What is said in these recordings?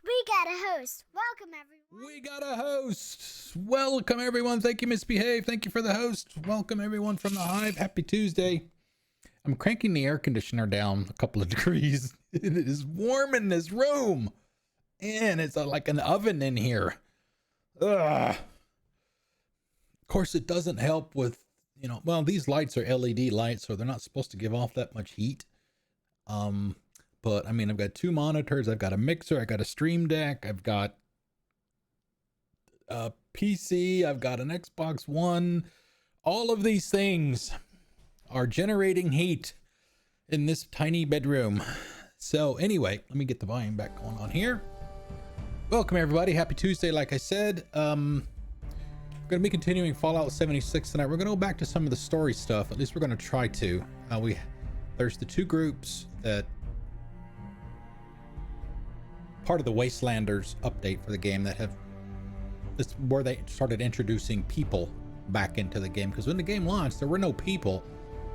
We got a host. Welcome, everyone. We got a host. Welcome, everyone. Thank you, Misbehave. Thank you for the host. Welcome, everyone, from the Hive. Happy Tuesday. I'm cranking the air conditioner down a couple of degrees. It is warm in this room. And it's like an oven in here. Ugh. Of course, it doesn't help with, well, these lights are LED lights, so they're not supposed to give off that much heat. But I mean, I've got two monitors, I've got a mixer, I've got a stream deck, I've got a PC, I've got an Xbox One. All of these things are generating heat in this tiny bedroom. So anyway, let me get the volume back going on here. Welcome, everybody. Happy Tuesday. Like I said, we're going to be continuing Fallout 76 tonight. We're going to go back to some of the story stuff. At least we're going to try to. There's the two groups that part of the Wastelanders update for the game that have this where they started introducing people back into the game, because when the game launched there were no people.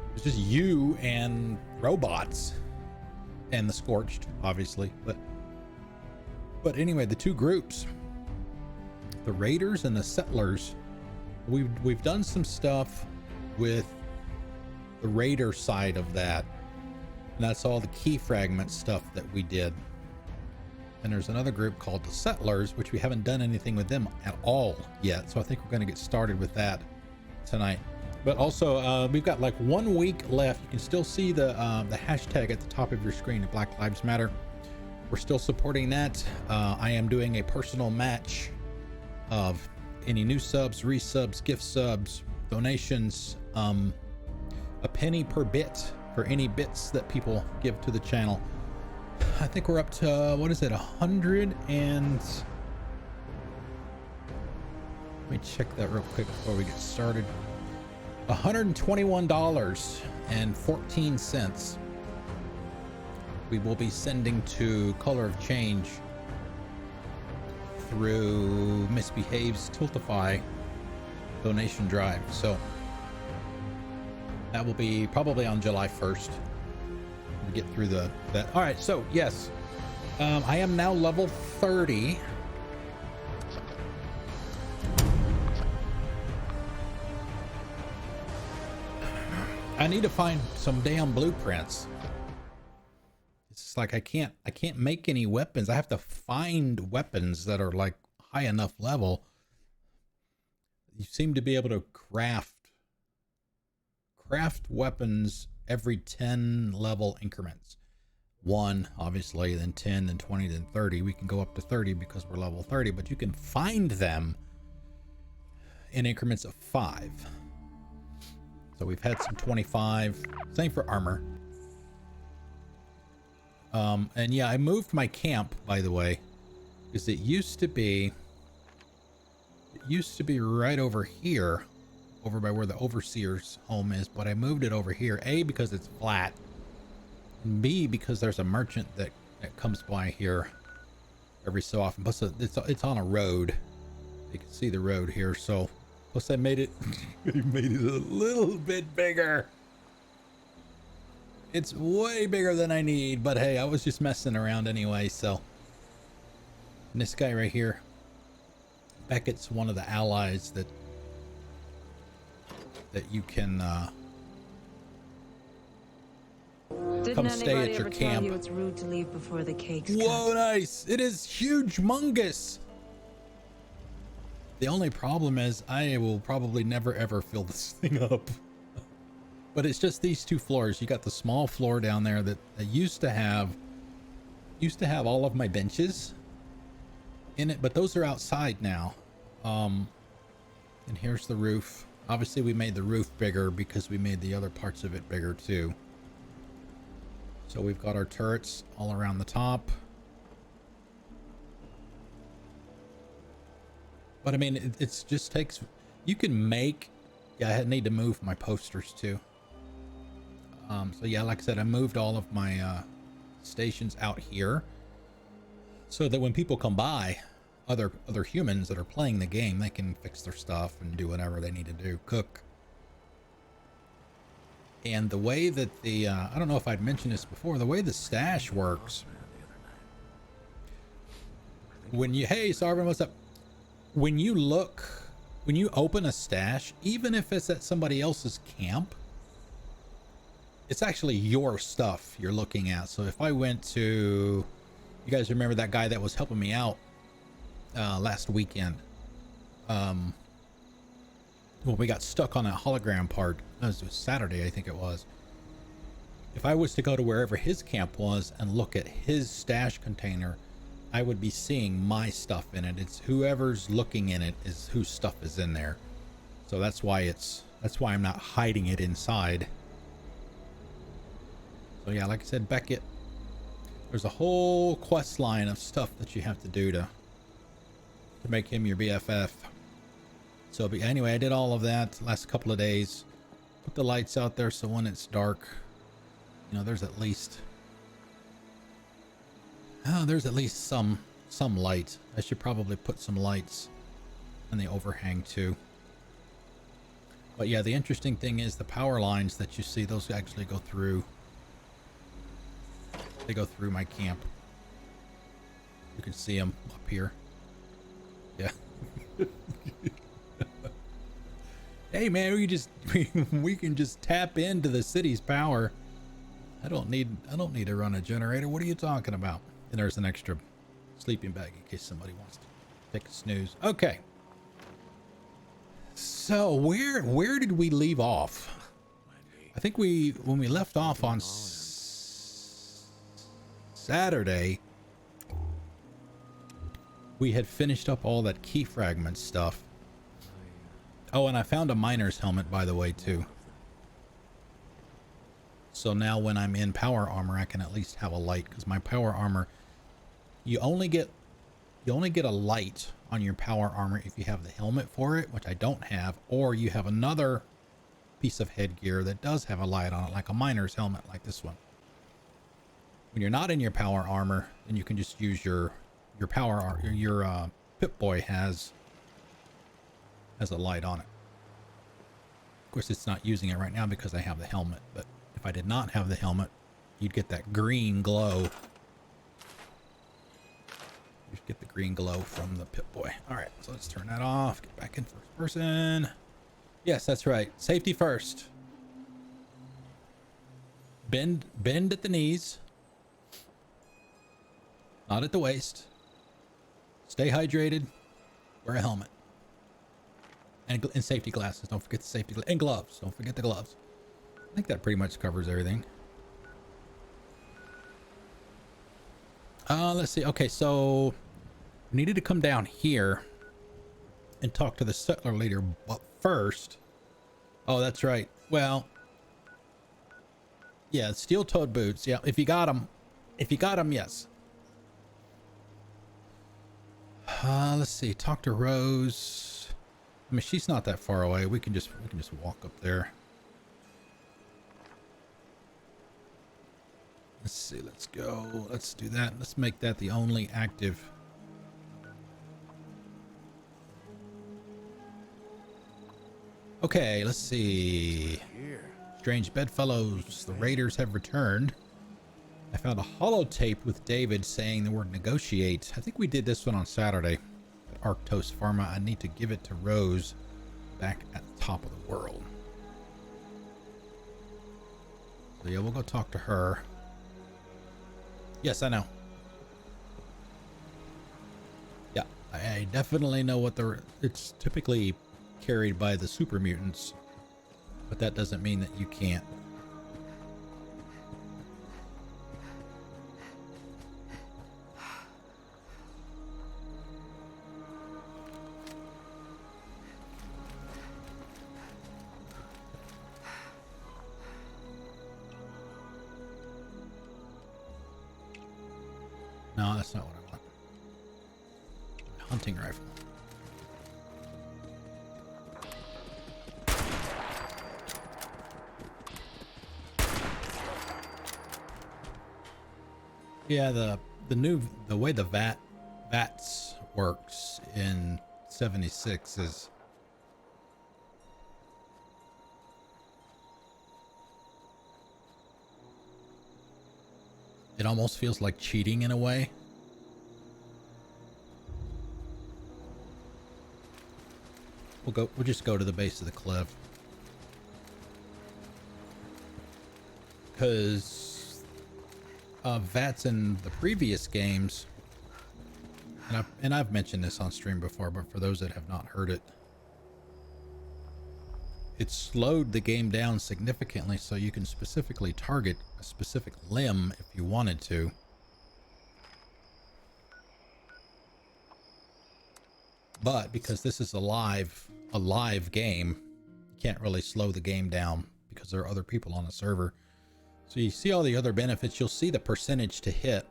It was just you and robots and the Scorched, obviously. But anyway, the two groups, the Raiders and the Settlers, we've done some stuff with the Raider side of that, and that's all the key fragment stuff that we did. And there's another group called the Settlers, which we haven't done anything with them at all yet, so I think we're going to get started with that tonight. But also, we've got like 1 week left. You can still see the hashtag at the top of your screen, Black Lives Matter. We're still supporting that. I am doing a personal match of any new subs, resubs, gift subs, donations, a penny per bit for any bits that people give to the channel. I think we're up to, what is it, 100 and... Let me check that real quick before we get started. $121.14 we will be sending to Color of Change through Misbehave's Tiltify donation drive. So that will be probably on July 1st to get through that. All right, so yes, I am now level 30. I need to find some damn blueprints. It's just like I can't make any weapons. I have to find weapons that are like high enough level. You seem to be able to craft weapons every 10 level increments. 1, obviously, then 10, then 20, then 30. We can go up to 30 because we're level 30, but you can find them in increments of 5. So we've had some 25. Same for armor. And yeah, I moved my camp, by the way, because it used to be right over here, over by where the overseer's home is, but I moved it over here, A, because it's flat, and B, because there's a merchant that comes by here every so often. Plus it's on a road. You can see the road here, so plus I made it I made it a little bit bigger. It's way bigger than I need, but hey, I was just messing around anyway. So and this guy right here, Beckett's one of the allies that you can come stay at your camp. It's rude to leave before the cake's Whoa, cut? nice. It is huge-mongous. The only problem is I will probably never ever fill this thing up. But it's just these 2 floors. You got the small floor down there that used to have all of my benches in it, but those are outside now. And here's the roof. Obviously we made the roof bigger because we made the other parts of it bigger too. So we've got our turrets all around the top. But I mean, it's just takes, you can make, yeah, I need to move my posters too. So yeah, like I said, I moved all of my stations out here so that when people come by, other humans that are playing the game, they can fix their stuff and do whatever they need to do, cook. And the way that the, I don't know if I'd mentioned this before, the way the stash works, when you, hey, Sarvin, what's up? When you open a stash, even if it's at somebody else's camp, it's actually your stuff you're looking at. So if I went to, you guys remember that guy that was helping me out last weekend? Well, we got stuck on that hologram part. It was Saturday, I think it was. If I was to go to wherever his camp was and look at his stash container, I would be seeing my stuff in it. It's whoever's looking in it is whose stuff is in there. So that's why I'm not hiding it inside. So yeah, like I said, Beckett, there's a whole quest line of stuff that you have to do to make him your BFF. So anyway, I did all of that last couple of days. Put the lights out there so when it's dark, you know, there's at least some light. I should probably put some lights in the overhang too. But yeah, the interesting thing is the power lines that you see, those actually go through. They go through my camp. You can see them up here. Yeah. Hey man, we can just tap into the city's power. I don't need to run a generator. What are you talking about? And there's an extra sleeping bag in case somebody wants to take a snooze. Okay. So where did we leave off? I think when we left off on Saturday, we had finished up all that key fragment stuff. Oh, and I found a miner's helmet, by the way, too. So now when I'm in power armor, I can at least have a light, because my power armor, you only get a light on your power armor if you have the helmet for it, which I don't have, or you have another piece of headgear that does have a light on it, like a miner's helmet, like this one. When you're not in your power armor, then you can just use your power, your Pip-Boy has a light on it. Of course, it's not using it right now because I have the helmet, but if I did not have the helmet, you'd get that green glow. You get the green glow from the Pip-Boy. All right, so let's turn that off. Get back in first person. Yes, that's right. Safety first. Bend at the knees. Not at the waist. Stay hydrated. Wear a helmet. And safety glasses. Don't forget the safety and gloves. Don't forget the gloves. I think that pretty much covers everything. Let's see. Okay, so we needed to come down here and talk to the settler leader, but first... Oh, that's right. Well, yeah, steel-toed boots. Yeah, if you got them. If you got them, yes. Let's see. Talk to Rose. I mean, she's not that far away. We can just walk up there. Let's see. Let's go. Let's do that. Let's make that the only active. Okay, let's see. Strange Bedfellows. The raiders have returned. I found a holotape with David saying the word negotiate. I think we did this one on Saturday at Arctos Pharma. I need to give it to Rose back at the top of the world. So yeah, we'll go talk to her. Yes, I know. Yeah, I definitely know what it's typically carried by the super mutants, but that doesn't mean that you can't. No, that's not what I want. Hunting rifle. Yeah, the way the VATS works in 76 is it almost feels like cheating in a way. We'll just go to the base of the cliff. Because VATS in the previous games, and I've mentioned this on stream before, but for those that have not heard it, it slowed the game down significantly so you can specifically target a specific limb if you wanted to. But because this is a live game, you can't really slow the game down because there are other people on the server. So you see all the other benefits. You'll see the percentage to hit,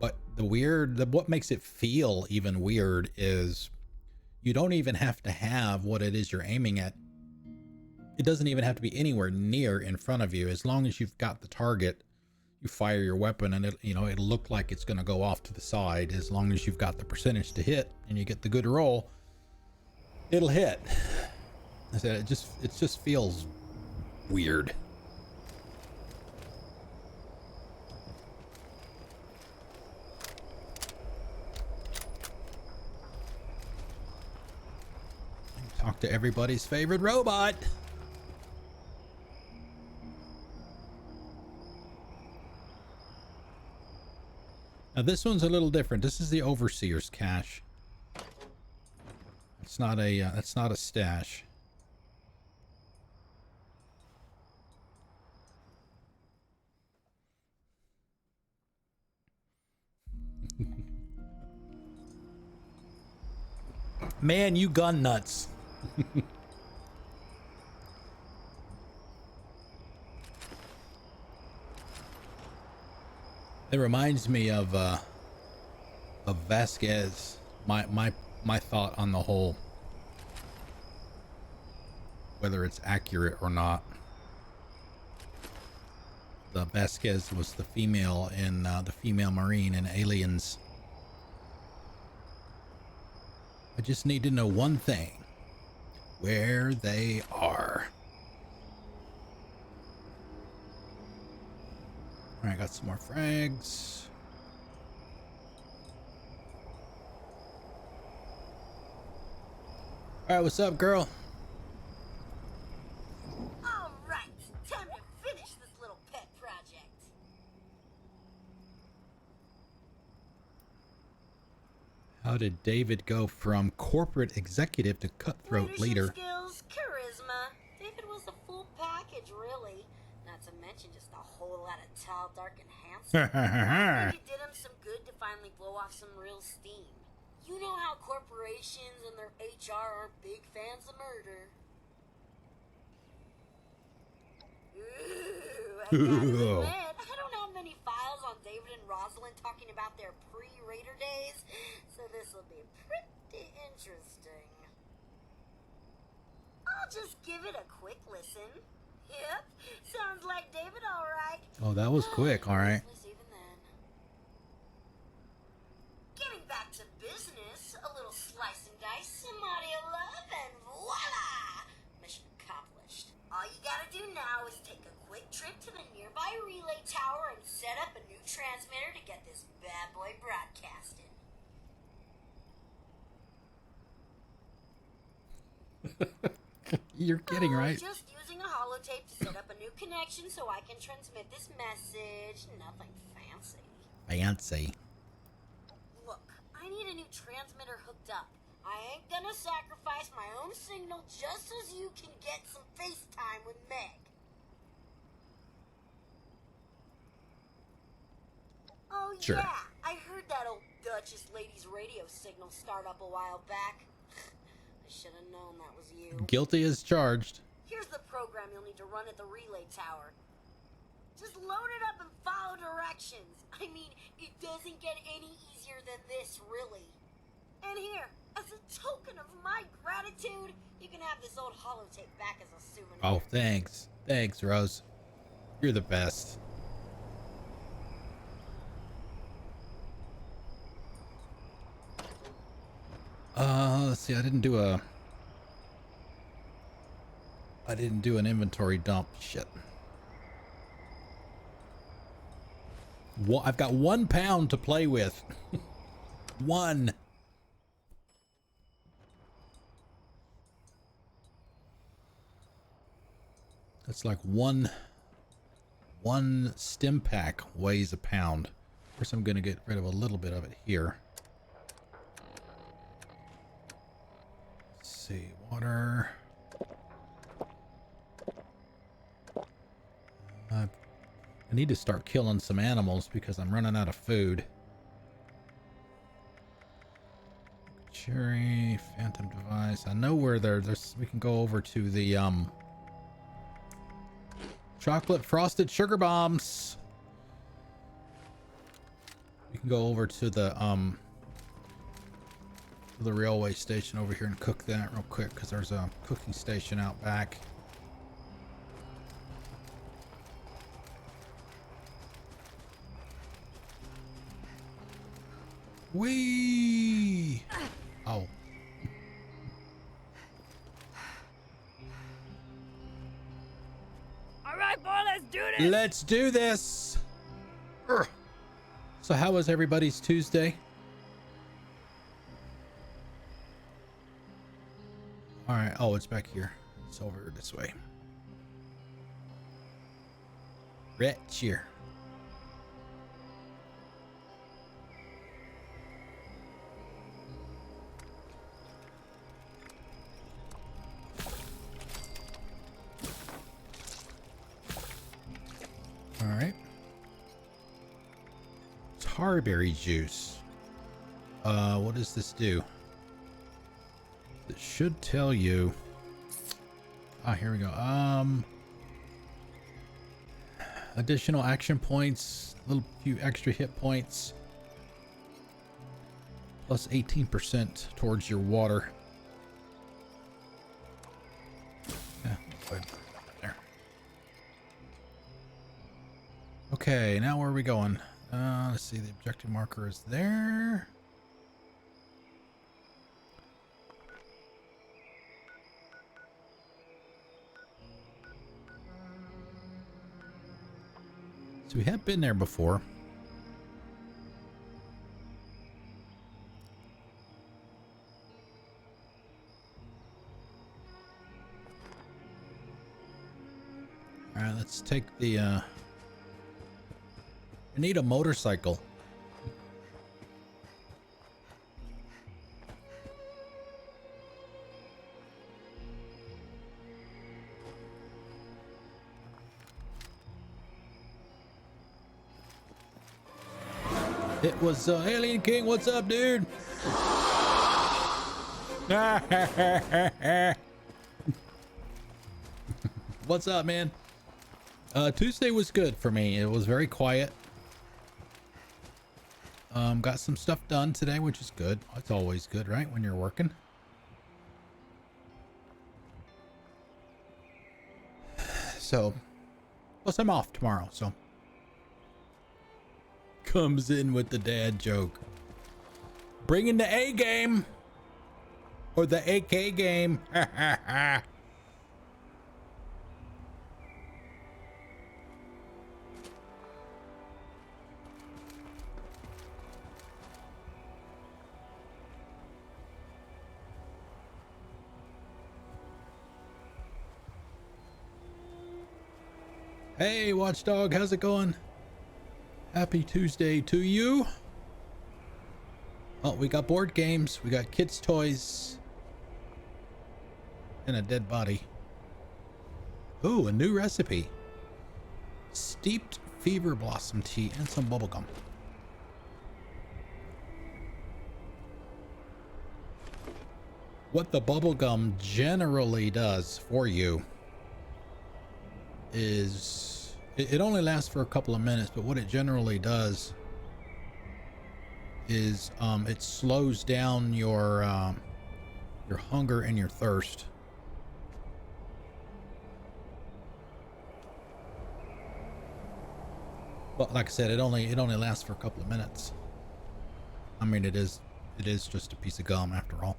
but what makes it feel even weird is you don't even have to have what it is you're aiming at. It doesn't even have to be anywhere near in front of you. As long as you've got the target, you fire your weapon and it'll look like it's going to go off to the side. As long as you've got the percentage to hit and you get the good roll, it'll hit. I said it just feels weird. Talk to everybody's favorite robot. Now this one's a little different. This is the Overseer's cache. It's not a that's not a stash. Man, you gun nuts. It reminds me of Vasquez. My thought on the whole, whether it's accurate or not. The Vasquez was the female in the female Marine in Aliens. I just need to know one thing: where they are. All right, got some more frags. All right, what's up, girl? All right, time to finish this little pet project. How did David go from corporate executive to cutthroat leader? Skills, charisma. David was the full package, really. Not to mention just a whole lot of tall, dark, and handsome. I think it did him some good to finally blow off some real steam. You know how corporations and their HR are big fans of murder. Ooh, I gotta admit, I don't have many files on David and Rosalind talking about their pre-Raider days, so this will be pretty interesting. I'll just give it a quick listen. Yep, sounds like David all right. Oh, that was quick, all right. Even then. Getting back to business, a little slice and dice, some audio love, and voila! Mission accomplished. All you gotta do now is take a quick trip to the nearby relay tower and set up a new transmitter to get this bad boy broadcasting. You're kidding, right? Just using a holotape to set up a new connection so I can transmit this message. Nothing fancy. Fancy. Look, I need a new transmitter hooked up. I ain't gonna sacrifice my own signal just as you can get some FaceTime with Meg. Oh Sure. yeah, I heard that old Duchess lady's radio signal start up a while back. I should have known that was you. Guilty as charged. Here's the program you'll need to run at the relay tower. Just load it up and follow directions. I mean, it doesn't get any easier than this, really. And here, as a token of my gratitude, you can have this old holotape back as a souvenir. Oh, thanks. Thanks, Rose. You're the best. Let's see. I didn't do an inventory dump. Shit. I've got 1 pound to play with. One. That's like one stim pack weighs a pound. Of course, I'm going to get rid of a little bit of it here. Let's see, water. I need to start killing some animals because I'm running out of food. Cherry, phantom device. I know where there's we can go over to the chocolate frosted sugar bombs. We can go over to the railway station over here and cook that real quick because there's a cooking station out back. Whee! Oh. All right, boy, let's do this. Let's do this. Urgh. So how was everybody's Tuesday? All right. Oh, it's back here. It's over this way. Right here. All right. Tarberry juice. What does this do? It should tell you. Ah, here we go. Additional action points, a little few extra hit points, plus 18% towards your water. Yeah, good. There. Okay, now where are we going? Let's see, the objective marker is there. So we have been there before. All right, let's take the I need a motorcycle. It was Alien King. What's up, dude? What's up, man? Tuesday was good for me. It was very quiet. Got some stuff done today, which is good. It's always good, right? When you're working. So, plus I'm off tomorrow, so. Comes in with the dad joke. Bringing the A game. Or the AK game. Hey, Watchdog, how's it going? Happy Tuesday to you. Oh, we got board games. We got kids' toys. And a dead body. Ooh, a new recipe. Steeped fever blossom tea and some bubblegum. What the bubblegum generally does for you is it only lasts for a couple of minutes, but what it generally does is it slows down your hunger and your thirst. But like I said, it only lasts for a couple of minutes. I mean, it is just a piece of gum after all.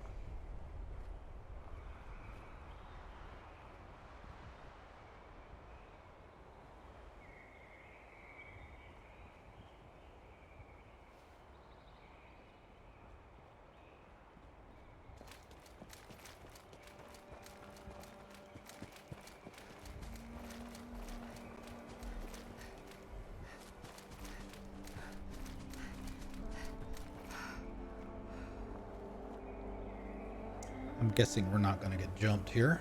I'm guessing we're not going to get jumped here.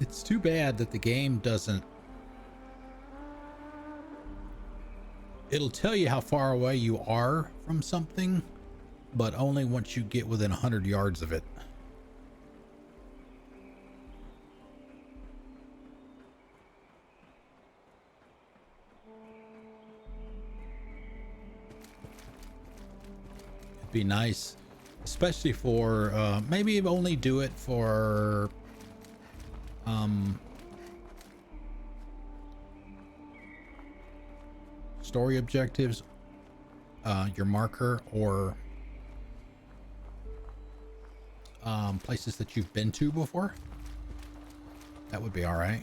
It's too bad that the game doesn't... It'll tell you how far away you are from something, but only once you get within 100 yards of it. Be nice, especially for maybe only do it for story objectives, your marker, or places that you've been to before. That would be all right.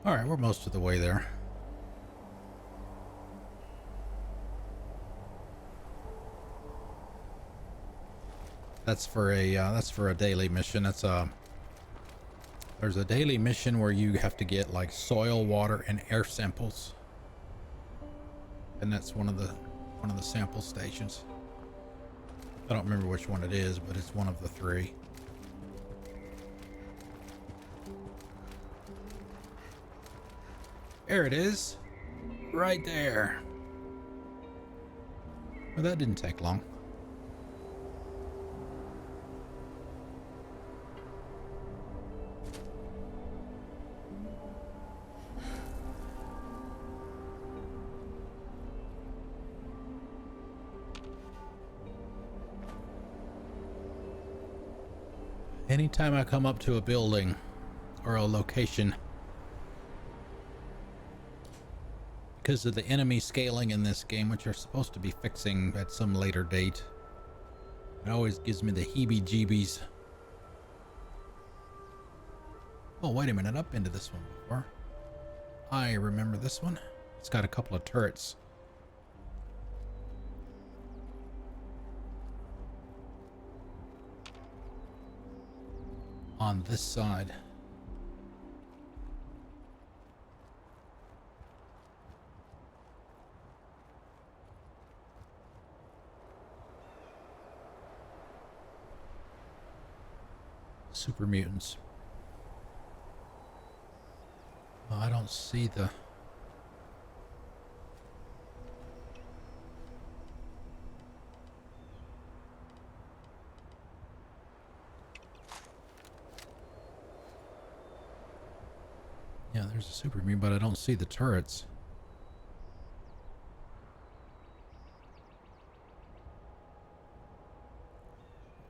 All right, we're most of the way there. That's for a daily mission. There's a daily mission where you have to get like soil, water, and air samples, and that's one of the sample stations. I don't remember which one it is, but it's one of the three. There it is. Right there. Well, that didn't take long. Anytime I come up to a building or a location, because of the enemy scaling in this game, which are supposed to be fixing at some later date. It always gives me the heebie-jeebies. Oh, wait a minute. I've been to this one before. I remember this one. It's got a couple of turrets. On this side. Super mutants. Oh, I don't see the... Yeah, there's a super mutant, but I don't see the turrets.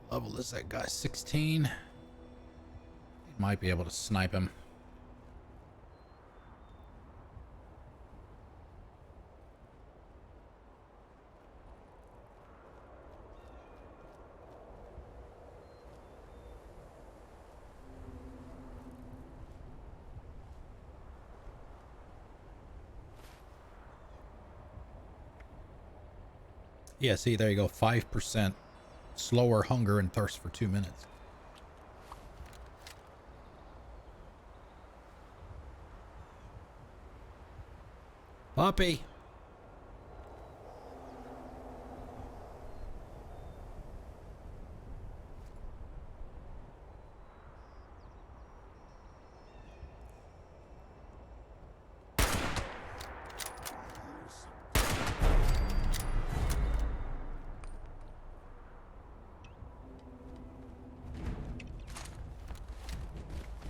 What level is that guy? 16? Might be able to snipe him. Yeah, see, there you go. 5% slower hunger and thirst for 2 minutes. Puppy.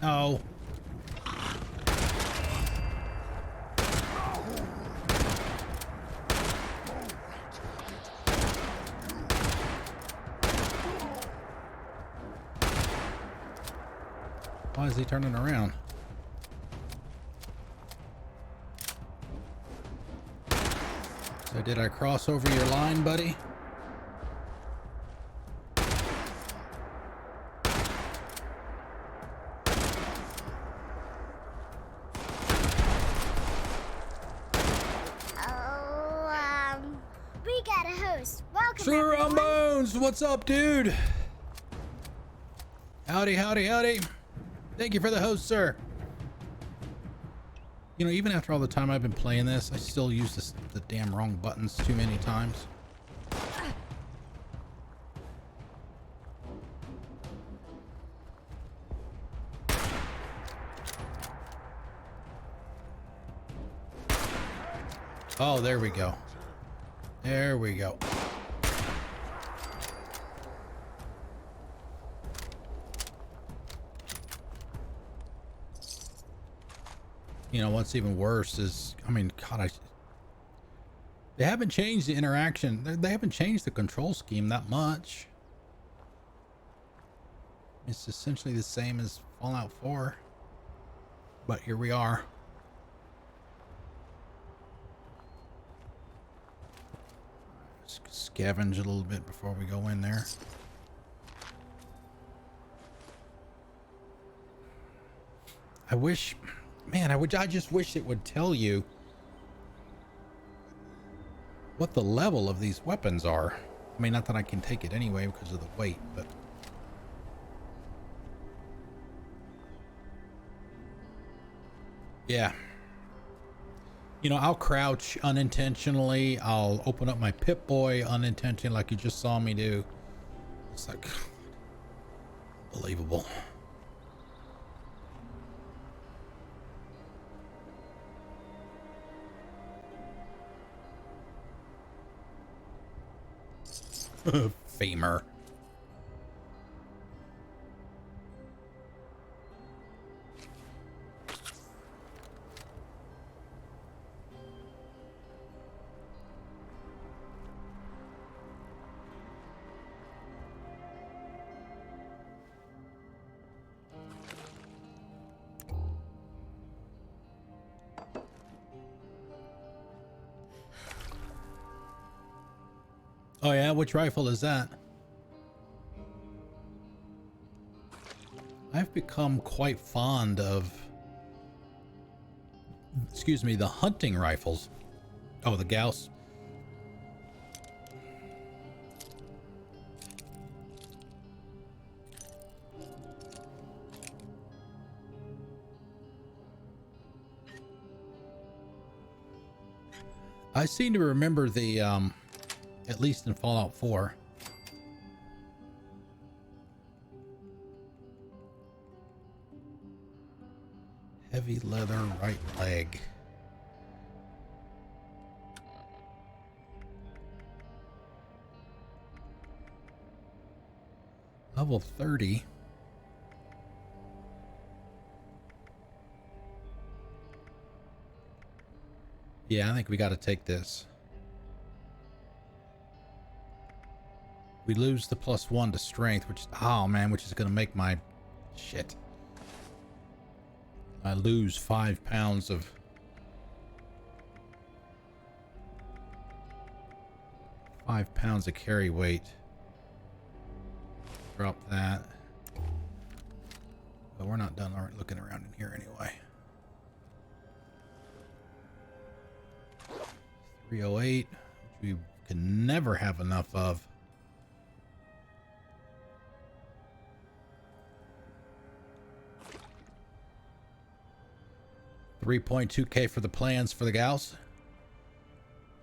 Oh. Why is he turning around? So did I cross over your line, buddy? Oh, we got a host. Welcome, Sir everyone. Bones, what's up, dude? Howdy, howdy, howdy. Thank you for the host, sir. You know, even after all the time I've been playing this, I still use the damn wrong buttons too many times. Oh, there we go. There we go. You know, what's even worse is, I mean, God, they haven't changed the interaction. They haven't changed the control scheme that much. It's essentially the same as Fallout 4. But here we are. Scavenge a little bit before we go in there. I wish, man, I just wish it would tell you what the level of these weapons are. I mean, not that I can take it anyway because of the weight, but yeah. You know, I'll crouch unintentionally. I'll open up my Pip-Boy unintentionally, like you just saw me do. It's like, unbelievable. Famer. Oh yeah, which rifle is that? I've become quite fond of, excuse me, the hunting rifles. Oh, the Gauss. I seem to remember the, at least in Fallout 4. Heavy leather right leg. Level 30. Yeah, I think we got to take this. We lose the +1 to strength, which, oh man, which is going to make my shit. I lose 5 pounds of 5 pounds of carry weight. Drop that. But we're not done looking around in here anyway. 308, which we can never have enough of. $3.2K for the plans for the Gauss.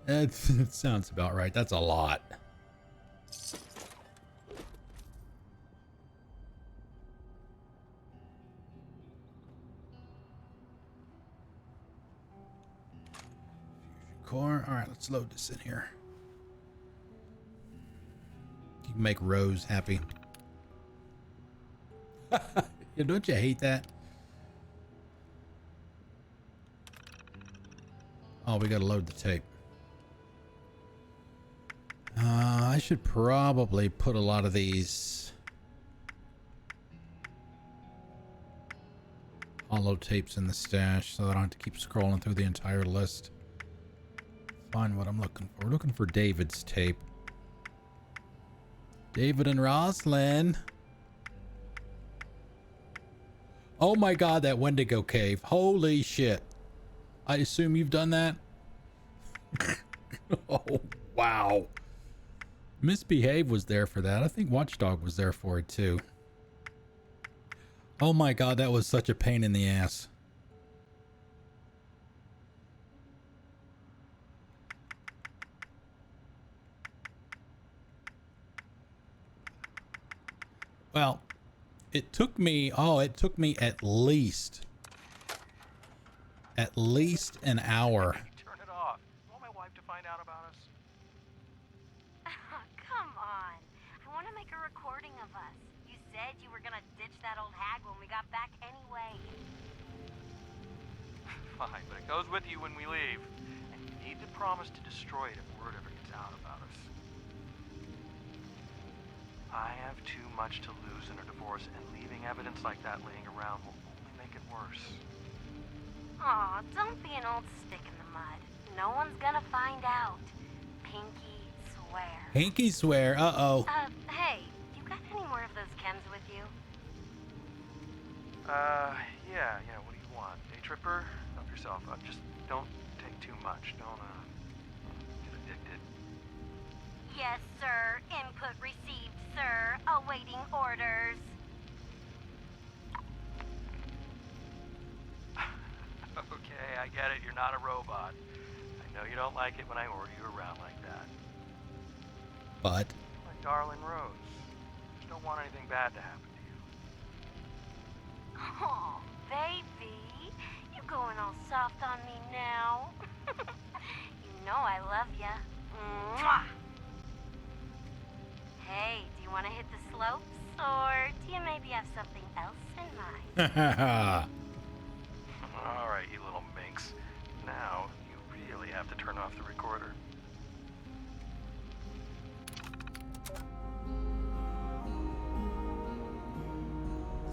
It sounds about right. That's a lot. Core. All right, let's load this in here. You can make Rose happy. Yeah, don't you hate that? Oh, we gotta load the tape. I should probably put a lot of these hollow tapes in the stash so that I don't have to keep scrolling through the entire list. Find what I'm looking for. We're looking for David's tape. David and Roslyn. Oh my god, that Wendigo cave. Holy shit. I assume you've done that? Oh, wow. Misbehave was there for that. I think Watchdog was there for it too. Oh my god, that was such a pain in the ass. Well, it took me at least an hour. Turn it off. You want my wife to find out about us? Oh, come on. I want to make a recording of us. You said you were gonna ditch that old hag when we got back anyway. Fine, but it goes with you when we leave. And you need to promise to destroy it if word ever gets out about us. I have too much to lose in a divorce, and leaving evidence like that laying around will only make it worse. Aw, don't be an old stick in the mud. No one's gonna find out. Pinky swear. Pinky swear. Uh-oh. Hey, you got any more of those chems with you? Yeah, what do you want? Day tripper? Help yourself up. Just don't take too much. Don't, get addicted. Yes, sir. Input received, sir. Awaiting orders. Okay, I get it. You're not a robot. I know you don't like it when I order you around like that. But My darling Rose. Just don't want anything bad to happen to you. Oh, baby. You going all soft on me now. You know I love ya. Mwah! Hey, do you want to hit the slopes? Or do you maybe have something else in mind? All right, you little minx. Now, you really have to turn off the recorder.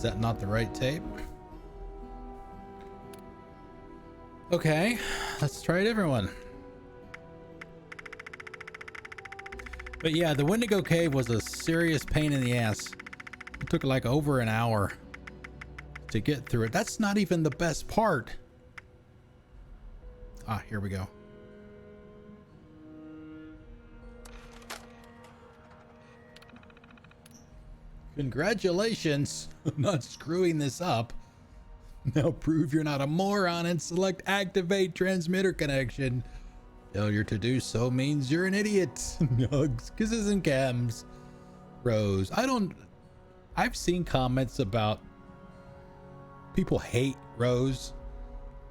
is that not the right tape? Okay, let's try it, everyone. But yeah, the Wendigo Cave was a serious pain in the ass. It took like over an hour to get through it. That's not even the best part. Ah, here we go. Congratulations on not screwing this up. Now prove you're not a moron and select activate transmitter connection. Failure to do so means you're an idiot. Nugs, kisses and cams. Rose. I've seen comments about people hate Rose,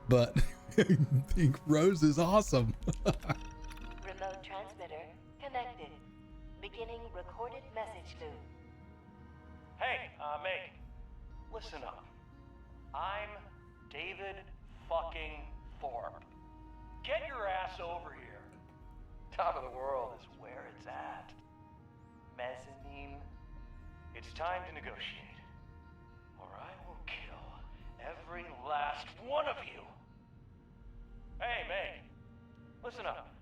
but I think Rose is awesome. Remote transmitter connected. Beginning recorded message loop. Hey, Meg, listen up. I'm David fucking Thorpe. Get your ass over here. Top of the world is where it's at. Mezzanine. It's time to negotiate, or I will kill every last one of you. Hey, Meg, listen up.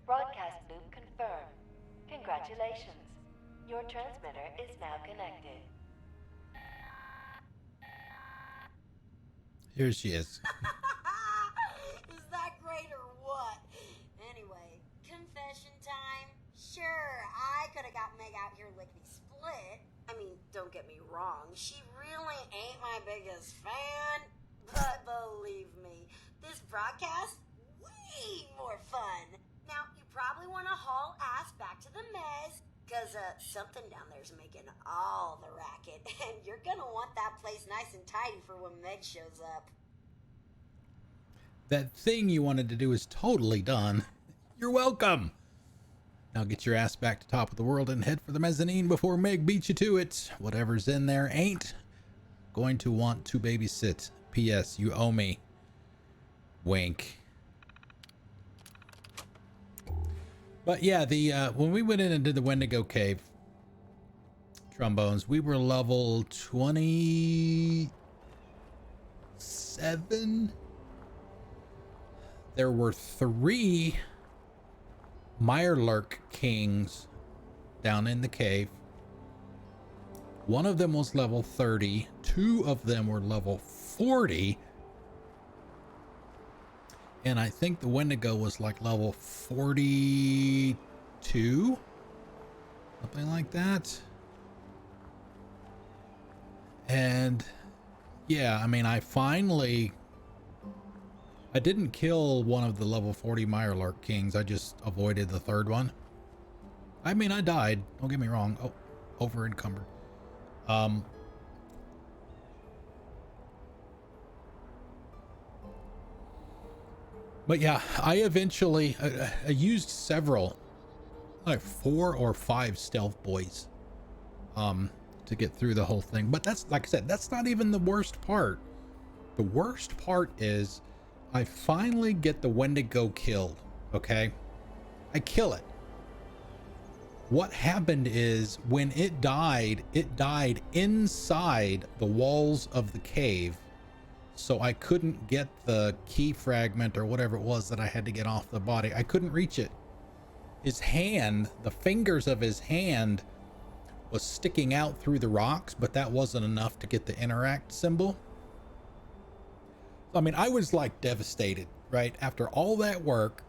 Broadcast loop confirmed. Congratulations. Your transmitter is now connected. Here she is. Is that great or what? Anyway, confession time. Sure, I could have got Meg out here lickety-split. I mean, don't get me wrong, she really ain't my biggest fan. But believe me, this broadcast, way more fun. Now, you probably want to haul ass back to the mez, because something down there's making all the racket, and you're gonna want that place nice and tidy for when Meg shows up. That thing you wanted to do is totally done. You're welcome. Now get your ass back to top of the world and head for the mezzanine before Meg beats you to it. Whatever's in there ain't going to want to babysit. P.S. You owe me. Wink. But yeah, the when we went in and did the Wendigo Cave trombones, we were level 27. There were 3 Mirelurk kings down in the cave. One of them was level 30. 2 of them were level 40. And I think the Wendigo was like level 42. Something like that. And yeah, I mean, I didn't kill one of the level 40 Mirelurk kings. I just avoided the 3rd one. I mean, I died. Don't get me wrong. Oh, over encumbered. But yeah, I eventually I used several, like 4 or 5 stealth boys, to get through the whole thing. But that's, like I said, that's not even the worst part. The worst part is I finally get the Wendigo killed. Okay, I kill it. What happened is when it died inside the walls of the cave. So I couldn't get the key fragment or whatever it was that I had to get off the body. I couldn't reach it. His hand, the fingers of his hand was sticking out through the rocks, but that wasn't enough to get the interact symbol. I mean, I was like devastated, right? After all that work,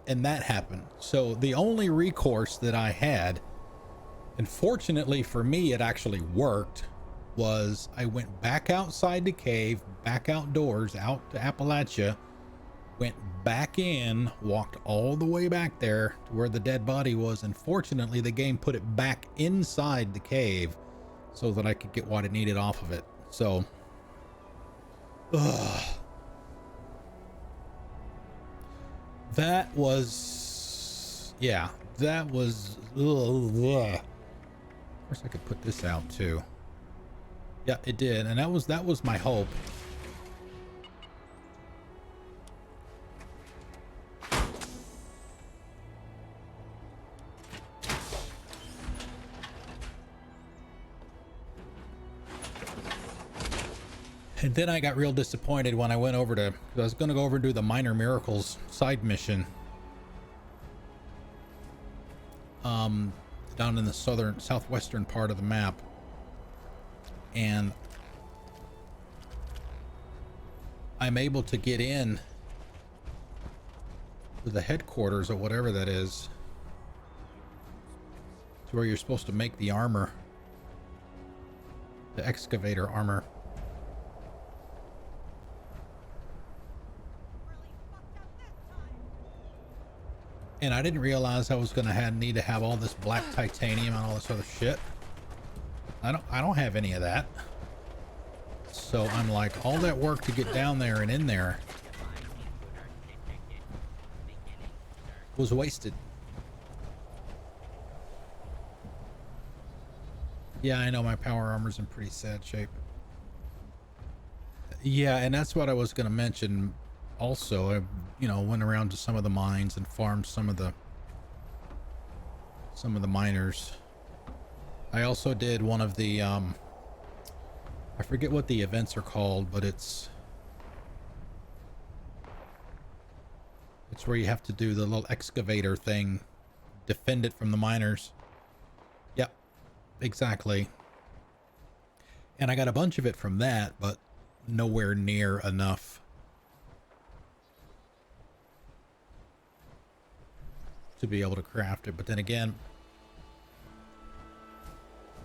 and that happened. So the only recourse that I had, and fortunately for me, it actually worked, was I went back outside the cave, back outdoors, out to Appalachia, went back in, walked all the way back there to where the dead body was, and fortunately the game put it back inside the cave so that I could get what I needed off of it. So that was, yeah, that was, of course I could put this out too. Yeah, it did, and that was my hope. And then I got real disappointed when I went over to, I was going to go over and do the Minor Miracles side mission. down in the southwestern part of the map, and I'm able to get in to the headquarters or whatever that is, to where you're supposed to make the armor, the excavator armor. And I didn't realize I was gonna need to have all this black titanium and all this other shit. I don't have any of that. So I'm like, all that work to get down there and in there was wasted. Yeah, I know my power armor's in pretty sad shape. Yeah, and that's what I was gonna mention. Also, I, went around to some of the mines and farmed some of the miners. I also did one of the I forget what the events are called, but it's where you have to do the little excavator thing, defend it from the miners. Yep, exactly. And I got a bunch of it from that, but nowhere near enough to be able to craft it. But then again,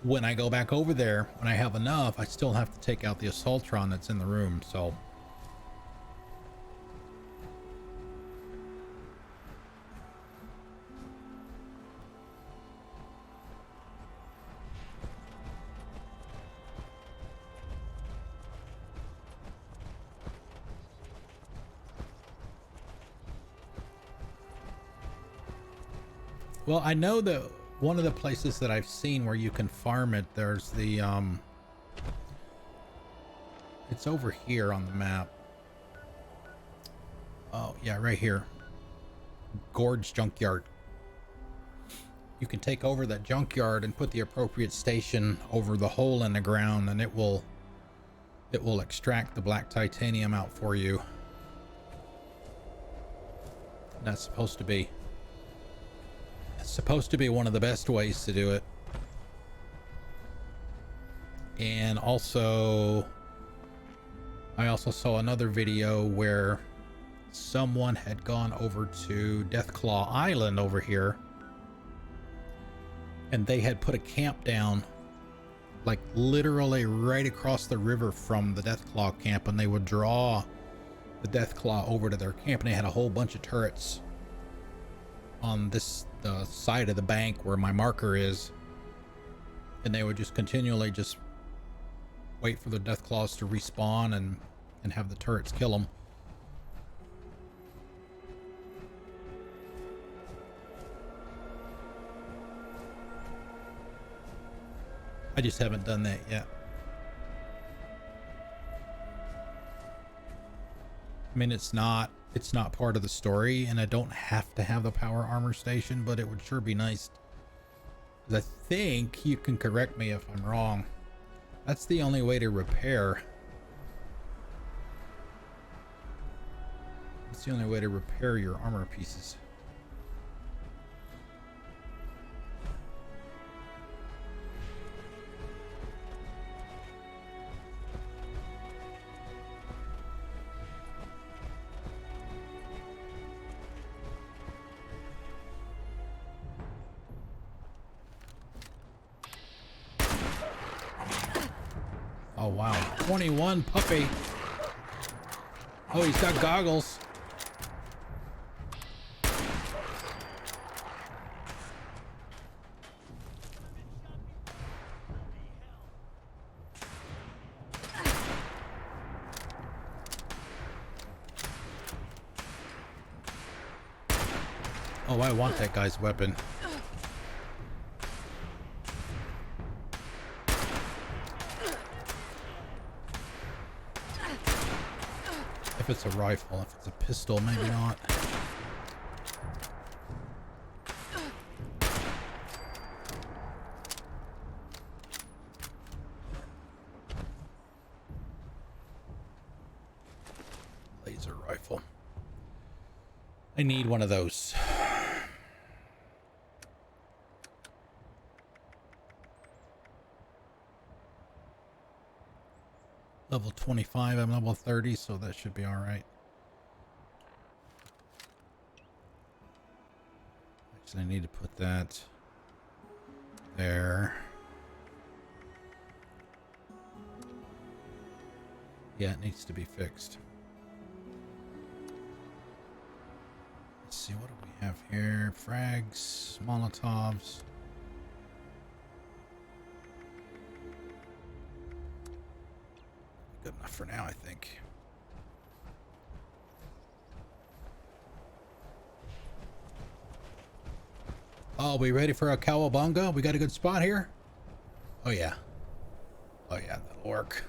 when I go back over there, when I have enough, I still have to take out the assaultron that's in the room. So well, I know that one of the places that I've seen where you can farm it, there's the it's over here on the map. Oh yeah, right here. Gorge Junkyard. You can take over that junkyard and put the appropriate station over the hole in the ground, and it will extract the black titanium out for you. That's supposed to be one of the best ways to do it. And also, I also saw another video where someone had gone over to Deathclaw Island over here, and they had put a camp down like literally right across the river from the Deathclaw camp, and they would draw the Deathclaw over to their camp, and they had a whole bunch of turrets on the side of the bank where my marker is, and they would just continually just wait for the Deathclaws to respawn and have the turrets kill them. I just haven't done that yet. I mean, it's not part of the story, and I don't have to have the power armor station, but it would sure be nice. I think, you can correct me if I'm wrong, that's the only way to repair. It's the only way to repair your armor pieces. Oh wow, 21 puppy. Oh, he's got goggles. Oh, I want that guy's weapon. If it's a rifle, if it's a pistol, maybe not. Laser rifle. I need one of those. Level 25, I'm level 30, so that should be all right. Actually, I need to put that there. Yeah, it needs to be fixed. Let's see, what do we have here? Frags, Molotovs. Good enough for now, I think. Oh, we ready for a cowabunga? We got a good spot here? Oh, yeah. Oh, yeah, that'll work.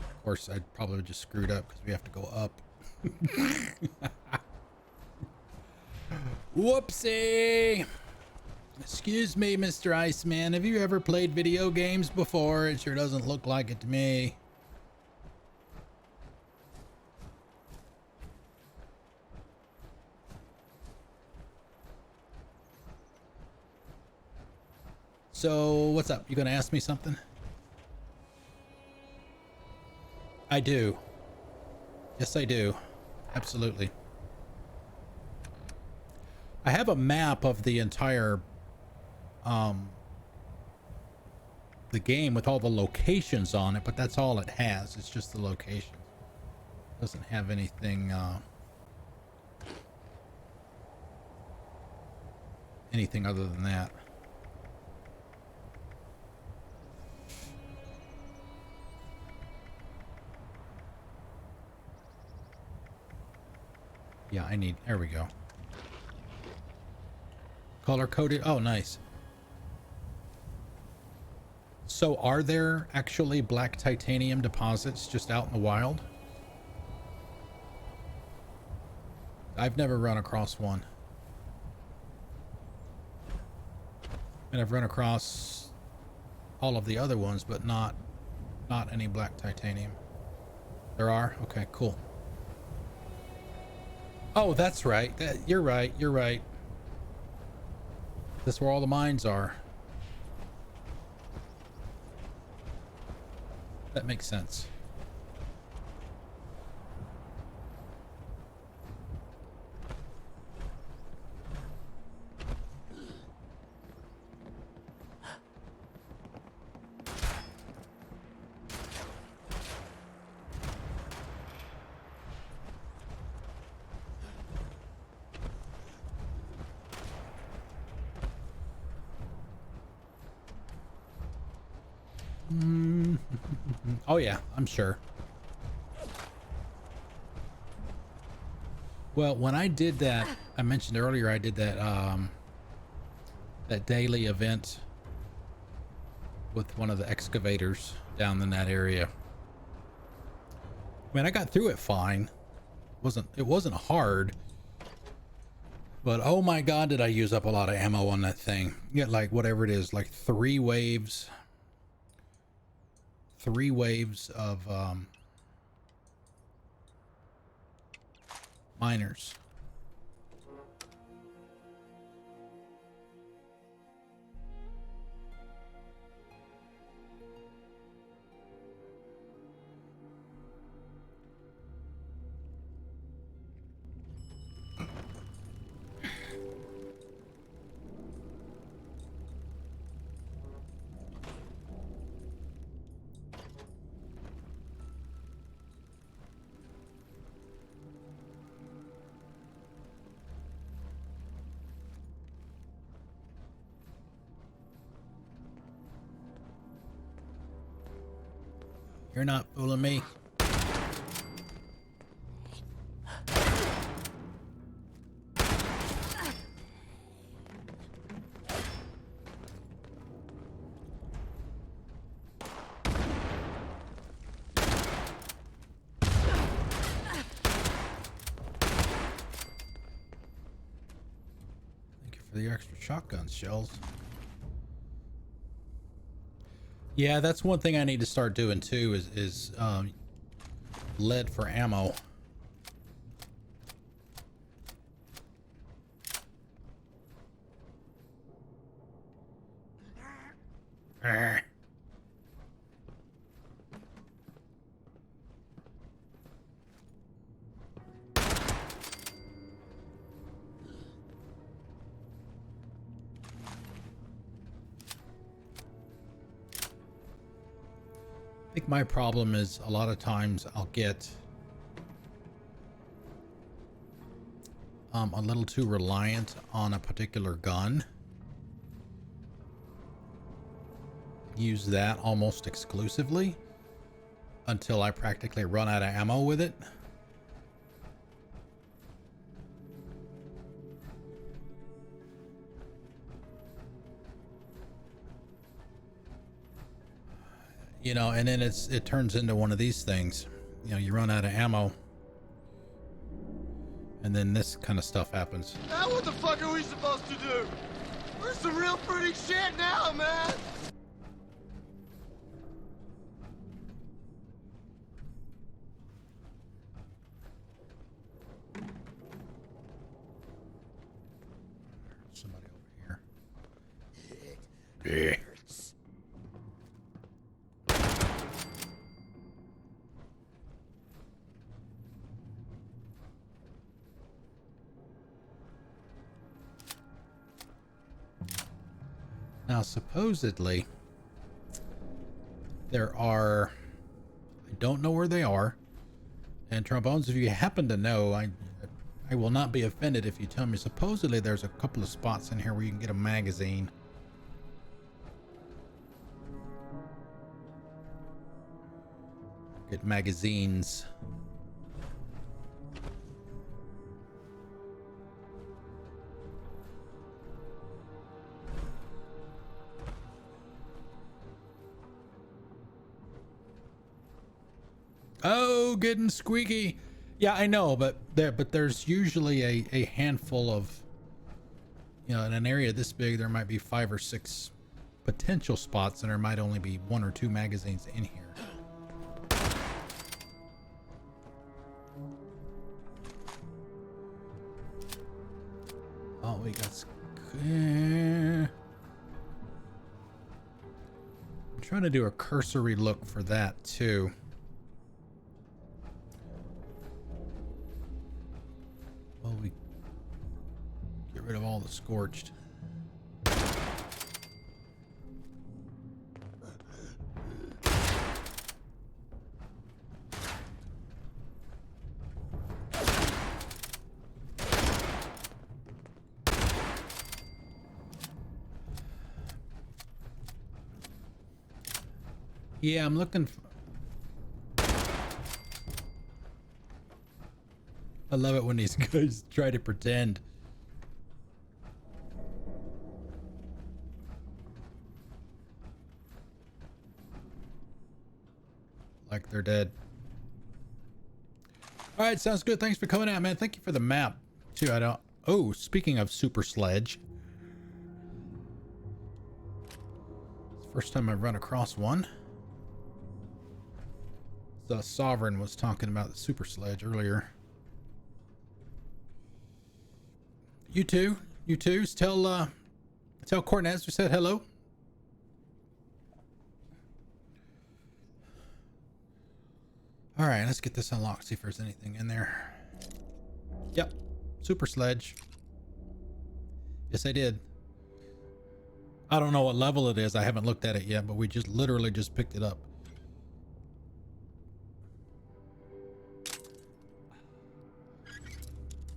Of course, I probably just screwed up because we have to go up. Whoopsie! Excuse me, Mr. Iceman. Have you ever played video games before? It sure doesn't look like it to me. So, what's up? You gonna ask me something? I do. Yes, I do. Absolutely. I have a map of the entire the game with all the locations on it, but that's all it has. It's just the location. It doesn't have anything anything other than that. Yeah, I need, there we go. Color coded. Oh, nice. So are there actually black titanium deposits just out in the wild? I've never run across one. And I've run across all of the other ones, but not any black titanium. There are? Okay, cool. Oh, that's right. You're right. You're right. That's where all the mines are. That makes sense. Oh yeah, I'm sure. Well, when I did that, I mentioned earlier, I did that that daily event with one of the excavators down in that area. I mean, I got through it fine. It wasn't hard, but oh my God, did I use up a lot of ammo on that thing. You get like whatever it is, like three waves of miners. You're not fooling me. Thank you for the extra shotgun shells. Yeah, that's one thing I need to start doing too, is lead for ammo. Arr. I think my problem is a lot of times I'll get a little too reliant on a particular gun. Use that almost exclusively until I practically run out of ammo with it. You know, and then it turns into one of these things. You know, you run out of ammo, and then this kind of stuff happens. Now what the fuck are we supposed to do? We're some real pretty shit now, man! Somebody over here. Yeah. Now, supposedly, there are, I don't know where they are, and Trombones, if you happen to know, I will not be offended if you tell me, supposedly there's a couple of spots in here where you can get a magazine. Get magazines. Oh, getting squeaky. Yeah, I know, but there's usually a handful of, you know, in an area this big, there might be 5 or 6 potential spots, and there might only be 1 or 2 magazines in here. Oh, we got. I'm trying to do a cursory look for that too. Well, we get rid of all the scorched. Yeah, I'm looking for... I love it when these guys try to pretend. Like they're dead. All right, sounds good. Thanks for coming out, man. Thank you for the map, too. I don't... Oh, speaking of Super Sledge. It's the first time I've run across one. The Sovereign was talking about the Super Sledge earlier. You too. Tell Cornez we said hello. All right, let's get this unlocked. See if there's anything in there. Yep, Super Sledge. Yes, I did. I don't know what level it is. I haven't looked at it yet, but we just literally just picked it up.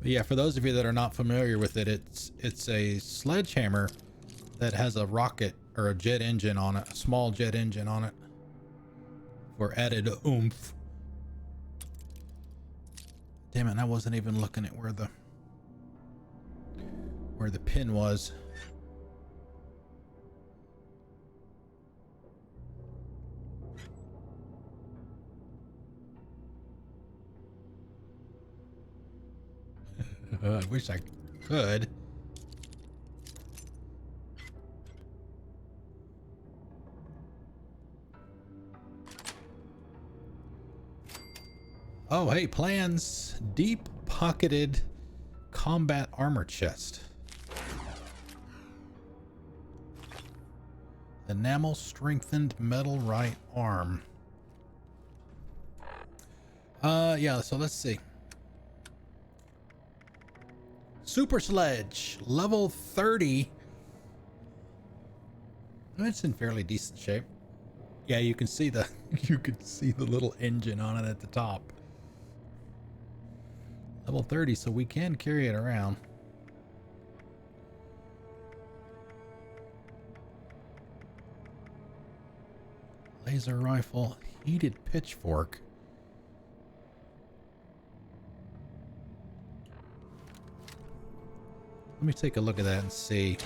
But yeah, for those of you that are not familiar with it, it's a sledgehammer that has a rocket or a jet engine on it, a small jet engine on it for added oomph. Damn it, I wasn't even looking at where the pin was. I wish I could. Oh, hey, plans. Deep pocketed combat armor chest. The Enamel strengthened metal right arm. Yeah, so let's see. Super Sledge, level 30. It's in fairly decent shape. Yeah, you can see the you can see the little engine on it at the top. Level 30, so we can carry it around. Laser rifle, heated pitchfork. Let me take a look at that and see.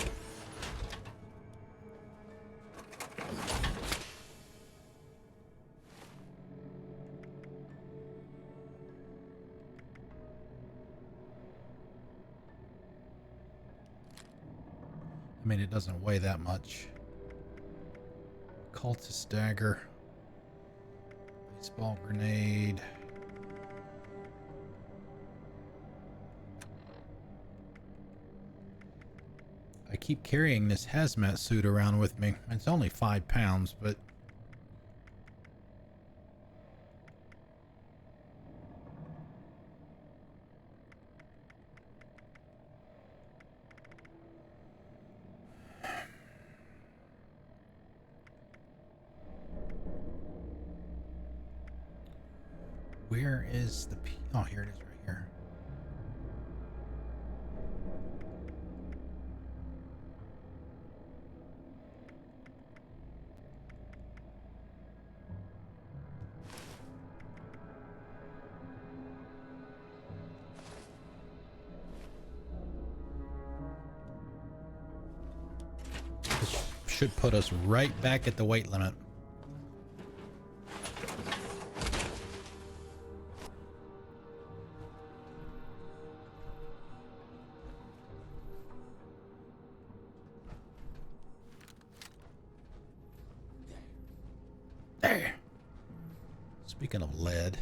I mean, it doesn't weigh that much. Cultist dagger. Baseball grenade. I keep carrying this hazmat suit around with me. It's only 5 pounds, but where is the oh, here it is right here. This should put us right back at the weight limit. There. Speaking of lead.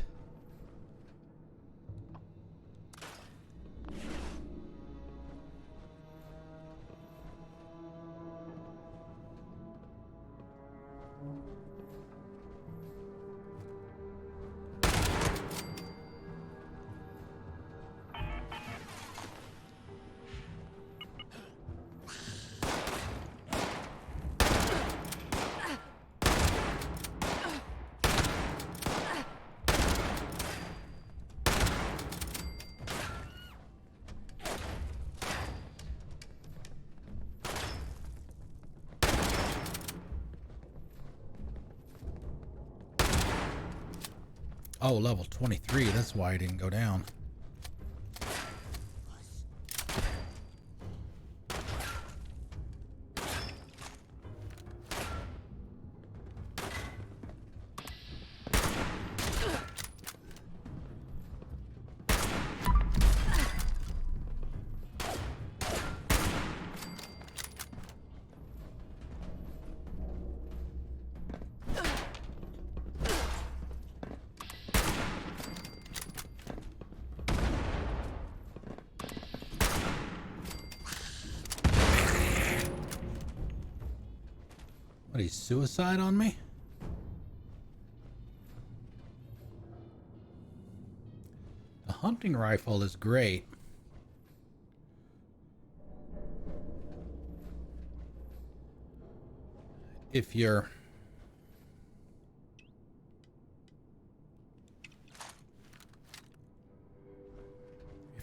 Oh, level 23. That's why I didn't go down. What, he's suicide on me? The hunting rifle is great. If you're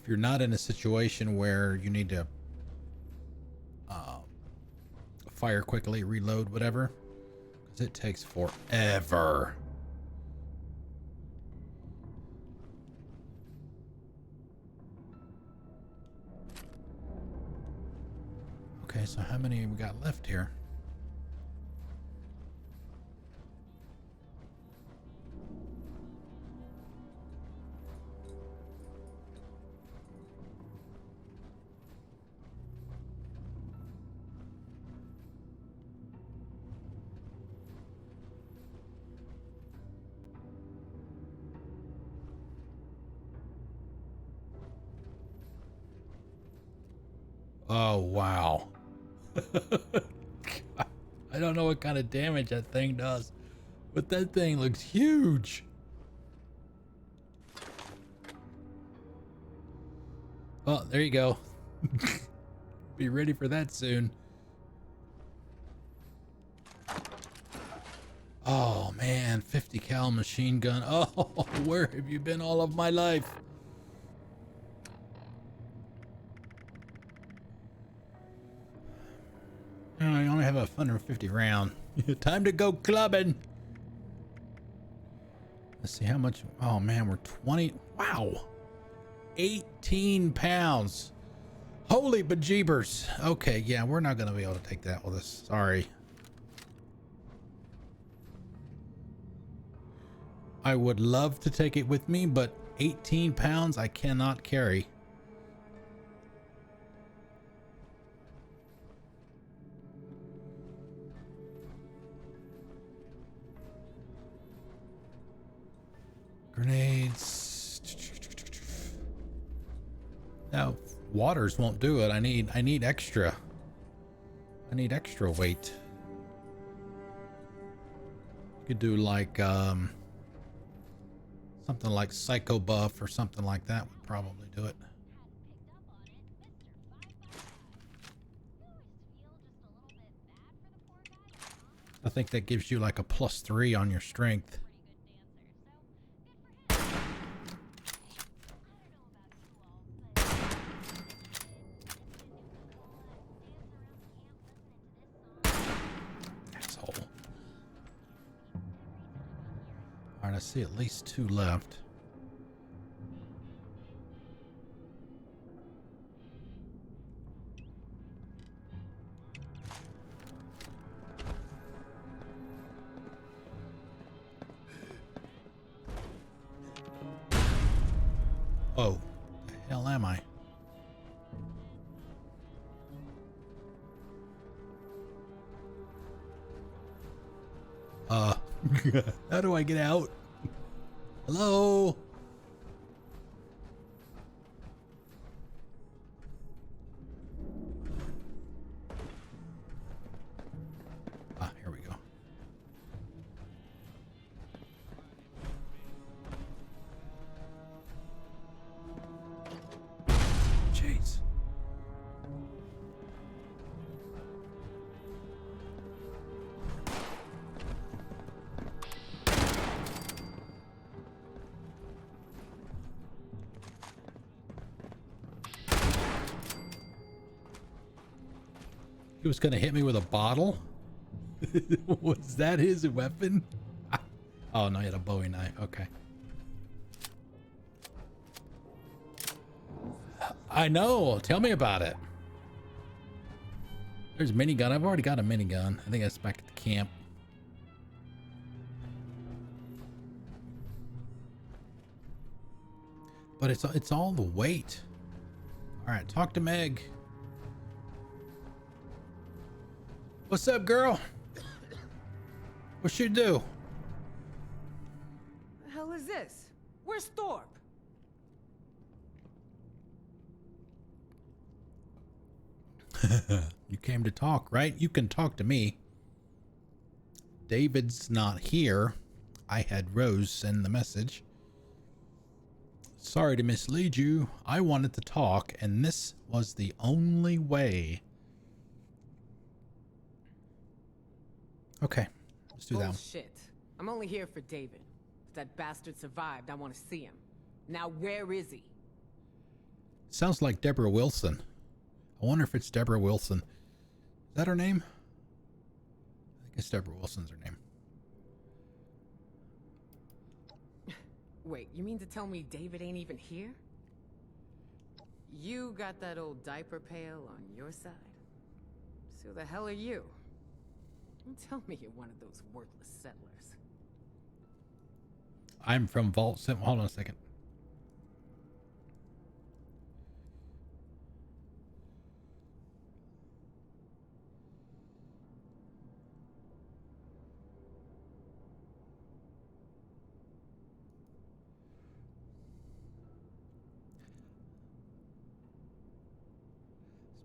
not in a situation where you need to fire quickly, reload, whatever, because it takes forever. Okay, so how many we got left here? Oh, wow. I don't know what kind of damage that thing does, but that thing looks huge. Oh, there you go. Be ready for that soon. Oh man, 50 cal machine gun. Oh, where have you been all of my life? Oh, I only have a 150 round. Time to go clubbing. Let's see how much. Oh man, we're 20. Wow. 18 pounds. Holy bejeebers. Okay, yeah, we're not going to be able to take that with us. Sorry. I would love to take it with me, but 18 pounds I cannot carry. Grenades. No, waters won't do it. I need extra. I need extra weight. You could do like something like Psycho Buff or something like that would probably do it. I think that gives you like a +3 on your strength. Asshole. All right, I see at least 2 left. Oh, the hell am I? How do I get out? Hello? Ah, here we go. Jeez. He was gonna hit me with a bottle? Was that his weapon? Oh no, he had a Bowie knife. Okay. I know. Tell me about it. There's minigun. I've already got a minigun. I think that's back at the camp. But it's all the weight. All right, talk to Meg. What's up, girl? What you do? The hell is this? Where's Thorpe? You came to talk, right? You can talk to me. David's not here. I had Rose send the message. Sorry to mislead you. I wanted to talk, and this was the only way. Okay, let's do that one. Bullshit. I'm only here for David. If that bastard survived, I want to see him. Now where is he? Sounds like Deborah Wilson. I wonder if it's Deborah Wilson. Is that her name? I think it's Deborah Wilson's her name. Wait, you mean to tell me David ain't even here? You got that old diaper pail on your side? So who the hell are you? Don't tell me you're one of those worthless settlers. I'm from Vault 7. Hold on a second.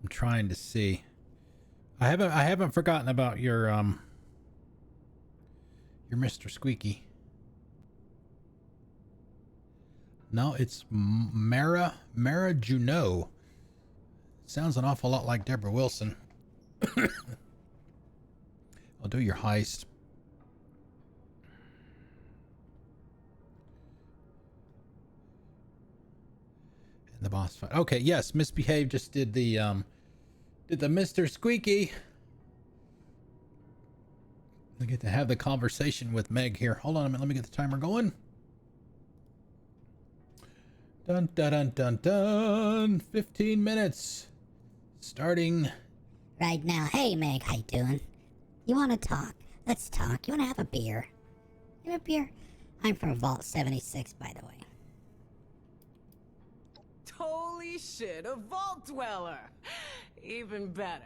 I'm trying to see. I haven't forgotten about your You're Mr. Squeaky. No, it's Mara Juneau. Sounds an awful lot like Deborah Wilson. I'll do your heist. And the boss fight. Okay, yes, Misbehave just did the Mr. Squeaky. I get to have the conversation with Meg here. Hold on a minute, let me get the timer going. Dun dun dun dun dun. 15 minutes. Starting right now. Hey Meg, how you doing? You want to talk? Let's talk. You want to have a beer? You have a beer? I'm from Vault 76, by the way. Holy shit, a vault dweller! Even better.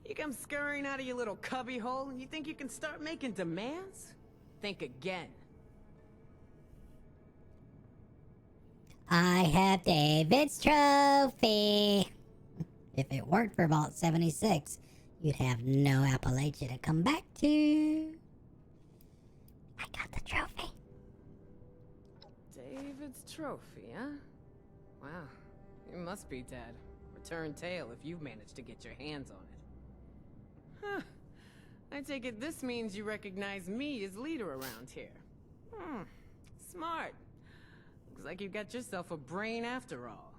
You come scurrying out of your little cubby hole and you think you can start making demands? Think again. I have David's trophy. If it weren't for Vault 76, you'd have no Appalachia to come back to. I got the trophy. David's trophy, huh? Wow, you must be dead. Return tail if you've managed to get your hands on it. Huh. I take it this means you recognize me as leader around here. Smart. Looks like you got yourself a brain after all.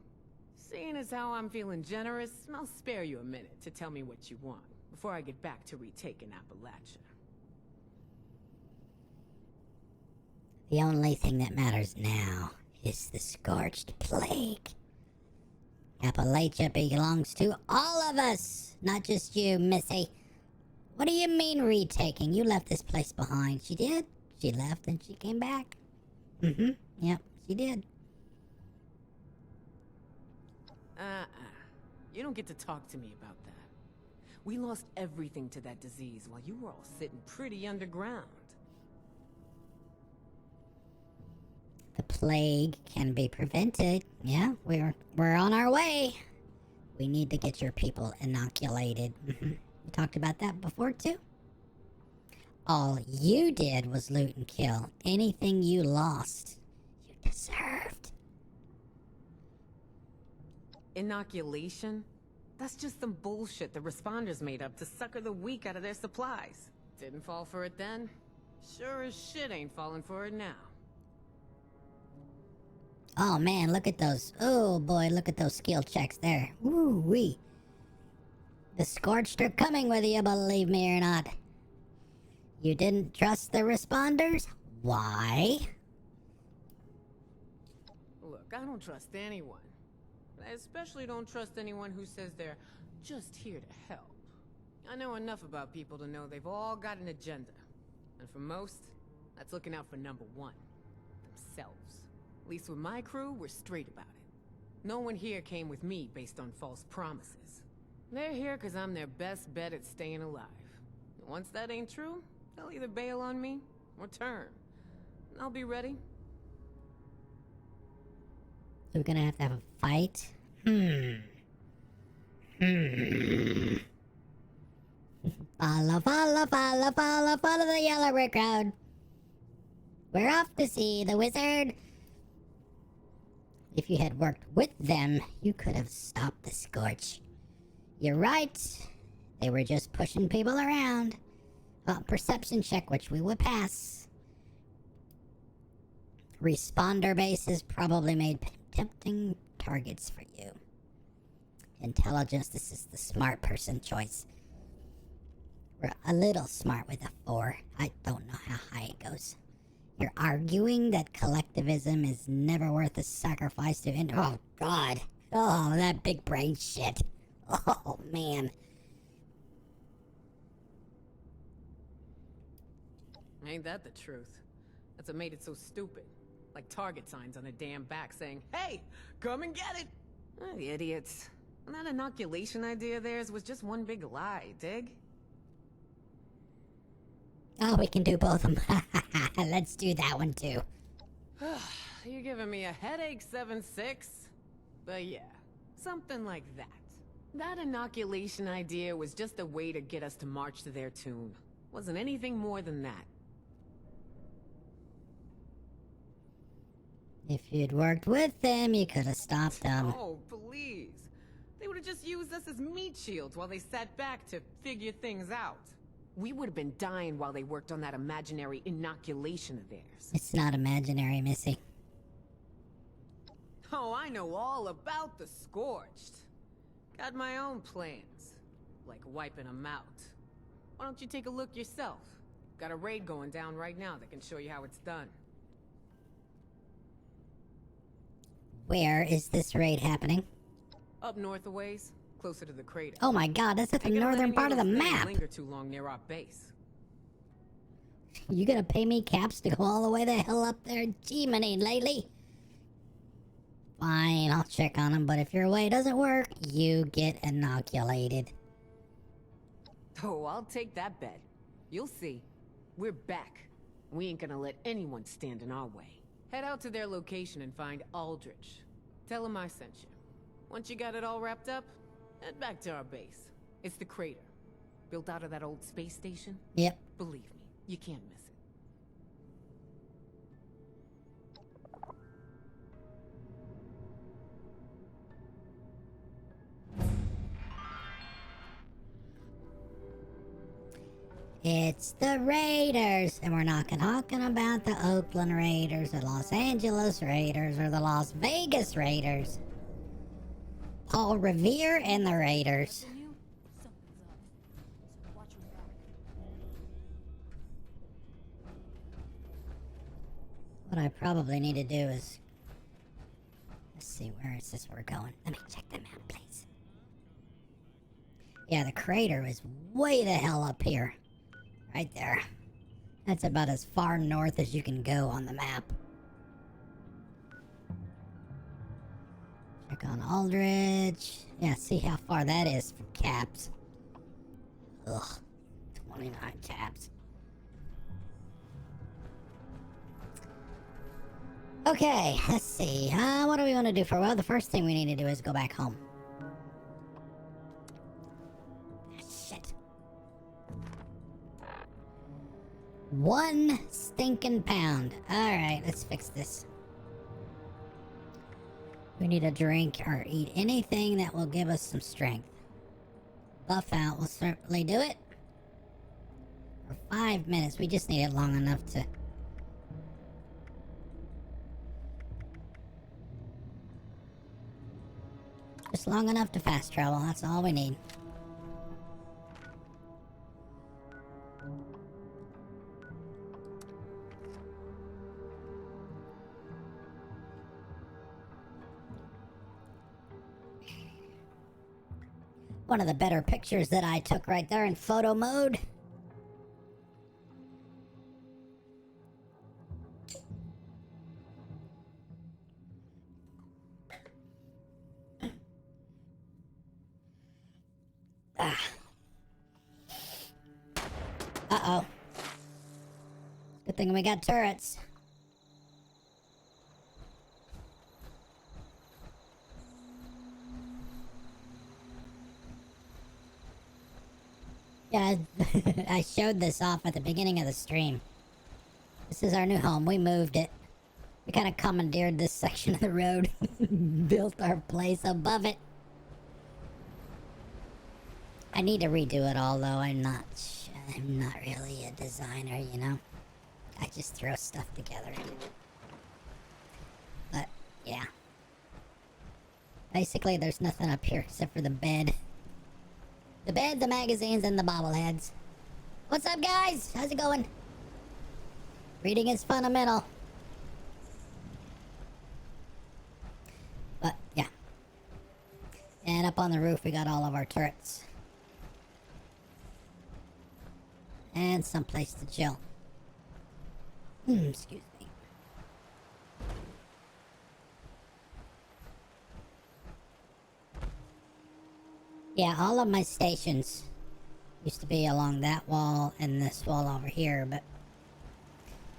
Seeing as how I'm feeling generous, I'll spare you a minute to tell me what you want before I get back to retaking Appalachia. The only thing that matters now is the Scorched Plague. Appalachia belongs to all of us, not just you, Missy. What do you mean retaking? You left this place behind. She did? She left and she came back. Yep, she did. You don't get to talk to me about that. We lost everything to that disease while you were all sitting pretty underground. The plague can be prevented. Yeah, we're on our way. We need to get your people inoculated. We talked about that before too. All you did was loot and kill. Anything you lost, you deserved. Inoculation? That's just some bullshit the responders made up to sucker the weak out of their supplies. Didn't fall for it then. Sure as shit ain't falling for it now. Oh man, look at those. Oh boy, look at those skill checks there. Woo wee. The Scorched are coming whether you believe me or not. You didn't trust the responders? Why? Look, I don't trust anyone. I especially don't trust anyone who says they're just here to help. I know enough about people to know they've all got an agenda. And for most, that's looking out for number one, themselves. At least with my crew, we're straight about it. No one here came with me based on false promises. They're here because I'm their best bet at staying alive. And once that ain't true, they'll either bail on me or turn. And I'll be ready. So we're gonna have to have a fight? Follow, follow, follow, follow, follow the yellow brick road. We're off to see the wizard. If you had worked with them, you could have stopped the Scorch. You're right. They were just pushing people around. Perception check, which we would pass. Responder bases probably made tempting targets for you. Intelligence, this is the smart person choice. We're a little smart with a 4. I don't know how high it goes. You're arguing that collectivism is never worth a sacrifice to oh god. Oh, that big brain shit. Oh man. Ain't that the truth? That's what made it so stupid. Like target signs on a damn back saying, "Hey, come and get it!" Oh, the idiots. And that inoculation idea of theirs was just one big lie, dig? Oh, we can do both of them. Let's do that one too. You're giving me a headache, 7-6. But yeah, something like that. That inoculation idea was just a way to get us to march to their tune. Wasn't anything more than that. If you'd worked with them, you could have stopped them. Oh, please. They would have just used us as meat shields while they sat back to figure things out. We would have been dying while they worked on that imaginary inoculation of theirs. It's not imaginary, Missy. Oh, I know all about the Scorched. Got my own plans, like wiping them out. Why don't you take a look yourself? Got a raid going down right now that can show you how it's done. Where is this raid happening? Up north a ways, closer to the crater. Oh my god, that's at the Ain't gonna let northern any part of the those things map. Linger too long near our base. You gonna pay me caps to go all the way the hell up there? Gee-many, lately. Fine, I'll check on them, but if your way doesn't work, you get inoculated. Oh, I'll take that bet. You'll see. We're back. We ain't gonna let anyone stand in our way. Head out to their location and find Aldrich. Tell him I sent you. Once you got it all wrapped up, head back to our base. It's the crater. Built out of that old space station. Yep. Believe me, you can't miss it. It's the Raiders, and we're not talking about the Oakland Raiders, the Los Angeles Raiders, or the Las Vegas Raiders. Paul Revere and the Raiders. What I probably need to do is... Let's see, where is this we're going? Let me check the map, please. Yeah, the crater is way the hell up here. Right there. That's about as far north as you can go on the map. Check on Aldrich. Yeah, see how far that is from caps. Ugh. 29 caps. Okay, let's see. What do we want to do for... Well, the first thing we need to do is go back home. Shit. One stinking pound. Alright, let's fix this. We need to drink or eat anything that will give us some strength. Buff out will certainly do it. For 5 minutes. We just need it long enough to... Just long enough to fast travel. That's all we need. One of the better pictures that I took right there in photo mode. Uh-oh. Good thing we got turrets. Yeah, I showed this off at the beginning of the stream. This is our new home. We moved it. We kind of commandeered this section of the road. Built our place above it. I need to redo it all, though. I'm not really a designer, you know? I just throw stuff together. But, yeah. Basically, there's nothing up here except for the bed. The bed, the magazines, and the bobbleheads. What's up, guys? How's it going? Reading is fundamental. But, yeah. And up on the roof, we got all of our turrets. And someplace to chill. Excuse me. Yeah, all of my stations used to be along that wall and this wall over here, but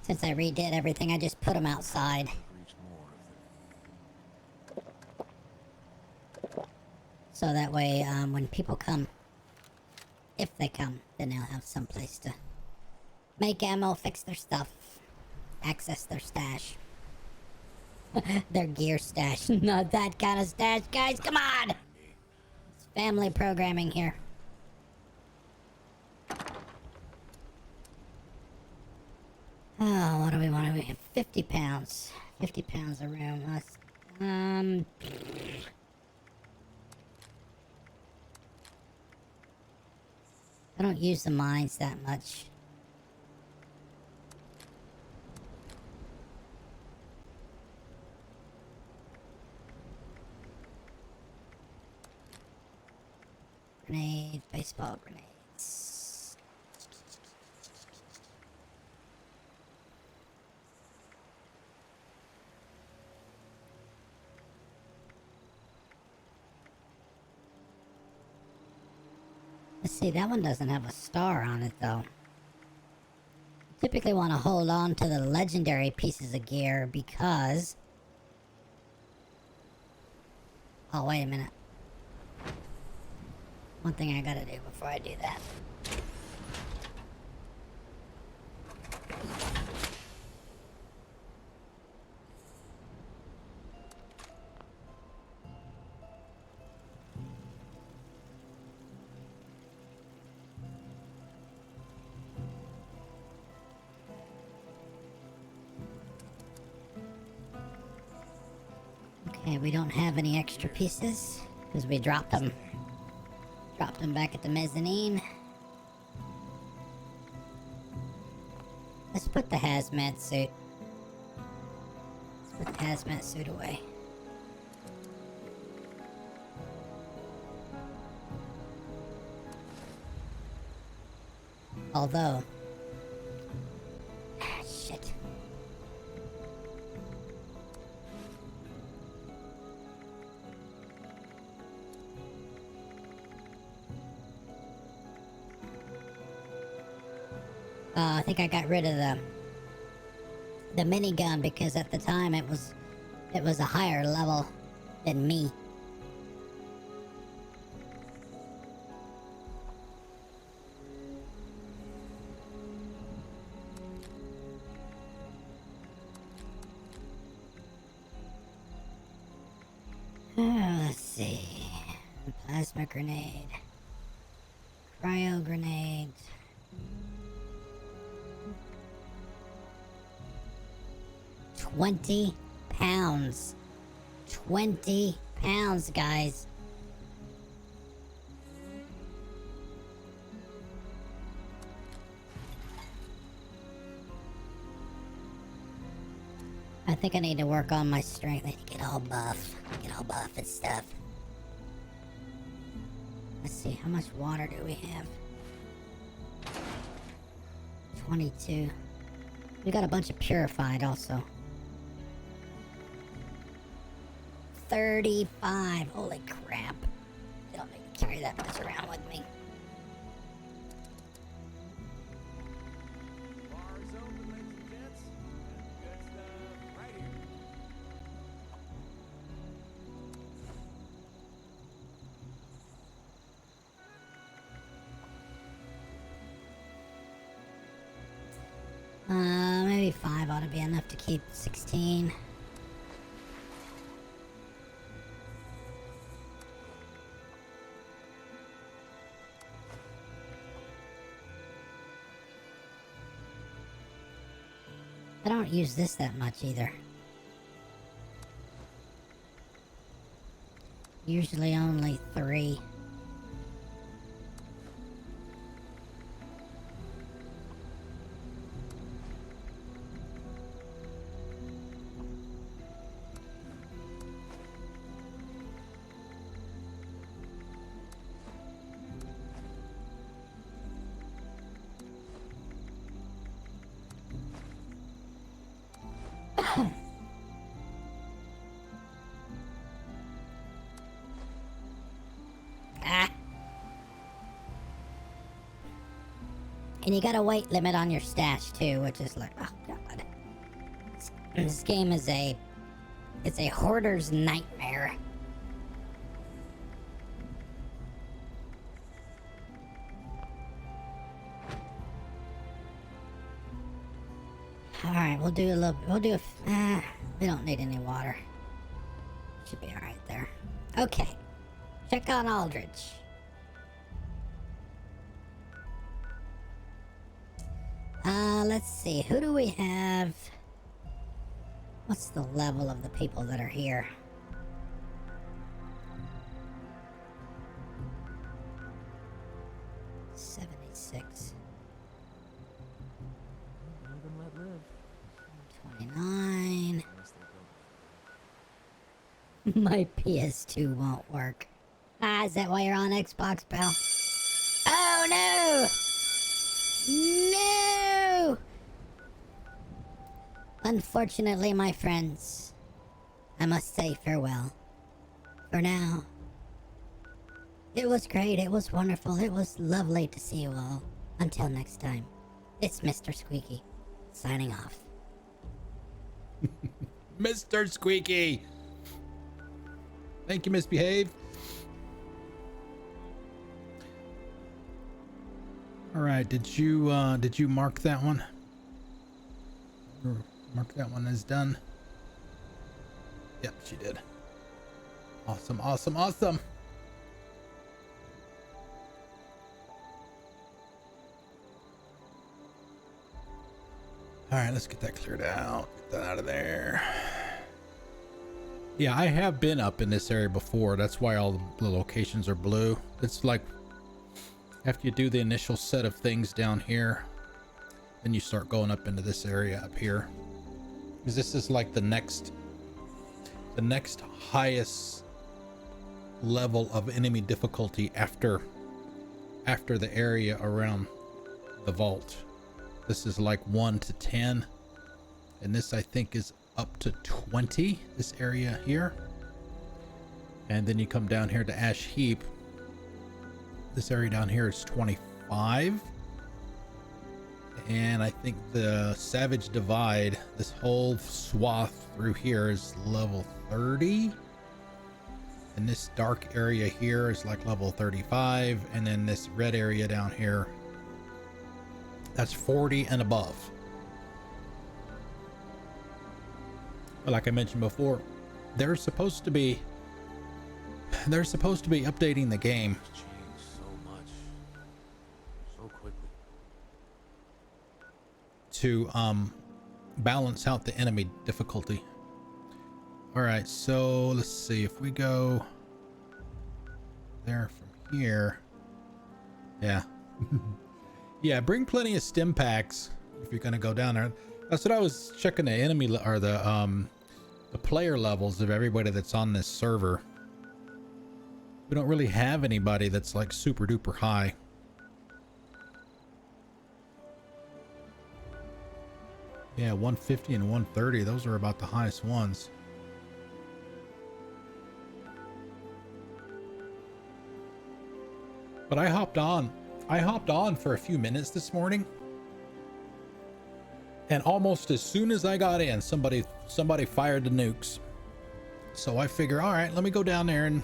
since I redid everything, I just put them outside. So that way, when people come, if they come, then they'll have some place to make ammo, fix their stuff, access their stash. Their gear stash. Not that kind of stash, guys. Come on! It's family programming here. Oh, what do we want? We have 50 pounds. 50 pounds a room. I don't use the mines that much. Grenades, baseball grenades. Let's see, that one doesn't have a star on it though. Typically want to hold on to the legendary pieces of gear because... Oh, wait a minute. One thing I gotta do before I do that. Okay, we don't have any extra pieces because we dropped them. Dropped them back at the mezzanine. Let's put the hazmat suit. Let's put the hazmat suit away. Although... shit. I think I got rid of the minigun because at the time it was a higher level than me. Let's see. Plasma grenade. Cryo grenade. £20. 20 pounds, guys. I think I need to work on my strength. I need to get all buff. Get all buff and stuff. Let's see, how much water do we have? 22. We got a bunch of purified also. 35. Holy crap. They don't make me carry that much around with me. Bars open, ladies and gents. Good stuff right here. Maybe 5 ought to be enough to keep 16. I don't use this that much either. Usually only 3. And you got a weight limit on your stash too, which is like, oh god. This game is it's a hoarder's nightmare. All right, we'll do a little. We don't need any water. Should be all right there. Okay. Check on Aldridge. Let's see. Who do we have? What's the level of the people that are here? $76. 29. My PS2 won't work. Ah, is that why you're on Xbox, pal? Oh no! No! Unfortunately, my friends, I must say farewell. For now. It was great, it was wonderful, it was lovely to see you all. Until next time, it's Mr. Squeaky, signing off. Mr. Squeaky! Thank you, Misbehave. All right, did you mark that one? Mark that one as done. Yep, she did. Awesome, awesome, awesome. All right, let's get that cleared out. Get that out of there. Yeah, I have been up in this area before. That's why all the locations are blue. It's like after you do the initial set of things down here, then you start going up into this area up here. Because this is like the next highest level of enemy difficulty after the area around the vault. This is like 1 to 10, and this I think is up to 20, this area here. And then you come down here to Ash Heap. This area down here is 25. And I think the Savage Divide, this whole swath through here is level 30. And this dark area here is like level 35. And then this red area down here, that's 40 and above. But like I mentioned before, they're supposed to be updating the game to balance out the enemy difficulty. All right, so let's see if we go there from here. Yeah. Yeah, bring plenty of stim packs if you're gonna go down there. That's what I was checking, the enemy or the player levels of everybody that's on this server. We don't really have anybody that's like super duper high. Yeah, 150 and 130, those are about the highest ones. But I hopped on for a few minutes this morning, and almost as soon as I got in, somebody fired the nukes. So I figure, all right, let me go down there and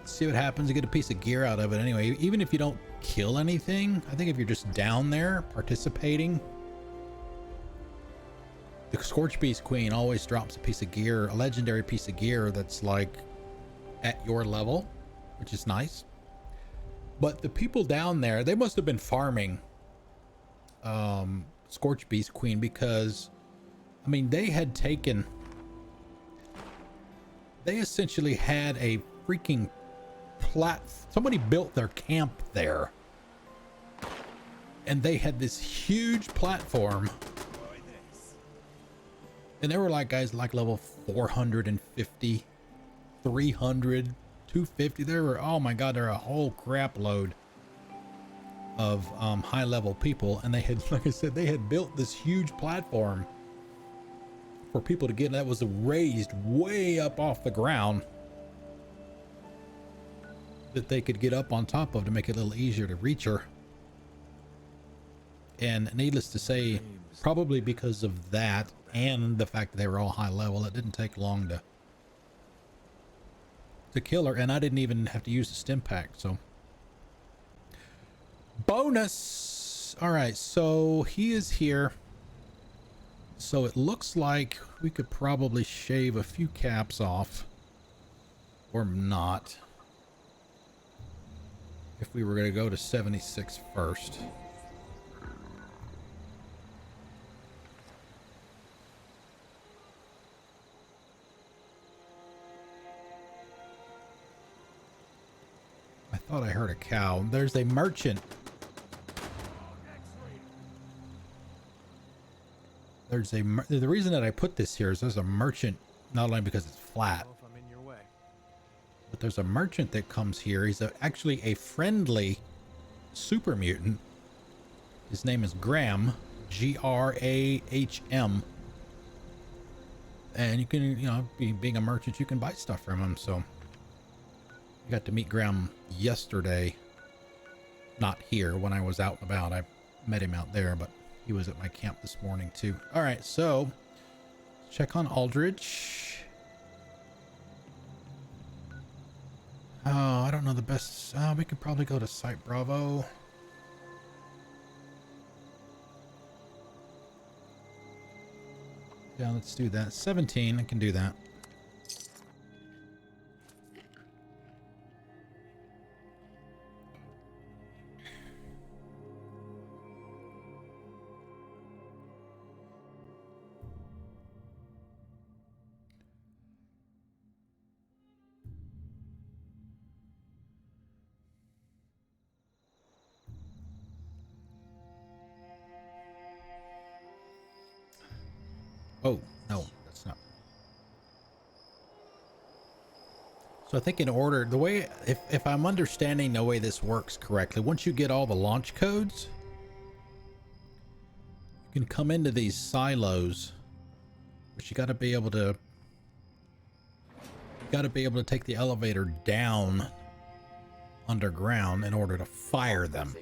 see what happens and get a piece of gear out of it anyway. Even if you don't kill anything, I think if you're just down there participating, the Scorch Beast Queen always drops a piece of gear, a legendary piece of gear that's like at your level, which is nice. But the people down there, they must have been farming Scorch Beast Queen, because I mean they essentially had a freaking somebody built their camp there, and they had this huge platform, and there were like guys like level 450, 300, 250. There were, oh my god, there are a whole crap load of high level people, and they had, like I said, they had built this huge platform for people to get, that was raised way up off the ground, that they could get up on top of to make it a little easier to reach her. And needless to say, probably because of that and the fact that they were all high level, it didn't take long to kill her, and I didn't even have to use the stim pack. So bonus. All right, so he is here. So it looks like we could probably shave a few caps off, or not, if we were going to go to 76 first. I thought I heard a cow. There's a merchant. The reason that I put this here is there's a merchant, not only because it's flat, but there's a merchant that comes here. He's actually a friendly super mutant. His name is Graham, Grahm, and you can, you know, being a merchant, you can buy stuff from him. So I got to meet Graham yesterday, not here when I was out and about. I met him out there, but he was at my camp this morning too. All right, so check on Aldridge. Oh, I don't know the best. We could probably go to Site Bravo. Yeah, let's do that. 17, I can do that. Oh, no, that's not. So I think in order, the way, if I'm understanding the way this works correctly, once you get all the launch codes, you can come into these silos, but you got to be able to take the elevator down underground in order to fire them.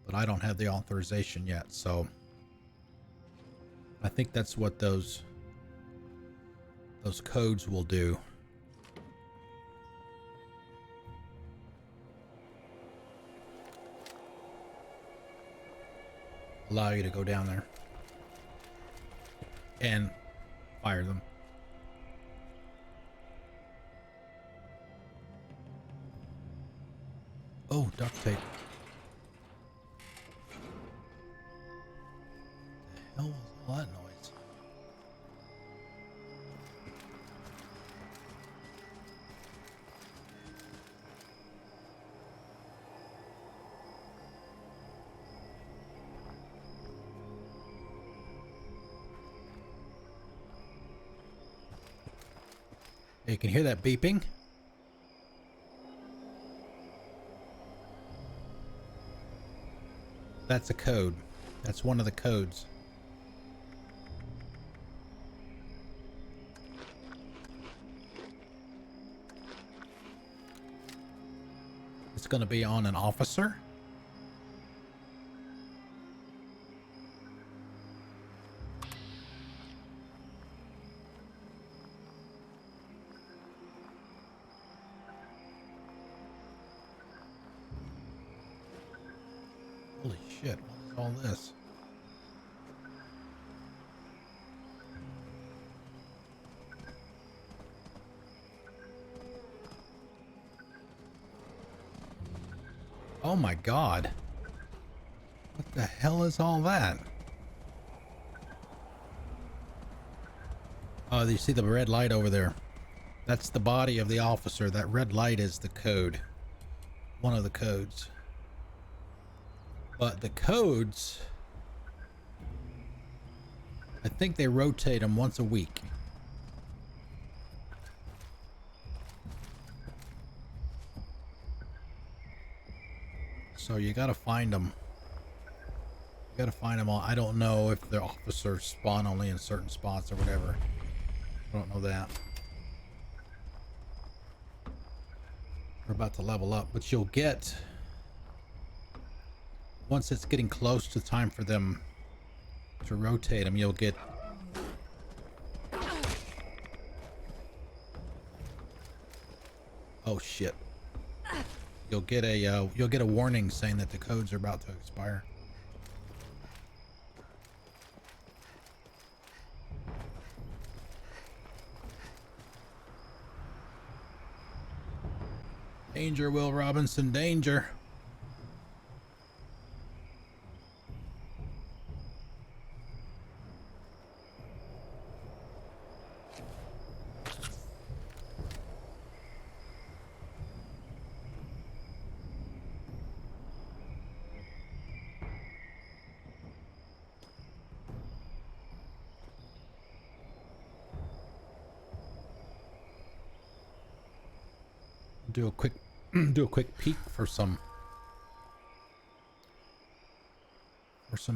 But I don't have the authorization yet, so I think that's what those codes will do. Allow you to go down there and fire them. Oh, duct tape. The hell was all that noise? You can hear that beeping. That's a code. That's one of the codes. It's going to be on an officer. Holy shit, what is all this? Oh my god. What the hell is all that? Oh, you see the red light over there? That's the body of the officer. That red light is the code. One of the codes. But the codes, I think they rotate them once a week. So you gotta find them. You gotta find them all. I don't know if the officers spawn only in certain spots or whatever. I don't know that. We're about to level up, but you'll get, once it's getting close to time for them to rotate them, you'll get oh shit. You'll get a warning saying that the codes are about to expire. Danger, Will Robinson, danger. Do a quick peek for some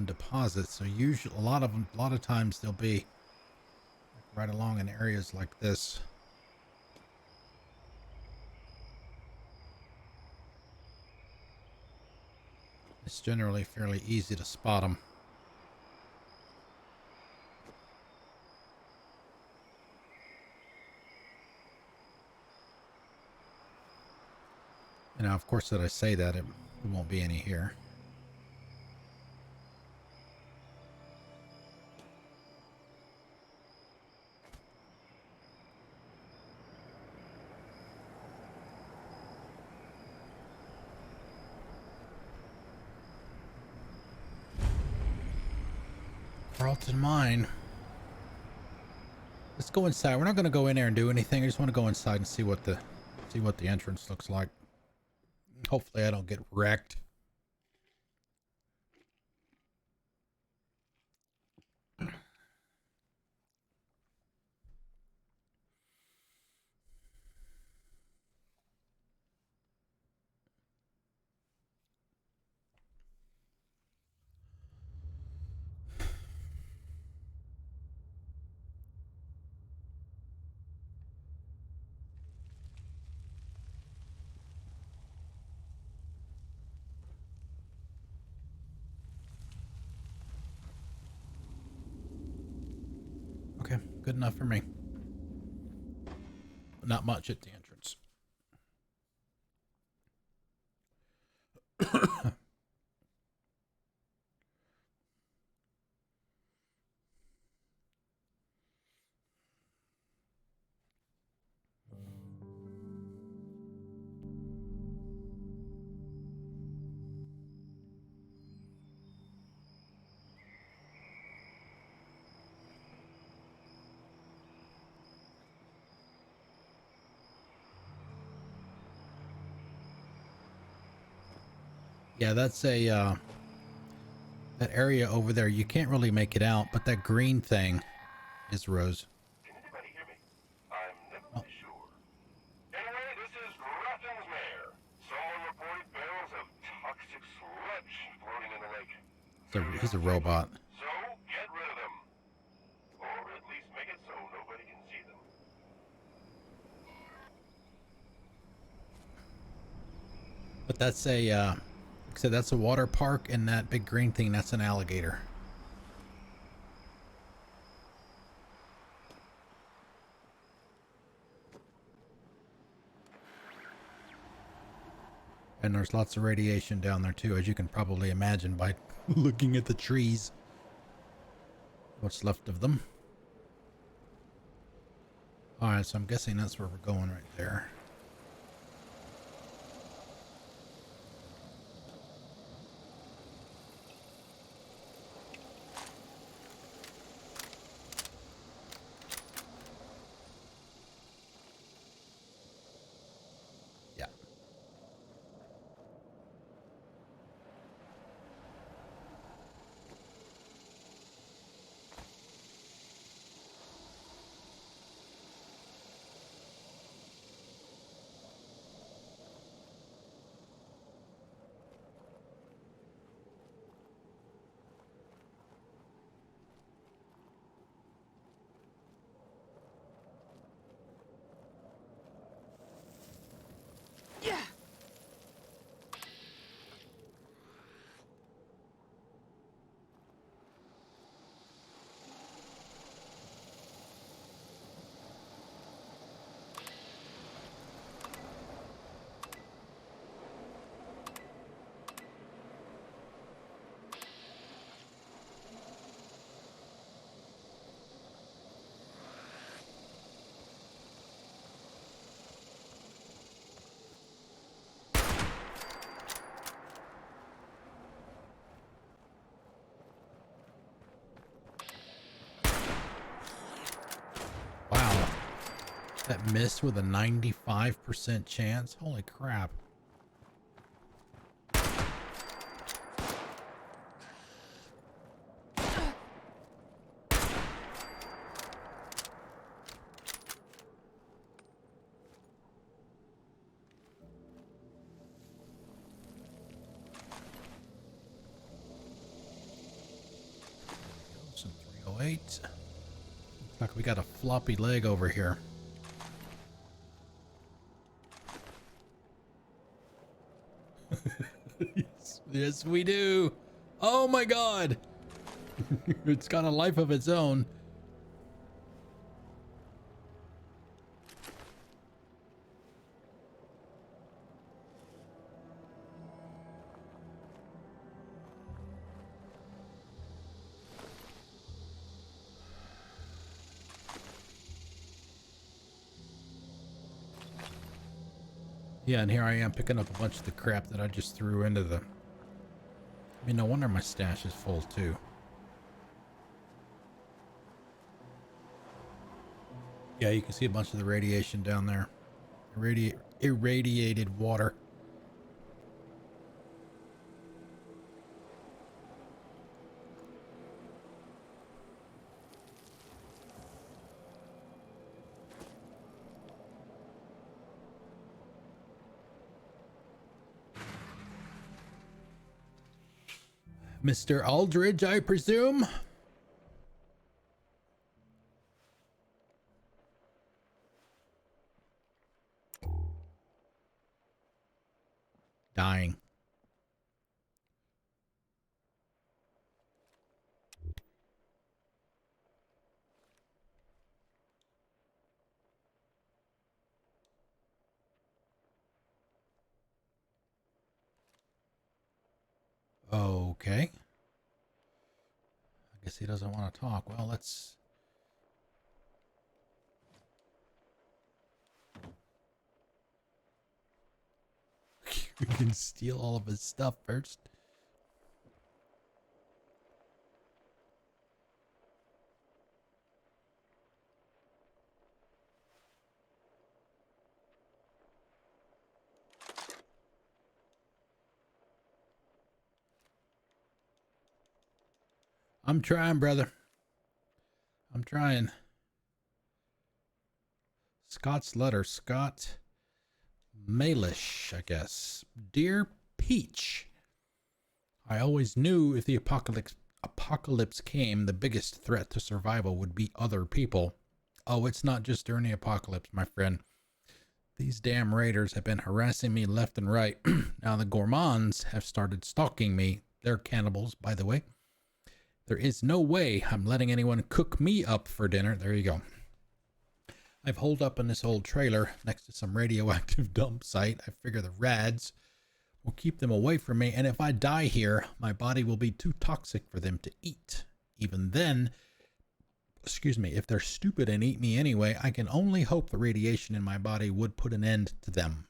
deposits. So usually a lot of times they'll be right along in areas like this. It's generally fairly easy to spot them. And now, of course, that I say that, it won't be any here. Carlton Mine. Let's go inside. We're not going to go in there and do anything. I just want to go inside and see what the entrance looks like. Hopefully I don't get wrecked. Okay, good enough for me. Not much at the entrance. Yeah, that's a that area over there. You can't really make it out, but that green thing is Rose. Can anybody hear me? I'm never really sure. Anyway, this is Grafton's mayor. Someone reported barrels of toxic sludge floating in the lake. So he's a robot. So get rid of them, or at least make it so nobody can see them. But that's a like I said, that's a water park, and that big green thing, that's an alligator. And there's lots of radiation down there too, as you can probably imagine by looking at the trees. What's left of them. Alright, so I'm guessing that's where we're going right there. That missed with a 95% chance. Holy crap. Some 308. Looks like we got a floppy leg over here. Yes, we do. Oh my god. It's got a life of its own. Yeah, and here I am picking up a bunch of the crap that I just threw into the... I mean, no wonder my stash is full too. Yeah, you can see a bunch of the radiation down there. Irradiated water. Mr. Aldridge, I presume? Dying. Okay. I guess he doesn't want to talk. Well, let's... We can steal all of his stuff first. I'm trying, brother. I'm trying. Scott's letter. Scott Malish, I guess. Dear Peach, I always knew if the apocalypse came, the biggest threat to survival would be other people. Oh, it's not just during the apocalypse, my friend. These damn raiders have been harassing me left and right. Now the gourmands have started stalking me. They're cannibals, by the way. There is no way I'm letting anyone cook me up for dinner. There you go. I've holed up in this old trailer next to some radioactive dump site. I figure the rads will keep them away from me, and if I die here, my body will be too toxic for them to eat. Even then, excuse me, if they're stupid and eat me anyway, I can only hope the radiation in my body would put an end to them.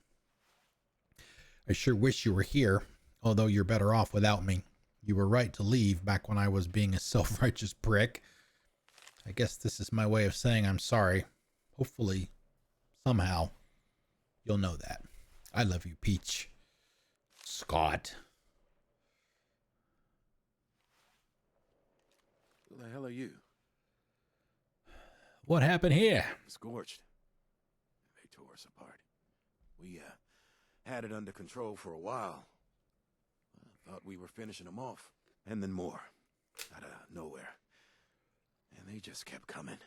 I sure wish you were here, although you're better off without me. You were right to leave back when I was being a self-righteous prick. I guess this is my way of saying I'm sorry. Hopefully, somehow, you'll know that. I love you, Peach. Scott. Who the hell are you? What happened here? Scorched. They tore us apart. We, had it under control for a while. I thought we were finishing them off. And then more. Out of nowhere. And they just kept coming.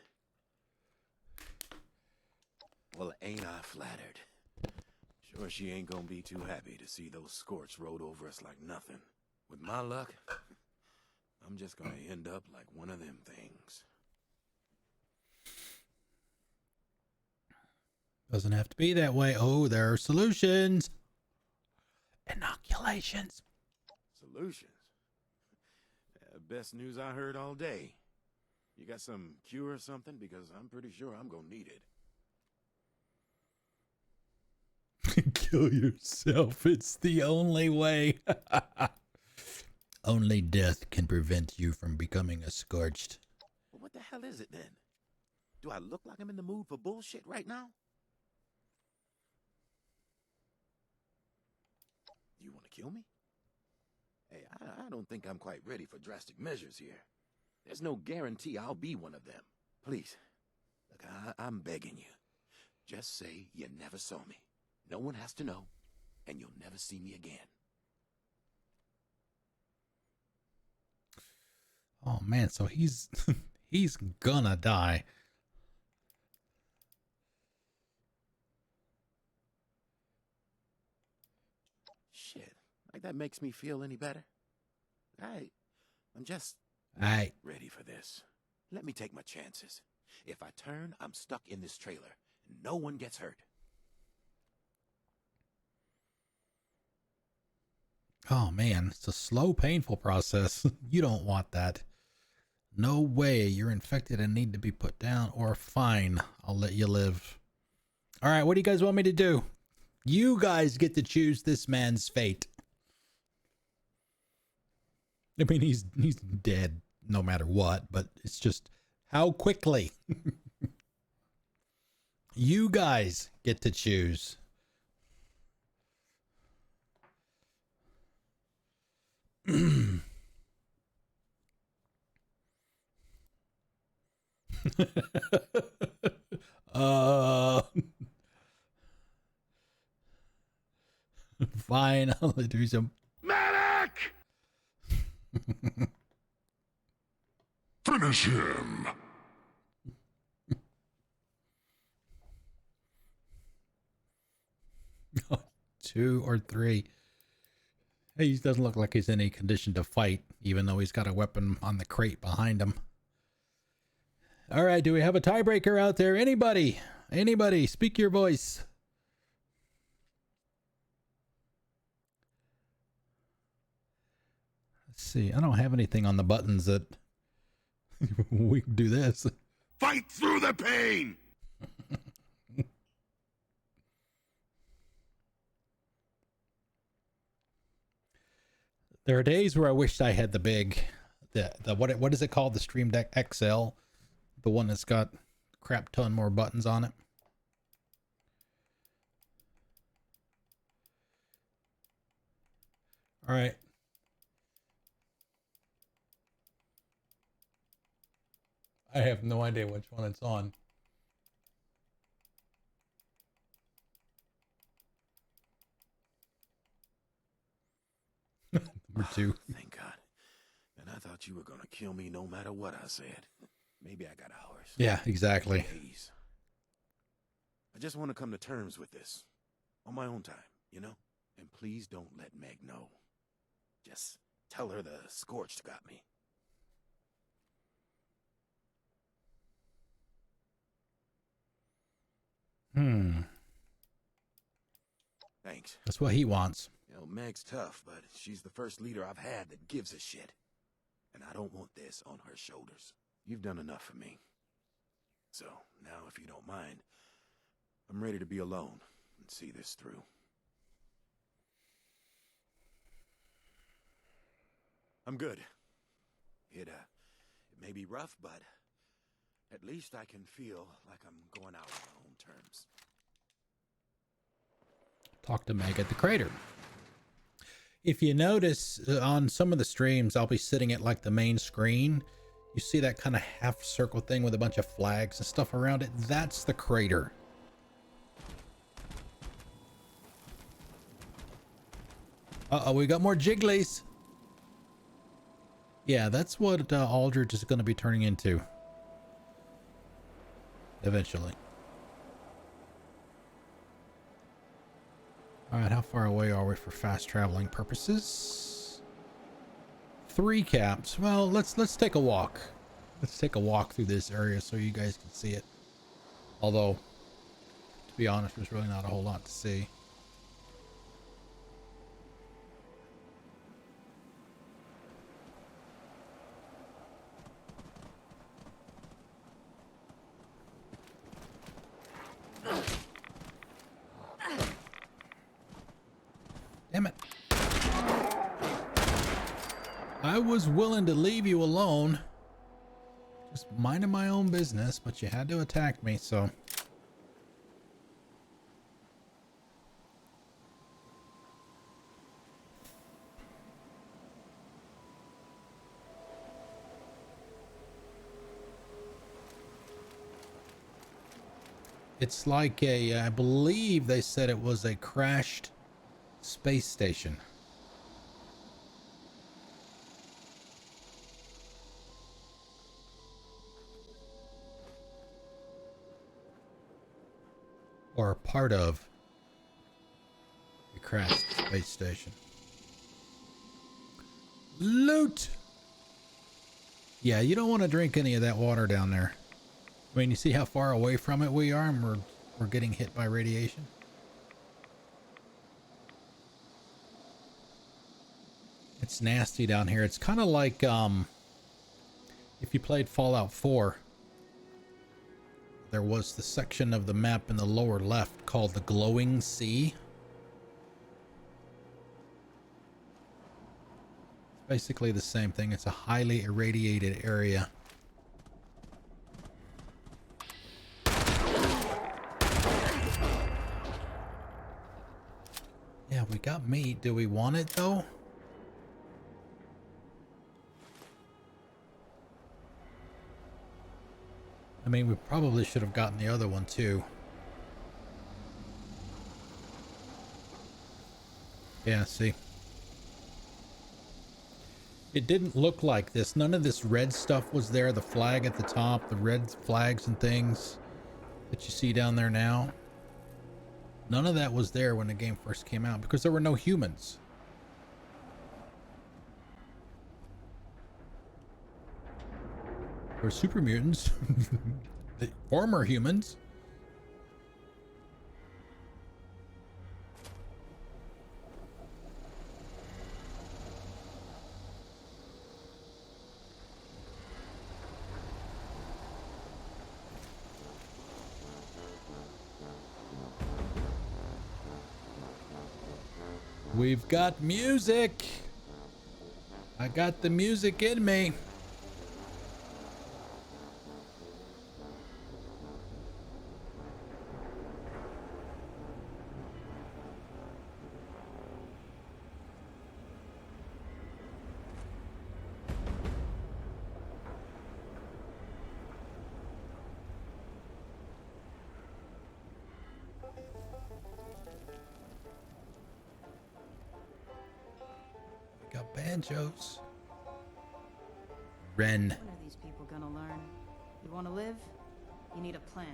Well, ain't I flattered. Sure she ain't gonna be too happy to see those Scorched rode over us like nothing. With my luck, I'm just gonna end up like one of them things. Doesn't have to be that way. Oh, there are solutions. Inoculations. Solutions? Best news I heard all day. You got some cure or something? Because I'm pretty sure I'm gonna need it. Kill yourself. It's the only way. Only death can prevent you from becoming a Scorched. Well, what the hell is it then? Do I look like I'm in the mood for bullshit right now? You want to kill me? Hey, I don't think I'm quite ready for drastic measures here. There's no guarantee I'll be one of them. Please, look, I'm begging you. Just say you never saw me. No one has to know, and you'll never see me again. Oh man, so he's he's gonna die. Shit, like that makes me feel any better. I'm just ready for this. Let me take my chances. If I turn, I'm stuck in this trailer. No one gets hurt. Oh man, it's a slow, painful process. You don't want that. No way, you're infected and need to be put down, or fine, I'll let you live. All right, what do you guys want me to do? You guys get to choose this man's fate. I mean, he's dead no matter what, but it's just how quickly. You guys get to choose. Fine, I'll do some. Medic! Finish him! 2 or 3. He doesn't look like he's in any condition to fight, even though he's got a weapon on the crate behind him. All right, do we have a tiebreaker out there? Anybody? Anybody? Speak your voice. Let's see. I don't have anything on the buttons that we can do this. Fight through the pain! There are days where I wished I had the what is it called? The Stream Deck XL, the one that's got a crap ton more buttons on it. All right. I have no idea which one it's on. Number 2. Thank God. And I thought you were gonna kill me no matter what I said. Maybe I got hours. Yeah, exactly. Days. I just want to come to terms with this. On my own time, you know? And please don't let Meg know. Just tell her the Scorched got me. Thanks. That's what he wants. You know, Meg's tough, but she's the first leader I've had that gives a shit. And I don't want this on her shoulders. You've done enough for me. So, now if you don't mind, I'm ready to be alone and see this through. I'm good. It may be rough, but at least I can feel like I'm going out on my own terms. Talk to Meg at the crater. If you notice on some of the streams, I'll be sitting at like the main screen. You see that kind of half circle thing with a bunch of flags and stuff around it? That's the crater. Uh-oh, we got more jigglies. Yeah, that's what Aldridge is going to be turning into. Eventually. Alright, how far away are we for fast traveling purposes? 3 caps. Well, let's take a walk. Let's take a walk through this area so you guys can see it. Although, to be honest, there's really not a whole lot to see. Damn it. I was willing to leave you alone. Just minding my own business, but you had to attack me, so. It's like a, I believe they said it was a crashed space station. Or part of a crashed space station. Loot! Yeah, you don't want to drink any of that water down there. I mean, you see how far away from it we are, and we're getting hit by radiation. It's nasty down here. It's kind of like if you played Fallout 4. There was the section of the map in the lower left called the Glowing Sea. Basically the same thing. It's a highly irradiated area. Yeah, we got meat. Do we want it though? I mean, we probably should have gotten the other one too. Yeah, see. It didn't look like this. None of this red stuff was there. The flag at the top, the red flags and things that you see down there now. None of that was there when the game first came out because there were no humans. Or super mutants. The former humans. We've got music. I got the music in me. Got banjos. Ren. When are these people gonna learn? You wanna live? You need a plan.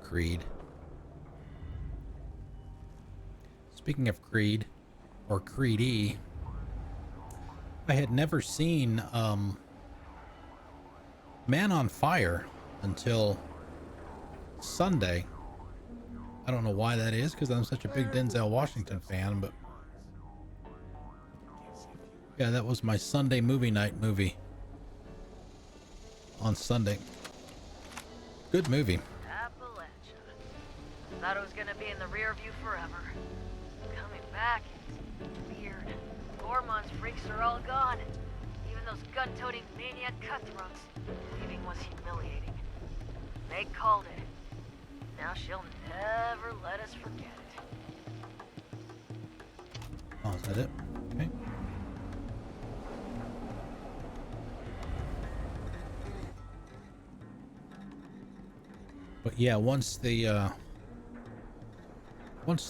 Creed. Speaking of Creed, or Creedy, I had never seen Man on Fire until Sunday. I don't know why that is, because I'm such a big Denzel Washington fan, but yeah, that was my Sunday movie night movie on Sunday. Good movie. Appalachia. Thought it was gonna be in the rear view forever. Coming back, it's weird. Gormon's freaks are all gone. Even those gun-toting maniac cutthroats. Leaving was humiliating. They called it. Now she'll never let us forget it. Oh, is that it? Okay. But yeah, once the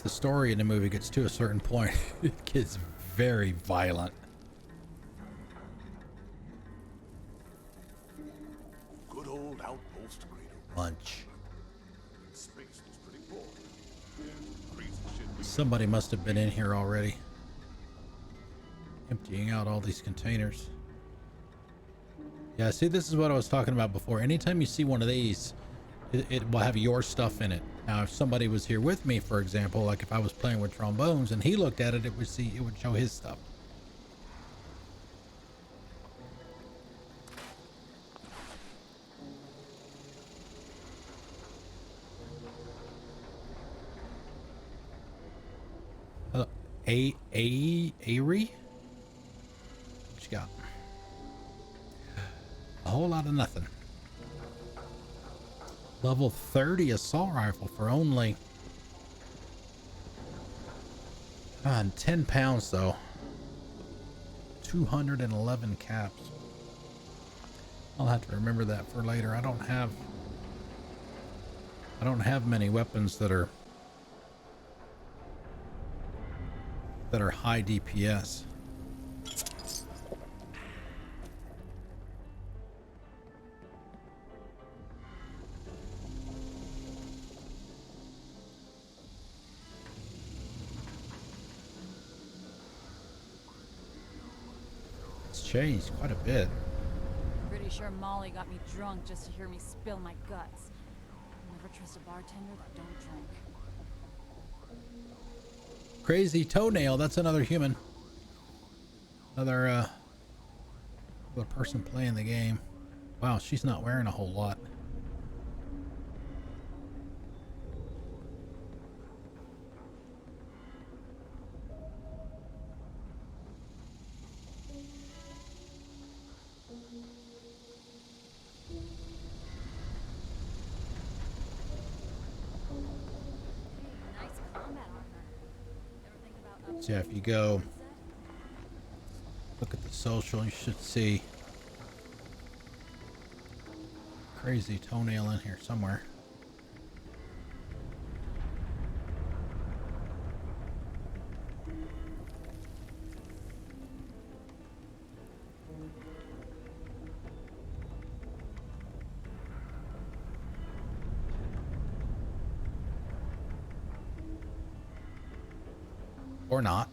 story in the movie gets to a certain point, it gets very violent. Good old outpost Greedo. Lunch. Space was pretty boring. Crazy shit. Somebody must have been in here already, emptying out all these containers. Yeah, see, this is what I was talking about before. Anytime you see one of these, it will have your stuff in it. Now, if somebody was here with me, for example, like if I was playing with trombones and he looked at it, it would show his stuff. Ari? What you got? A whole lot of nothing. Level 30 assault rifle for only 10 pounds though. 211 caps. I'll have to remember that for later. I don't have many weapons that are high DPS. It's changed quite a bit. Pretty sure Molly got me drunk just to hear me spill my guts. Never trust a bartender that don't drink. Crazy Toenail, that's another human. Another person playing the game. Wow, she's not wearing a whole lot. So yeah, if you go look at the social, you should see Crazy Toenail in here somewhere. Or not.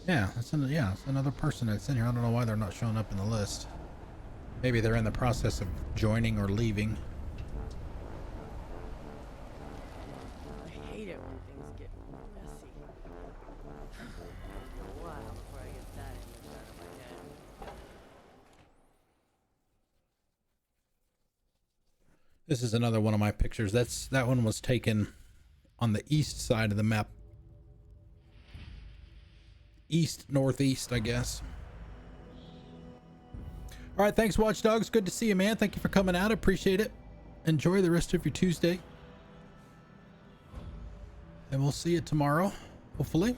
Yeah, it's another person that's in here. I don't know why they're not showing up in the list. Maybe they're in the process of joining or leaving. I hate it when things get messy. A while before I get that image out of my head. This is another one of my pictures. That one was taken on the east side of the map. East, northeast, I guess. All right, thanks, Watchdogs. Good to see you, man. Thank you for coming out. Appreciate it. Enjoy the rest of your Tuesday. And we'll see you tomorrow, hopefully.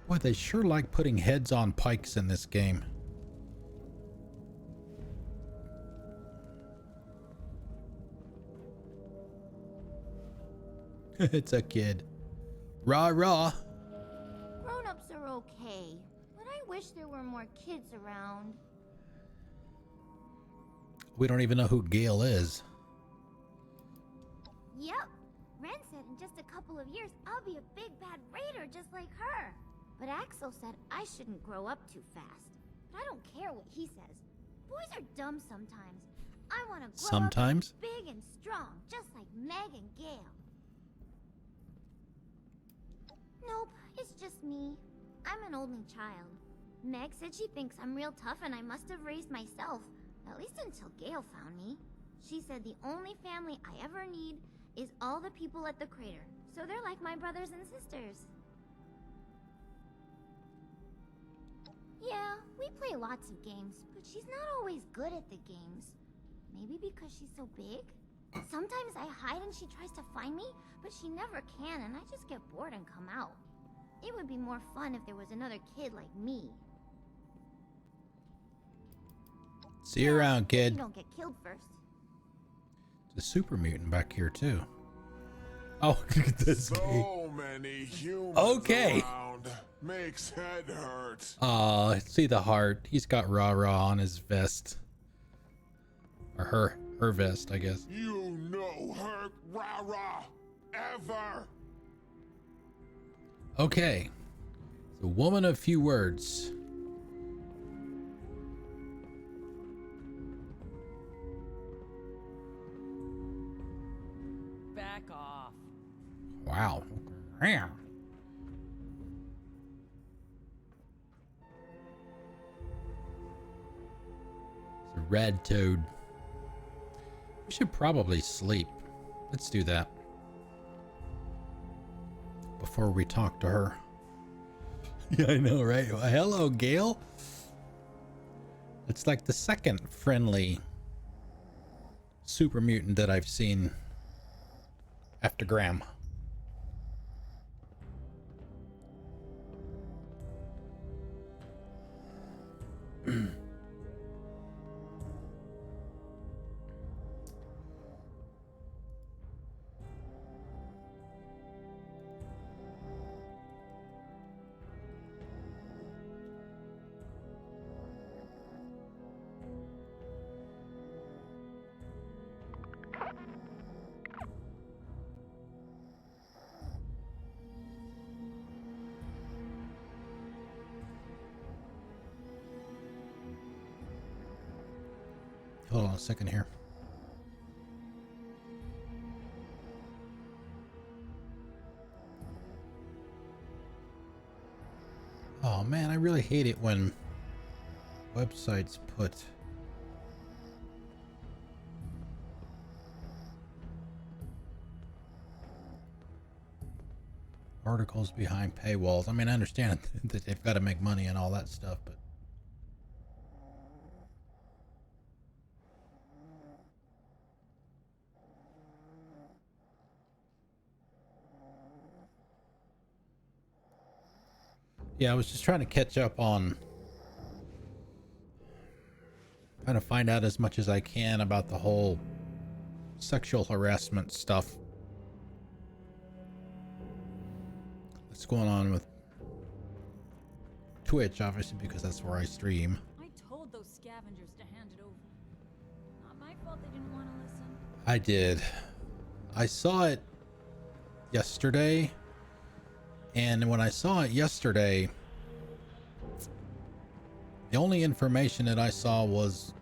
Boy, they sure like putting heads on pikes in this game. It's a kid. Rah rah. Grown-ups are okay, but I wish there were more kids around. We don't even know who Gail is. Yep. Ren said in just a couple of years I'll be a big bad raider just like her. But Axel said I shouldn't grow up too fast. But I don't care what he says. Boys are dumb sometimes. I want to grow Sometimes? up big and strong, just like Meg and Gail. Nope, it's just me. I'm an only child. Meg said she thinks I'm real tough and I must have raised myself. At least until Gail found me. She said the only family I ever need is all the people at the crater. So they're like my brothers and sisters. Yeah, we play lots of games, but she's not always good at the games. Maybe because she's so big? Sometimes I hide and she tries to find me, but she never can and I just get bored and come out. It would be more fun if there was another kid like me. See you around, kid. You don't get killed first. There's a super mutant back here too. Oh, look at this guy. So many humans Okay. around. Makes head hurt. Aw, see the heart. He's got rah-rah on his vest. Or her vest, I guess. You know her rah-rah ever. Okay. The woman of few words. Back off. Wow. Red Toad. We should probably sleep. Let's do that. Before we talk to her. Yeah, I know, right? Well, hello, Gail. It's like the second friendly super mutant that I've seen after Graham. Hold on a second here. Oh man, I really hate it when websites put articles behind paywalls. I mean, I understand that they've got to make money and all that stuff, but yeah, I was just trying to catch up on trying to find out as much as I can about the whole sexual harassment stuff that's going on with Twitch, obviously, because that's where I stream. I told those scavengers to hand it over. Not my fault they didn't want to listen. I did. I saw it yesterday, and when I saw it yesterday, the only information that I saw was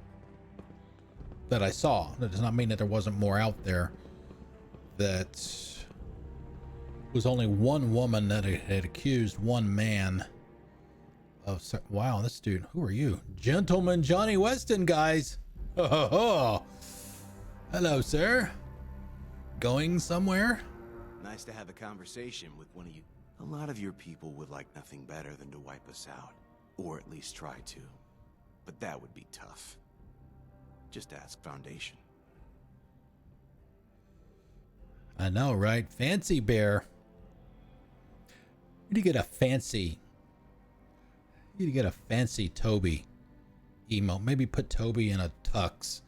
that I saw. That does not mean that there wasn't more out there. That was only one woman that had accused one man of. Wow, this dude. Who are you? Gentleman Johnny Weston, guys. Oh, hello, sir. Going somewhere? Nice to have a conversation with one of you. A lot of your people would like nothing better than to wipe us out. Or at least try to. But that would be tough. Just ask Foundation. I know, right? Fancy Bear. You need to get a fancy. You need to get a fancy Toby emote. Maybe put Toby in a tux.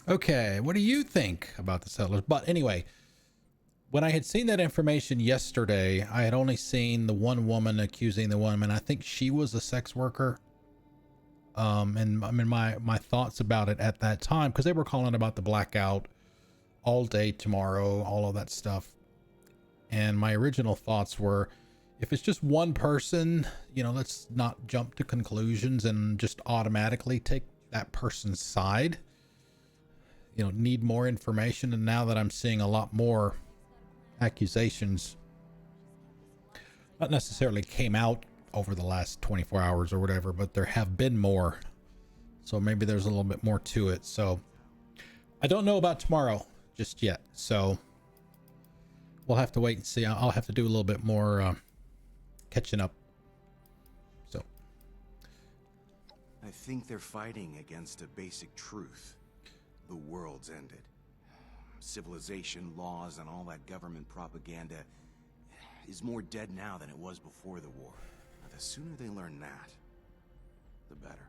Okay, what do you think about the settlers? But anyway, when I had seen that information yesterday, I had only seen the one woman accusing the woman. I think she was a sex worker. And I mean, my thoughts about it at that time, because they were calling about the blackout all day tomorrow, all of that stuff. And my original thoughts were, if it's just one person, you know, let's not jump to conclusions and just automatically take that person's side. You know, need more information. And now that I'm seeing a lot more accusations, not necessarily came out over the last 24 hours or whatever, but there have been more, so maybe there's a little bit more to it. So I don't know about tomorrow just yet, so we'll have to wait and see. I'll have to do a little bit more catching up. So I think they're fighting against a basic truth. The world's ended. Civilization, laws, and all that government propaganda is more dead now than it was before the war. Now, the sooner they learn that, the better.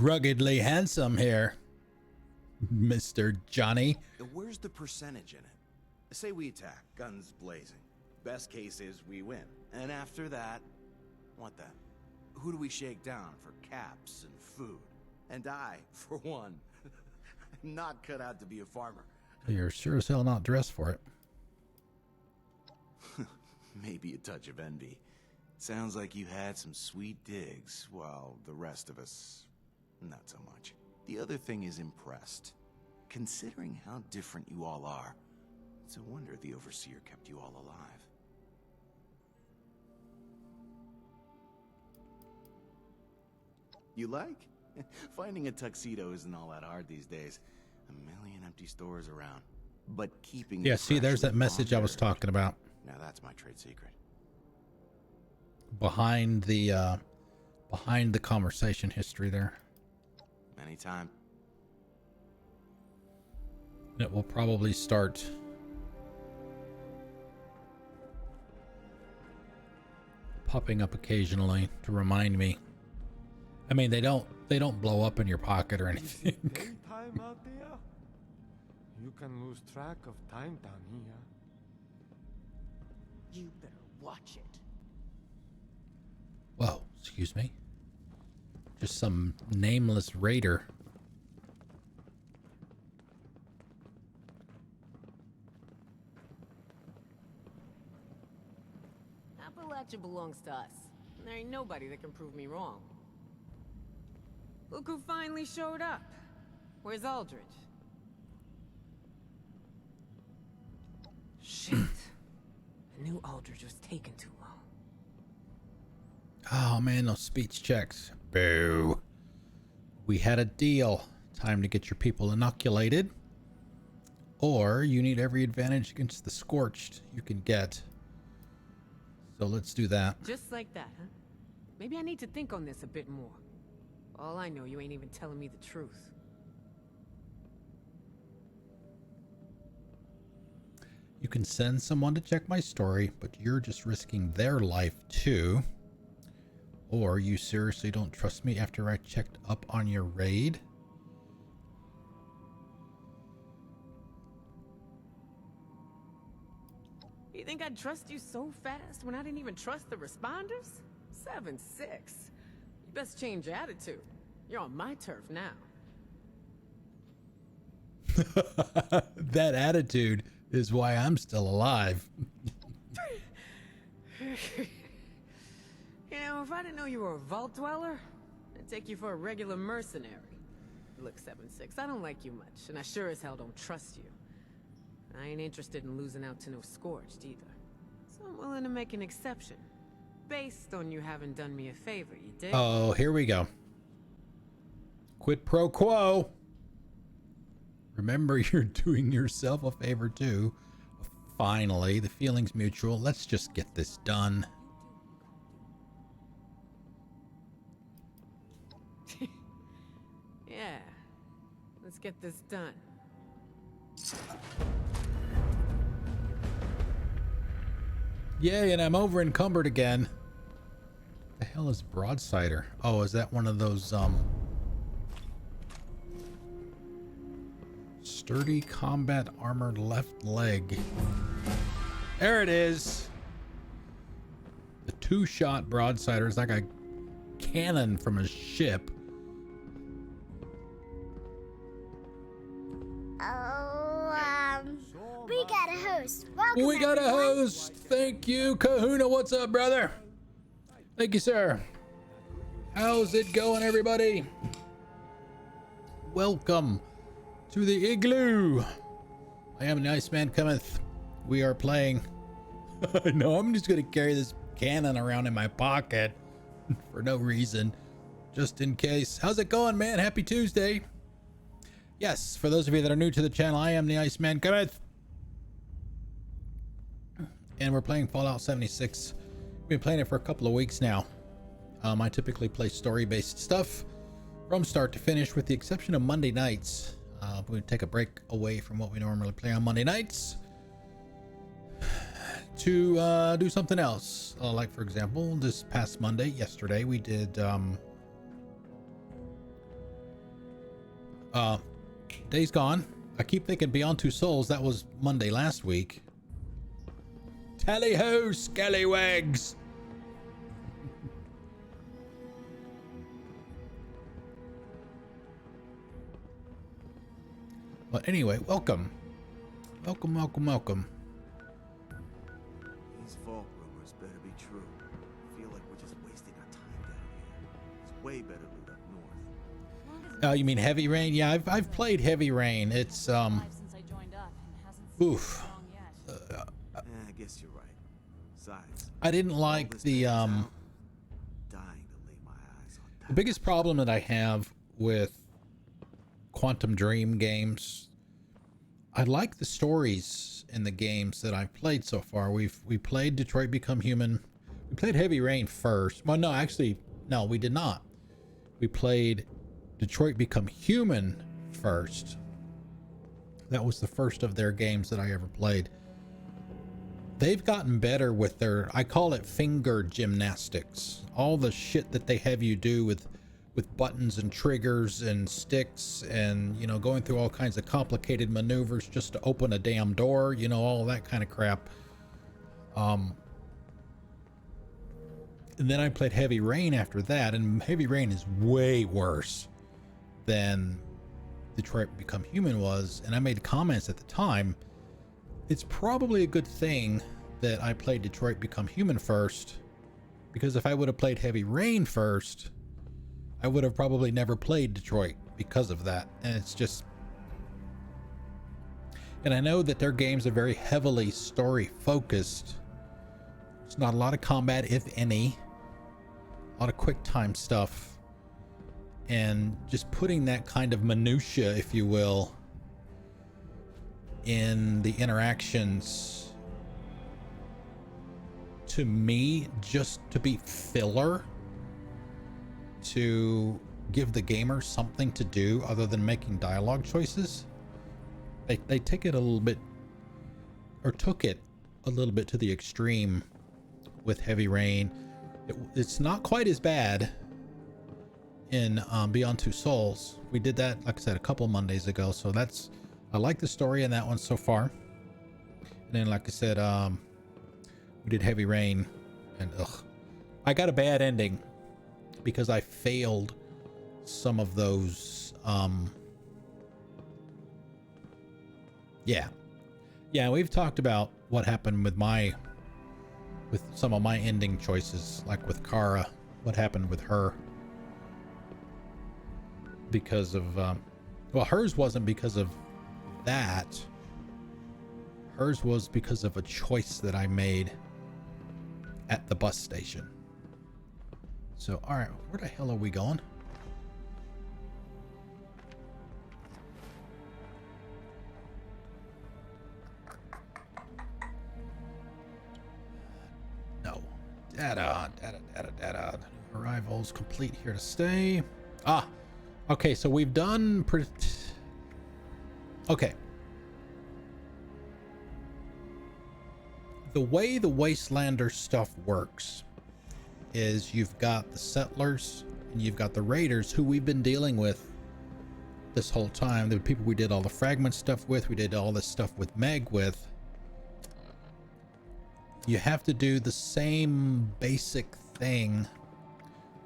Ruggedly handsome here, Mr. Johnny. Where's the percentage in it? Say we attack, guns blazing. Best case is we win. And after that, what then? Who do we shake down for caps and food? And I, for one, I'm not cut out to be a farmer. You're sure as hell not dressed for it. Maybe a touch of envy. Sounds like you had some sweet digs, while the rest of us, not so much. The other thing is impressed. Considering how different you all are, it's a wonder the Overseer kept you all alive. You like? Finding a tuxedo isn't all that hard these days. A million empty stores around. But keeping Yeah, it see, there's freshly that message I was laundered. talking about. Now that's my trade secret. Behind the conversation history there. Anytime. It will probably start popping up occasionally to remind me. I mean, they don't blow up in your pocket or anything. Time out there. You can lose track of time down here. You better watch it. Whoa, excuse me. Just some nameless raider. Appalachia belongs to us. There ain't nobody that can prove me wrong. Look who finally showed up. Where's Aldridge? Shit. I knew Aldridge was taking too long. Oh man, those speech checks. Boo. We had a deal. Time to get your people inoculated. Or you need every advantage against the scorched you can get. So let's do that. Just like that, huh? Maybe I need to think on this a bit more. All I know, you ain't even telling me the truth. You can send someone to check my story, but you're just risking their life too. Or you seriously don't trust me after I checked up on your raid? You think I'd trust you so fast when I didn't even trust the responders? 7-6. You best change your attitude. You're on my turf now. That attitude is why I'm still alive. You know, if I didn't know you were a vault dweller, I'd take you for a regular mercenary. Look, 7-6, I don't like you much, and I sure as hell don't trust you. I ain't interested in losing out to no Scorched either. So I'm willing to make an exception. Based on you having done me a favor, you dig? Oh, here we go. Quid pro quo. Remember, you're doing yourself a favor too. Finally, the feeling's mutual. Let's just get this done. Yeah. Let's get this done. Yay, and I'm over encumbered again. The hell is Broadsider? Oh, is that one of those sturdy combat armored left leg? There it is. The two-shot Broadsider is like a cannon from a ship. We got a host. Welcome, We got a everyone. host. Thank you, Kahuna. What's up, brother? Thank you, sir. How's it going, everybody? Welcome to the igloo. I am the Iceman cometh. We are playing. No, I'm just gonna carry this cannon around in my pocket for no reason, just in case. How's it going, man? Happy Tuesday. Yes, for those of you that are new to the channel, I am the Iceman cometh. And we're playing Fallout 76. We've been playing it for a couple of weeks now. I typically play story-based stuff from start to finish, with the exception of Monday nights. We take a break away from what we normally play on Monday nights to do something else. Like, for example, this past Monday, yesterday, we did Days Gone. I keep thinking Beyond Two Souls. That was Monday last week. Tally-ho, scallywags! But anyway, welcome. Welcome, welcome, welcome. These vault rumors better be true. I feel like we're just wasting our time down here. It's way better loot up north. You mean Heavy Rain? Yeah, I've played Heavy Rain. It's Since I joined up and hasn't oof. I guess you're right. Besides, I didn't like the dying to lay my eyes on The biggest problem that I have with Quantum Dream games, I like the stories in the games that I've played so far. We played Detroit Become Human. We played Heavy Rain first. Well, no, actually, no, we did not. We played Detroit Become Human first. That was the first of their games that I ever played. They've gotten better with their, I call it finger gymnastics. All the shit that they have you do with buttons and triggers and sticks and, you know, going through all kinds of complicated maneuvers just to open a damn door, you know, all that kind of crap. And then I played Heavy Rain after that, and Heavy Rain is way worse than Detroit Become Human was. And I made comments at the time. It's probably a good thing that I played Detroit Become Human first, because if I would have played Heavy Rain first, I would have probably never played Detroit because of that. And it's just, and I know that their games are very heavily story focused. There's not a lot of combat, if any, a lot of quick time stuff, and just putting that kind of minutia, if you will, in the interactions, to me, just to be filler, to give the gamer something to do other than making dialogue choices. They take it a little bit, or took it a little bit to the extreme with Heavy Rain. It's not quite as bad in Beyond Two Souls. We did that, like I said, a couple Mondays ago, so that's, I like the story in that one so far. And then, like I said, we did Heavy Rain, and I got a bad ending because I failed some of those. Yeah, we've talked about what happened with some of my ending choices, like with Kara, what happened with her. Because of, well, hers wasn't because of that. Hers was because of a choice that I made at the bus station. So, all right, where the hell are we going? No. Data. Arrivals complete, here to stay. Okay, so we've done okay. The way the Wastelanders stuff works is you've got the settlers and you've got the raiders, who we've been dealing with this whole time. The people we did all the fragment stuff with, we did all this stuff with Meg with. You have to do the same basic thing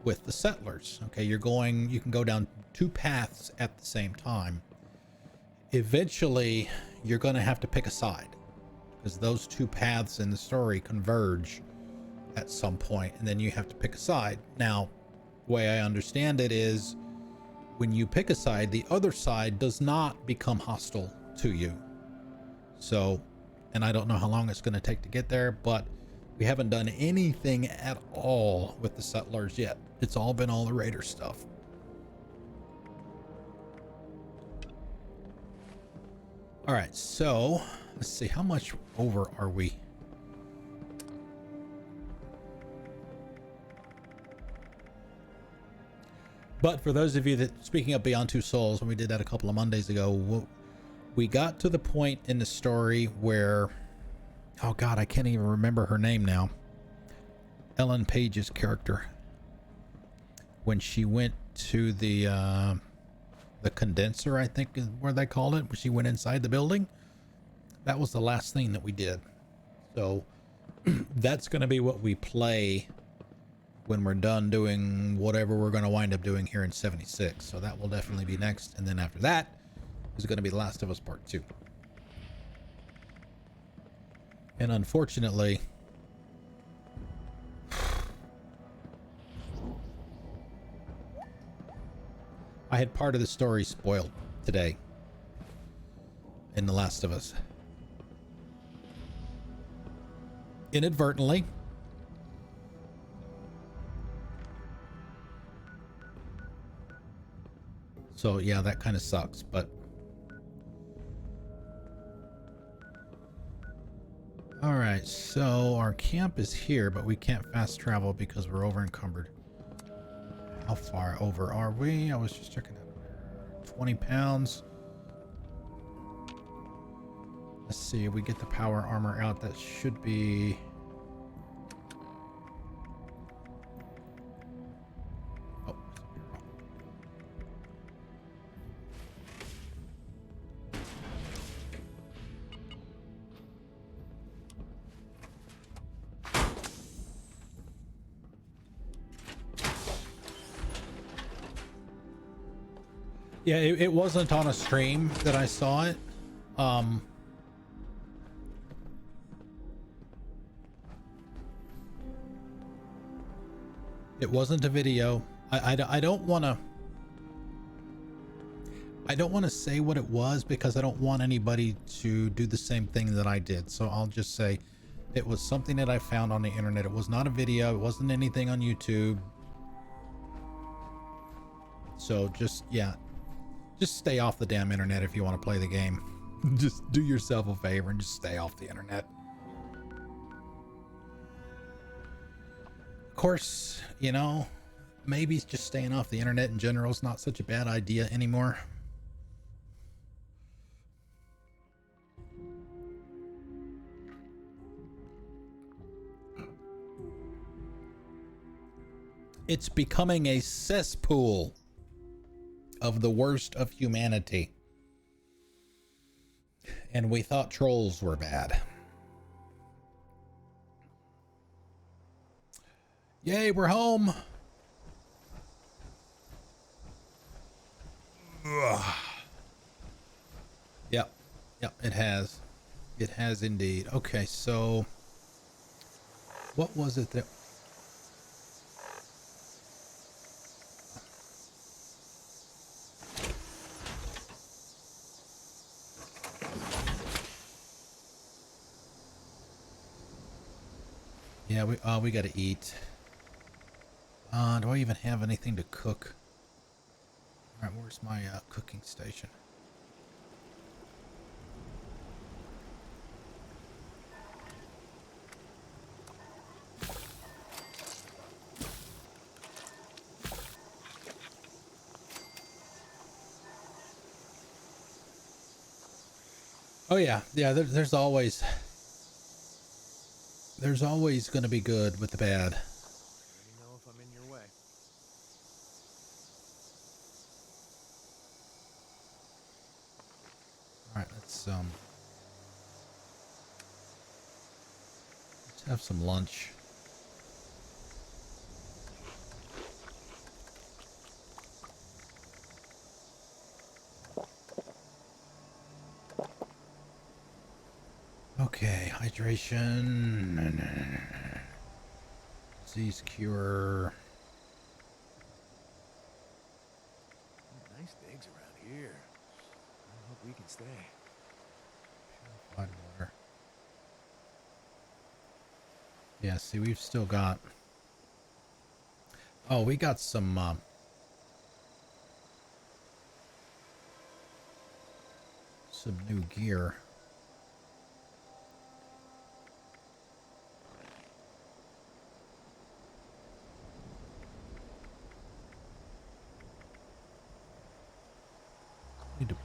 with the settlers. Okay, you can go down two paths at the same time. Eventually, you're going to have to pick a side, because those two paths in the story converge at some point, and then you have to pick a side. Now, the way I understand it is, when you pick a side, the other side does not become hostile to you. So, and I don't know how long it's going to take to get there, but we haven't done anything at all with the settlers yet. It's all been all the raider stuff. All right, so let's see, how much over are we? But for those of you that, speaking of Beyond Two Souls, when we did that a couple of Mondays ago, we got to the point in the story where, oh God, I can't even remember her name now. Ellen Page's character. When she went to the condenser, I think is where they called it, when she went inside the building. That was the last thing that we did. So that's going to be what we play when we're done doing whatever we're going to wind up doing here in 76. So that will definitely be next. And then after that is going to be The Last of Us Part 2. And unfortunately, I had part of the story spoiled today in The Last of Us. Inadvertently. So yeah, that kind of sucks, but all right, so our camp is here, but we can't fast travel because we're over encumbered. How far over are we? I was just checking out. 20 pounds. Let's see if we get the power armor out. That should be... Oh. Yeah, it wasn't on a stream that I saw it. It wasn't a video. I don't want to say what it was because I don't want anybody to do the same thing that I did. So I'll just say it was something that I found on the internet. It was not a video. It wasn't anything on YouTube. So just, yeah, just stay off the damn internet if you want to play the game. Just do yourself a favor and just stay off the internet. Of course, you know, maybe just staying off the internet in general is not such a bad idea anymore. It's becoming a cesspool of the worst of humanity. And we thought trolls were bad. Yay, we're home. Ugh. Yep, it has. It has indeed. Okay, so what was it that... Yeah, we gotta eat. Do I even have anything to cook? All right, where's my cooking station? Oh yeah, there's always going to be good with the bad. Let me know if I'm in your way. All right, let's have some lunch. Okay, hydration, disease cure. Nice things around here. I hope we can stay. Purified water. Yeah, see, we've still got... Oh, we got some new gear. Need to...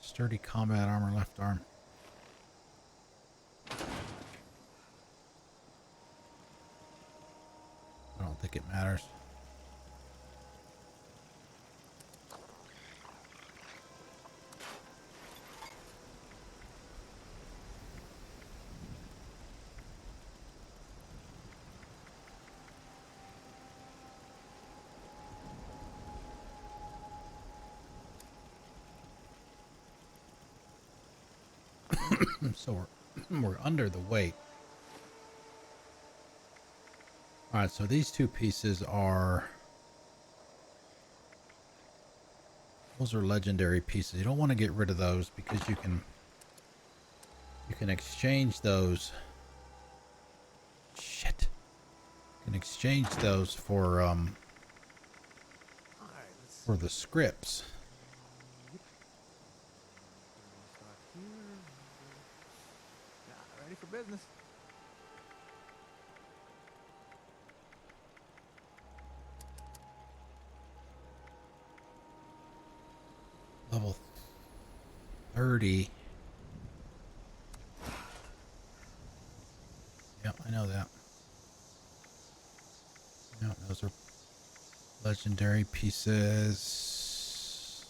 Sturdy combat armor, left arm. I don't think it matters. So we're under the weight. All right, so these two pieces are... Those are legendary pieces. You don't want to get rid of those because you can can exchange those. Shit. Can exchange those for the scripts. Ready for business. Level 30. Yep, I know that. Yep, those are legendary pieces.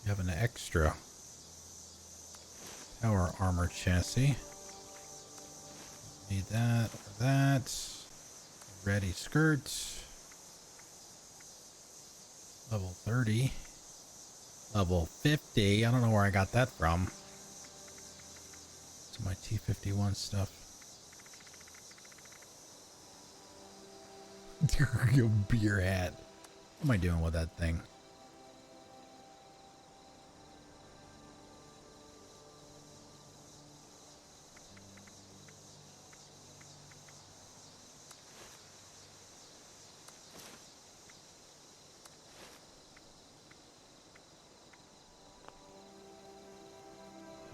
You have an extra power armor chassis. Need that or that. Ready skirts. Level 30. Level 50. I don't know where I got that from. It's my T-51 stuff. Your beer hat. What am I doing with that thing?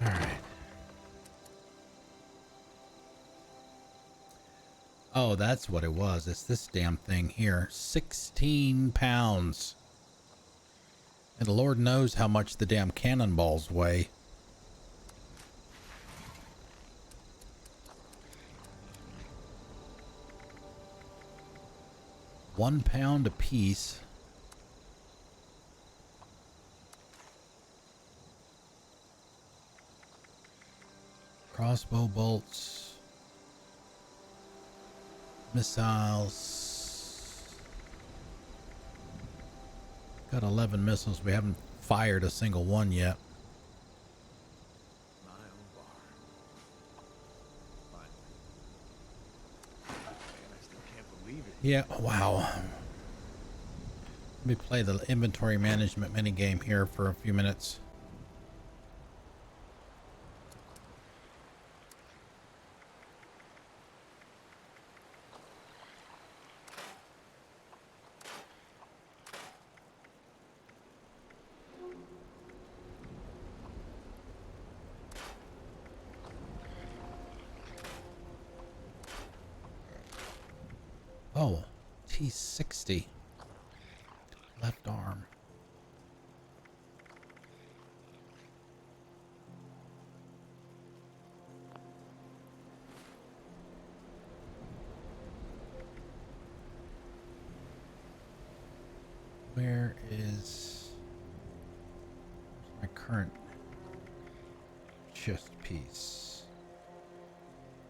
All right. Oh, that's what it was. It's this damn thing here. 16 pounds. And the Lord knows how much the damn cannonballs weigh. £1 a piece. Crossbow bolts. Missiles. Got 11 missiles. We haven't fired a single one yet. Yeah, wow. Let me play the inventory management minigame here for a few minutes. Oh, T60. Left arm. Where's my current chest piece?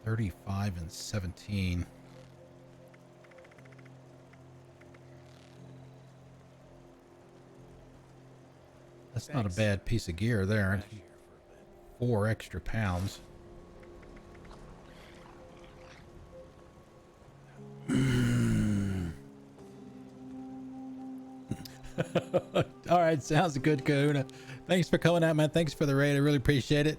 35 and 17. That's not a bad piece of gear there. 4 extra pounds. All right, sounds good, Kahuna. Thanks for coming out, man. Thanks for the raid. I really appreciate it.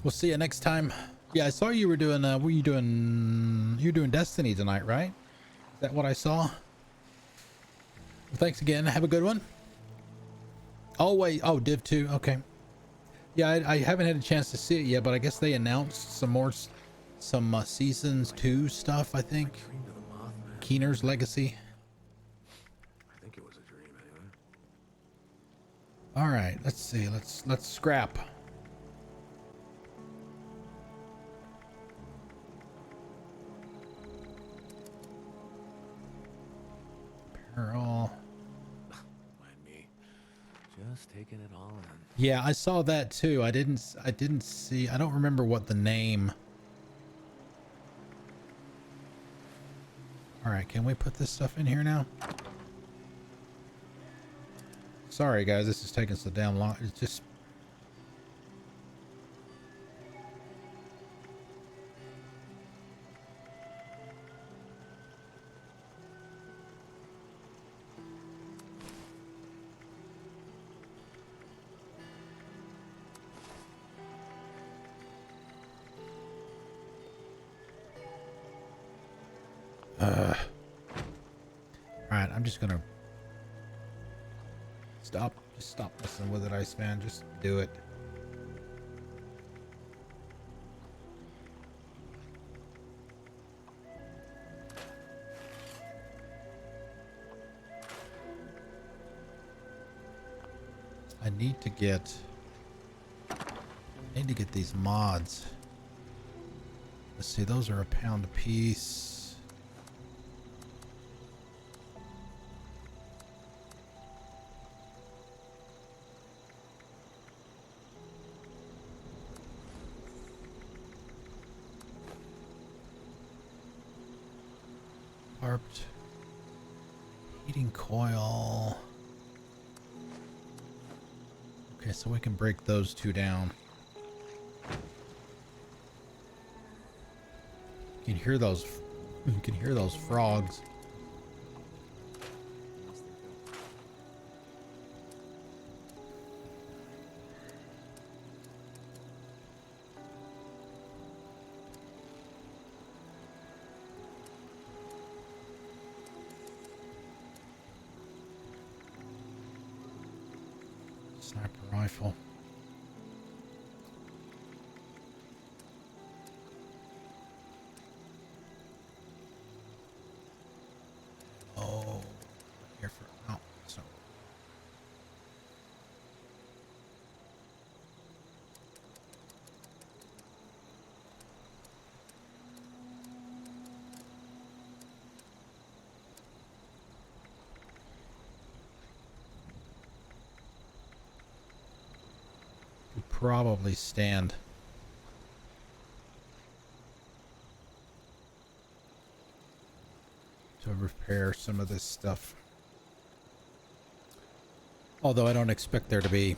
We'll see you next time. Yeah, I saw you were doing. What were you doing? You're doing Destiny tonight, right? Is that what I saw? Well, thanks again. Have a good one. Oh wait. Oh, Div 2. Okay. Yeah, I haven't had a chance to see it yet, but I guess they announced some more, seasons 2 stuff. I think. Keener's Legacy. All right, let's see. Let's scrap. Apparel. Mind me. Just taking it all in. Yeah, I saw that too. I didn't see. I don't remember what the name. All right, can we put this stuff in here now? Sorry guys, this is taking so damn long. It's just Alright, I'm just gonna just stop messing with it, Iceman. Just do it. I need to get these mods. Let's see, those are £1 a piece. Warped heating coil. Okay, so we can break those two down. You can hear those frogs. Sniper rifle. Oh, here for so. Could probably stand. To repair some of this stuff. Although I don't expect there to be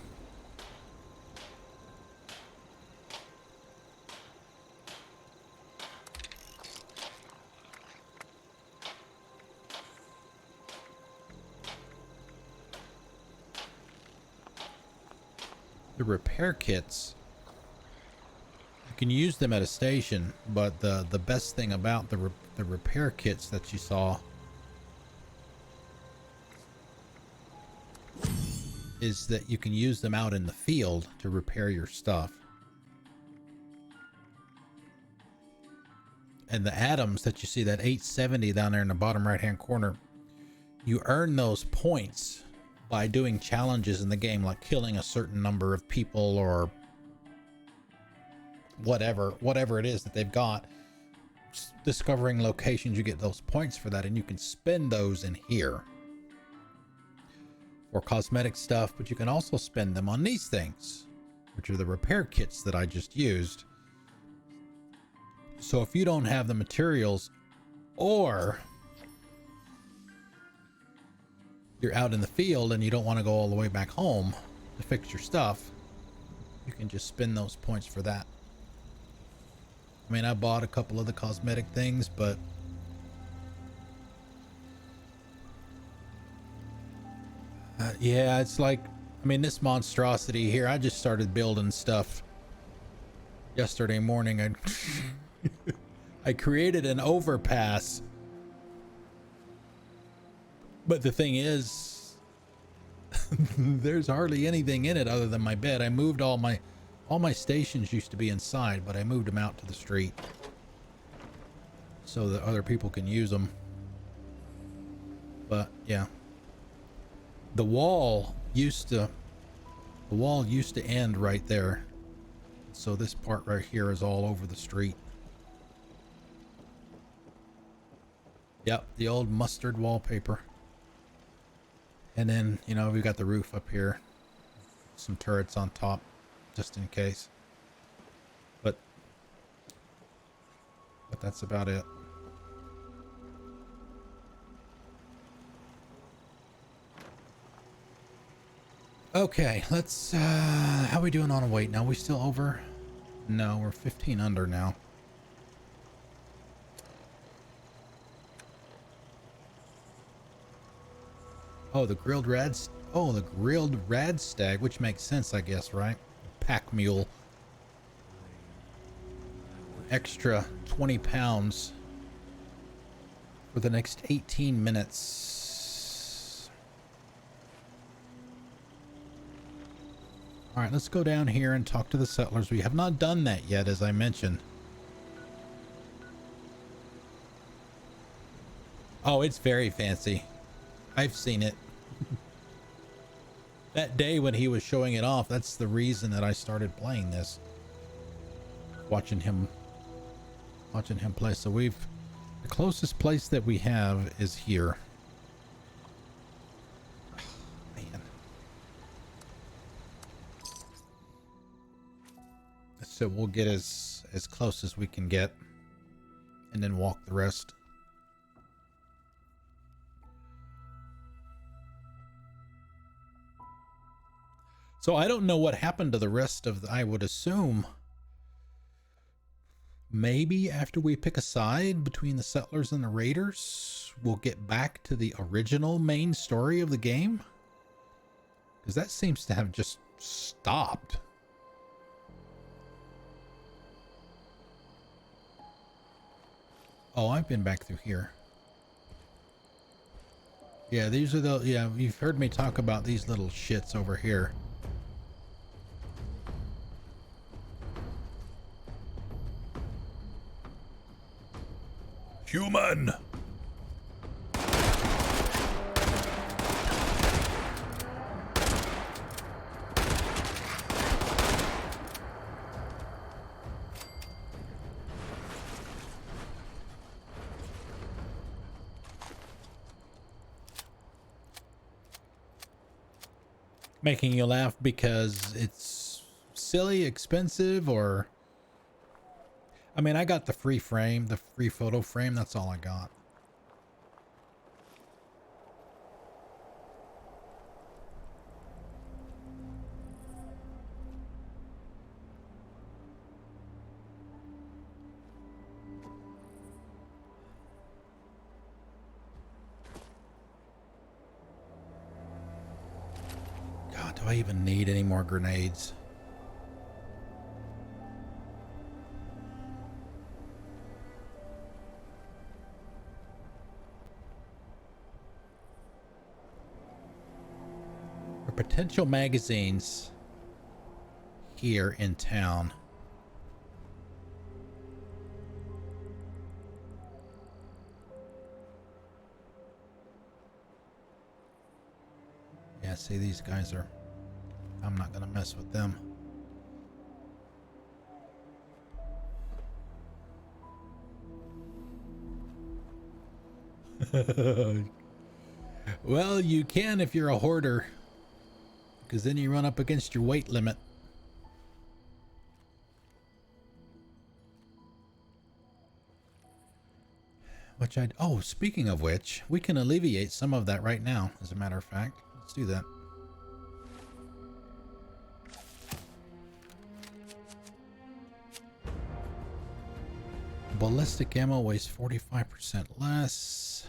the repair kits. You can use them at a station, but the best thing about the repair kits that you saw is that you can use them out in the field to repair your stuff. And the atoms that you see, that 870 down there in the bottom right hand corner, you earn those points by doing challenges in the game, like killing a certain number of people or whatever it is that they've got. Discovering locations, you get those points for that, and you can spend those in here for cosmetic stuff, but you can also spend them on these things, which are the repair kits that I just used. So if you don't have the materials, or you're out in the field and you don't want to go all the way back home to fix your stuff, you can just spend those points for that. I mean, I bought a couple of the cosmetic things, but yeah, it's like, I mean, this monstrosity here, I just started building stuff yesterday morning. And I created an overpass, but the thing is, there's hardly anything in it other than my bed. I moved all my stations used to be inside, but I moved them out to the street so that other people can use them. But yeah, the wall used to end right there. So this part right here is all over the street. Yep, the old mustard wallpaper. And then, you know, we got the roof up here, some turrets on top, just in case. But that's about it. Okay, let's how are we doing on a weight now? We still over? No, we're 15 under now. Oh, the grilled rad stag, which makes sense, I guess, right? Pack mule. Extra 20 pounds for the next 18 minutes. All right, let's go down here and talk to the settlers. We have not done that yet, as I mentioned. Oh, it's very fancy. I've seen it. That day when he was showing it off, that's the reason that I started playing this. Watching him play. So the closest place that we have is here. Oh, man. So we'll get as close as we can get and then walk the rest. So I don't know what happened to the rest of I would assume maybe after we pick a side between the settlers and the raiders, we'll get back to the original main story of the game. Because that seems to have just stopped. Oh, I've been back through here. Yeah, these are the, yeah, you've heard me talk about these little shits over here. Human! Making you laugh because it's silly, expensive, or... I mean, I got the free frame, the free photo frame. That's all I got. God, do I even need any more grenades? Potential magazines here in town. Yeah, see, these guys are... I'm not gonna mess with them. Well, you can if you're a hoarder. Because then you run up against your weight limit. Which oh, speaking of which, we can alleviate some of that right now, as a matter of fact. Let's do that. Ballistic ammo weighs 45% less.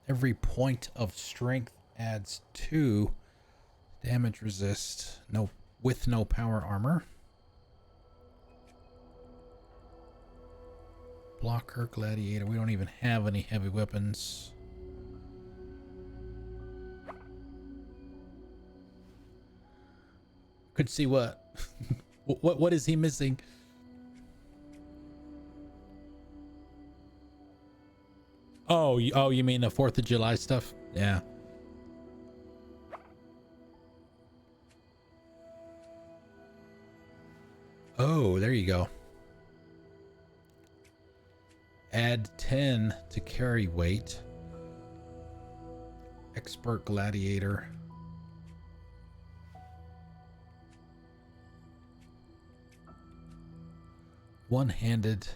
Every point of strength adds 2. Damage resist, with no power armor. Blocker, gladiator. We don't even have any heavy weapons. Could see what. What is he missing? Oh, you mean the 4th of July stuff? Yeah. Oh, there you go. Add 10 to carry weight. Expert gladiator. One-handed.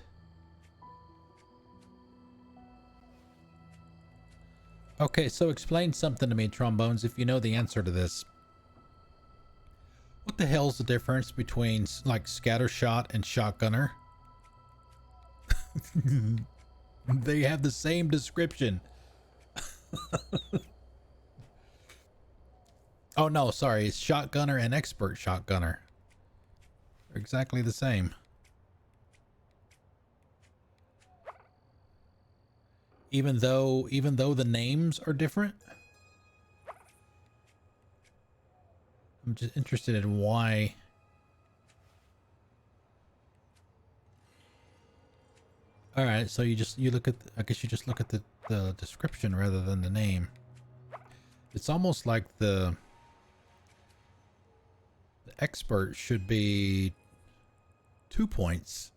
Okay, so explain something to me, Trombones, if you know the answer to this. What the hell's the difference between, like, scattershot and shotgunner? They have the same description. Oh, no, sorry. It's shotgunner and expert shotgunner. They're exactly the same. even though the names are different. I'm just interested in why. All right, so you look at I guess you just look at the description rather than the name. It's almost like the expert should be 2 points.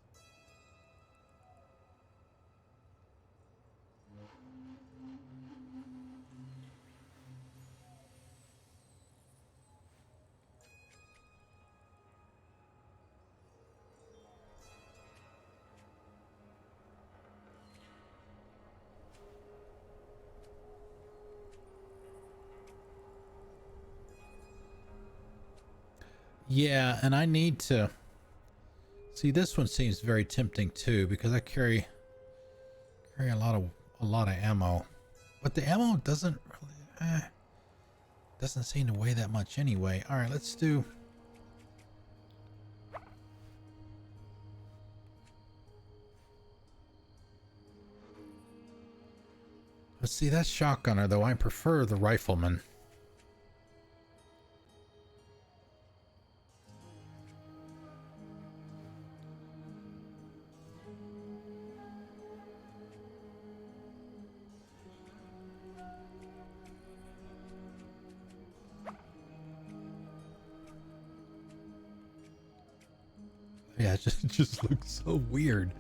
Yeah, and I need to see, this one seems very tempting too, because I carry a lot of ammo, but the ammo doesn't really doesn't seem to weigh that much anyway. All right, let's do. Let's see, that's shotgunner though. I prefer the rifleman. Yeah, it just looks so weird.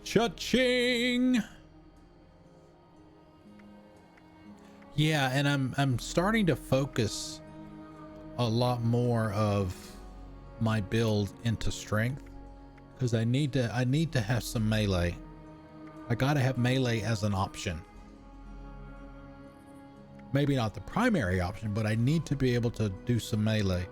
Cha-ching! Yeah, and I'm starting to focus a lot more of my build into strength, because I need to have some melee. I gotta have melee as an option. Maybe not the primary option, but I need to be able to do some melee.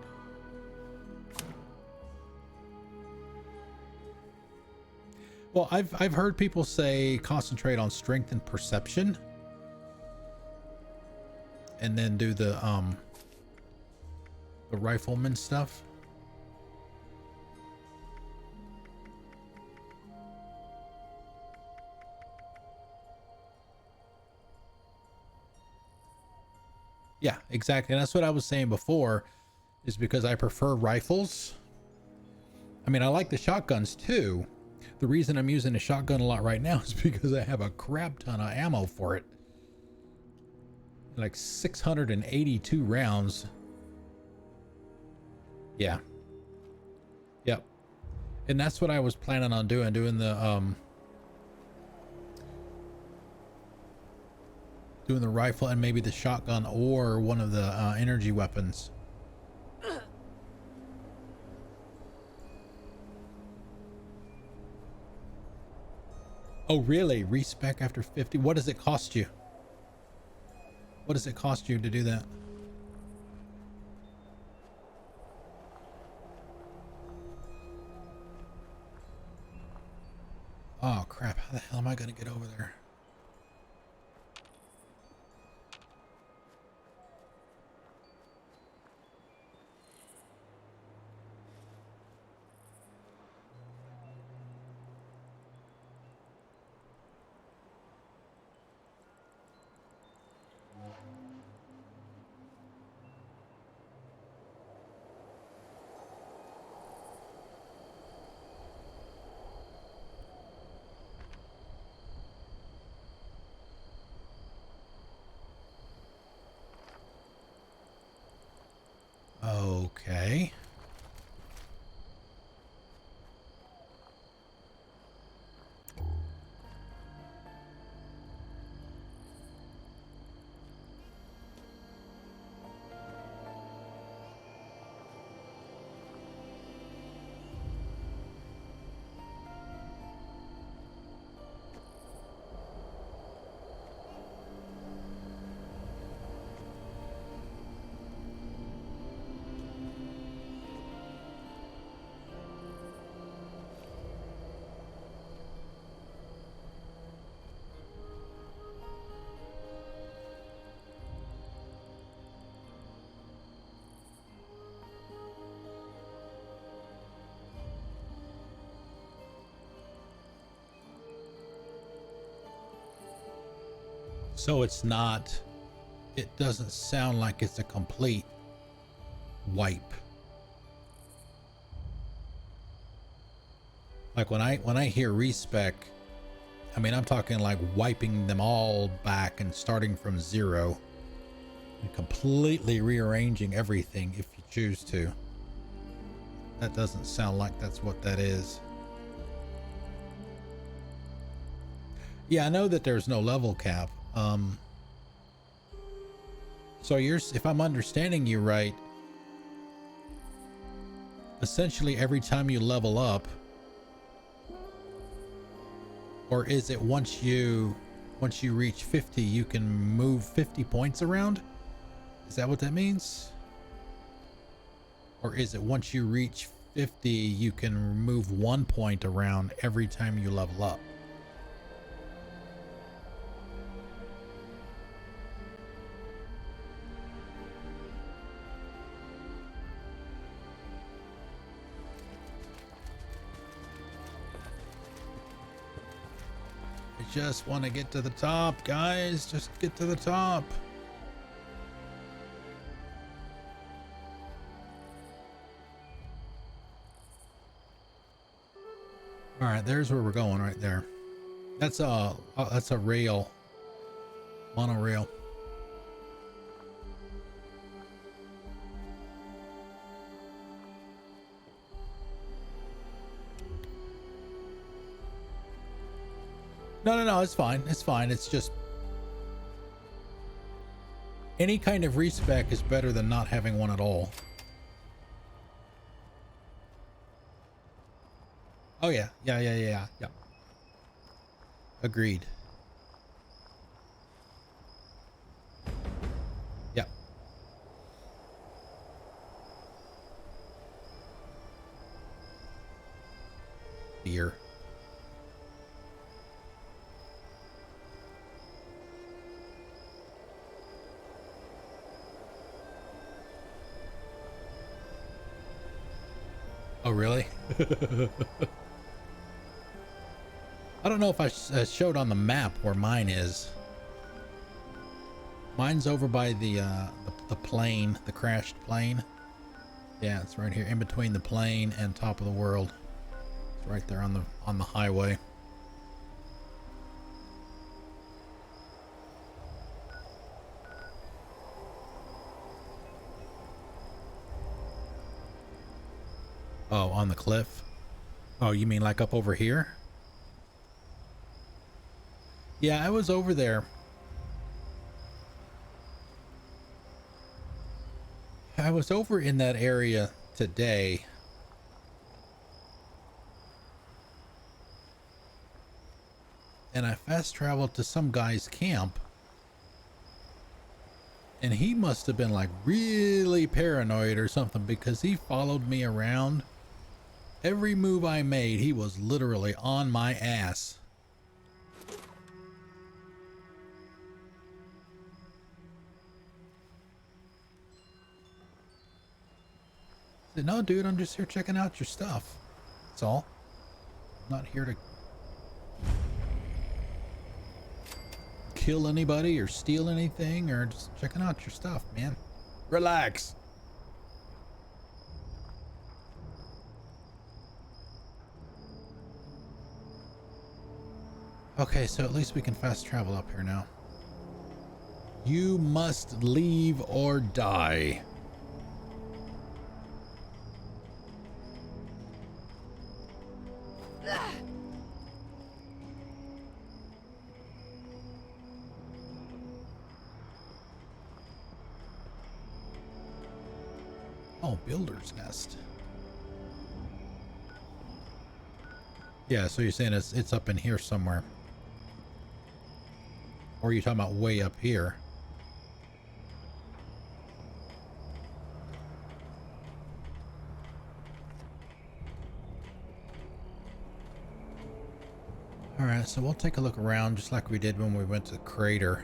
Well, I've heard people say concentrate on strength and perception, and then do the rifleman stuff. Yeah, exactly. And that's what I was saying before, is because I prefer rifles. I mean, I like the shotguns too. The reason I'm using a shotgun a lot right now is because I have a crap ton of ammo for it. Like 682 rounds. Yeah. Yep. And that's what I was planning on doing the rifle and maybe the shotgun or one of the energy weapons. Oh, really? Respec after 50? What does it cost you? What does it cost you to do that? Oh, crap. How the hell am I going to get over there? So it's not, it doesn't sound like it's a complete wipe. Like when I hear respec, I mean, I'm talking like wiping them all back and starting from zero and completely rearranging everything if you choose to. That doesn't sound like that's what that is. Yeah, I know that there's no level cap. So if I'm understanding you right, essentially every time you level up, or is it once you reach 50, you can move 50 points around? Is that what that means? Or is it once you reach 50, you can move 1 point around every time you level up? I just want to get to the top, guys. Just get to the top. All right, there's where we're going right there. That's a rail, monorail. No, it's fine. It's fine. It's just any kind of respec is better than not having one at all. Oh yeah. Yeah. Agreed. Yep. Beer. Oh, really? I don't know if I showed on the map where mine is. Mine's over by the plane, the crashed plane. Yeah, it's right here in between the plane and top of the world. It's right there on the highway. Oh, on the cliff? Oh, you mean like up over here? Yeah, I was over there. I was over in that area today. And I fast traveled to some guy's camp. And he must have been like really paranoid or something, because he followed me around. Every move I made, he was literally on my ass. I said, no, dude, I'm just here checking out your stuff. That's all. I'm not here to kill anybody or steal anything, or just checking out your stuff, man. Relax. Okay, so at least we can fast travel up here now. You must leave or die. Oh, builder's nest. Yeah, so you're saying it's up in here somewhere. Or are you talking about way up here? Alright, so we'll take a look around just like we did when we went to the crater.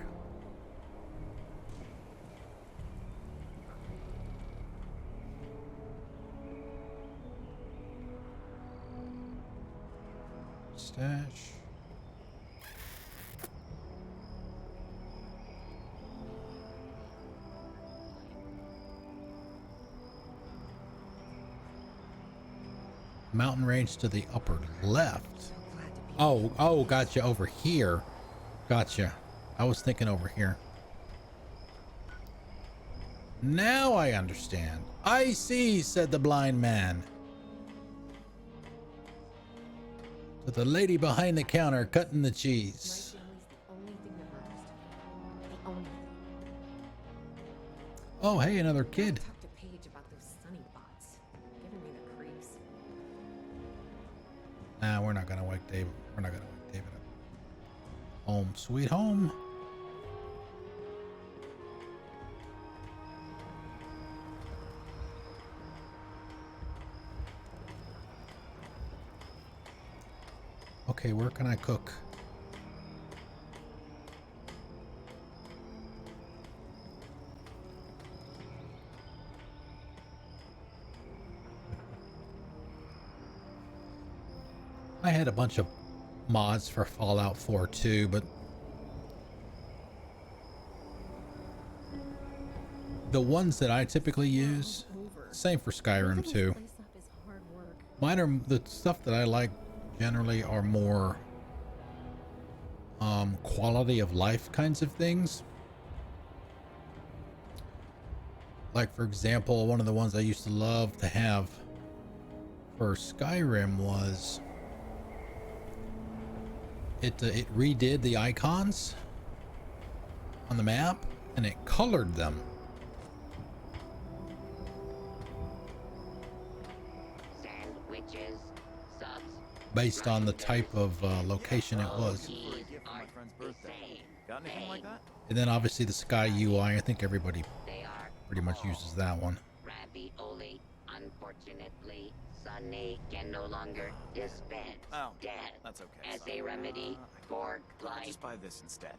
Stash. Mountain range to the upper left. Oh, gotcha. Over here. Gotcha. I was thinking over here. Now I understand. I see, said the blind man. To the lady behind the counter cutting the cheese. Oh, hey, another kid. Talk to Paige about those sunny bots. Giving me the creeps. Nah, we're not gonna wake David. We're not gonna wake David up. Home, sweet home. Okay, where can I cook? I had a bunch of mods for Fallout 4 too, but the ones that I typically use, same for Skyrim too. Mine are the stuff that I like generally are more quality of life kinds of things. Like for example, one of the ones I used to love to have for Skyrim was it redid the icons on the map and it colored them based on the type of location it was. Got anything like that? And then obviously the Sky UI, I think everybody pretty much uses that one. Ravioli, unfortunately, Sunny can no longer dispense death that's okay. as a remedy for I'll life. just buy this instead.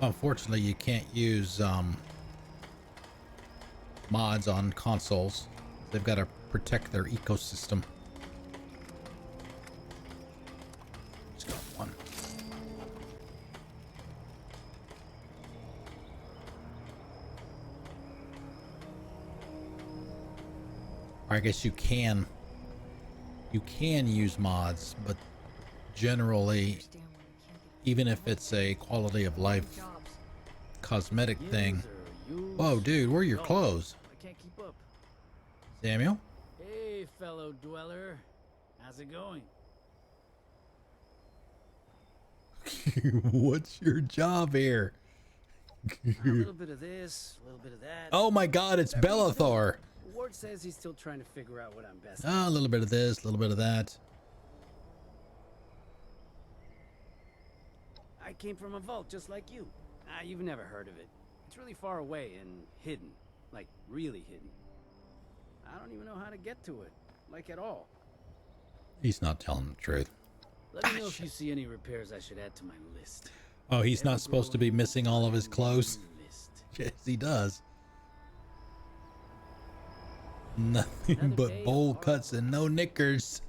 Unfortunately, you can't use mods on consoles. They've got to protect their ecosystem. Just got one. Or I guess you can use mods, but generally, even if it's a quality of life cosmetic thing. Whoa, dude, where are your clothes? I can't keep up. Samuel? Hey, fellow dweller. How's it going? What's your job here? A little bit of this, a little bit of that. Oh my god, it's Bellathor. Ward says he's still trying to figure out what I'm best at. Oh, a little bit of this, a little bit of that. I came from a vault just like you. You've never heard of it. It's really far away and hidden. Like, really hidden. I don't even know how to get to it. Like, at all. He's not telling the truth. Let me know if you see any repairs I should add to my list. Oh, he's not supposed to be missing all of his clothes? Yes, he does. Nothing but bowl cuts and no knickers.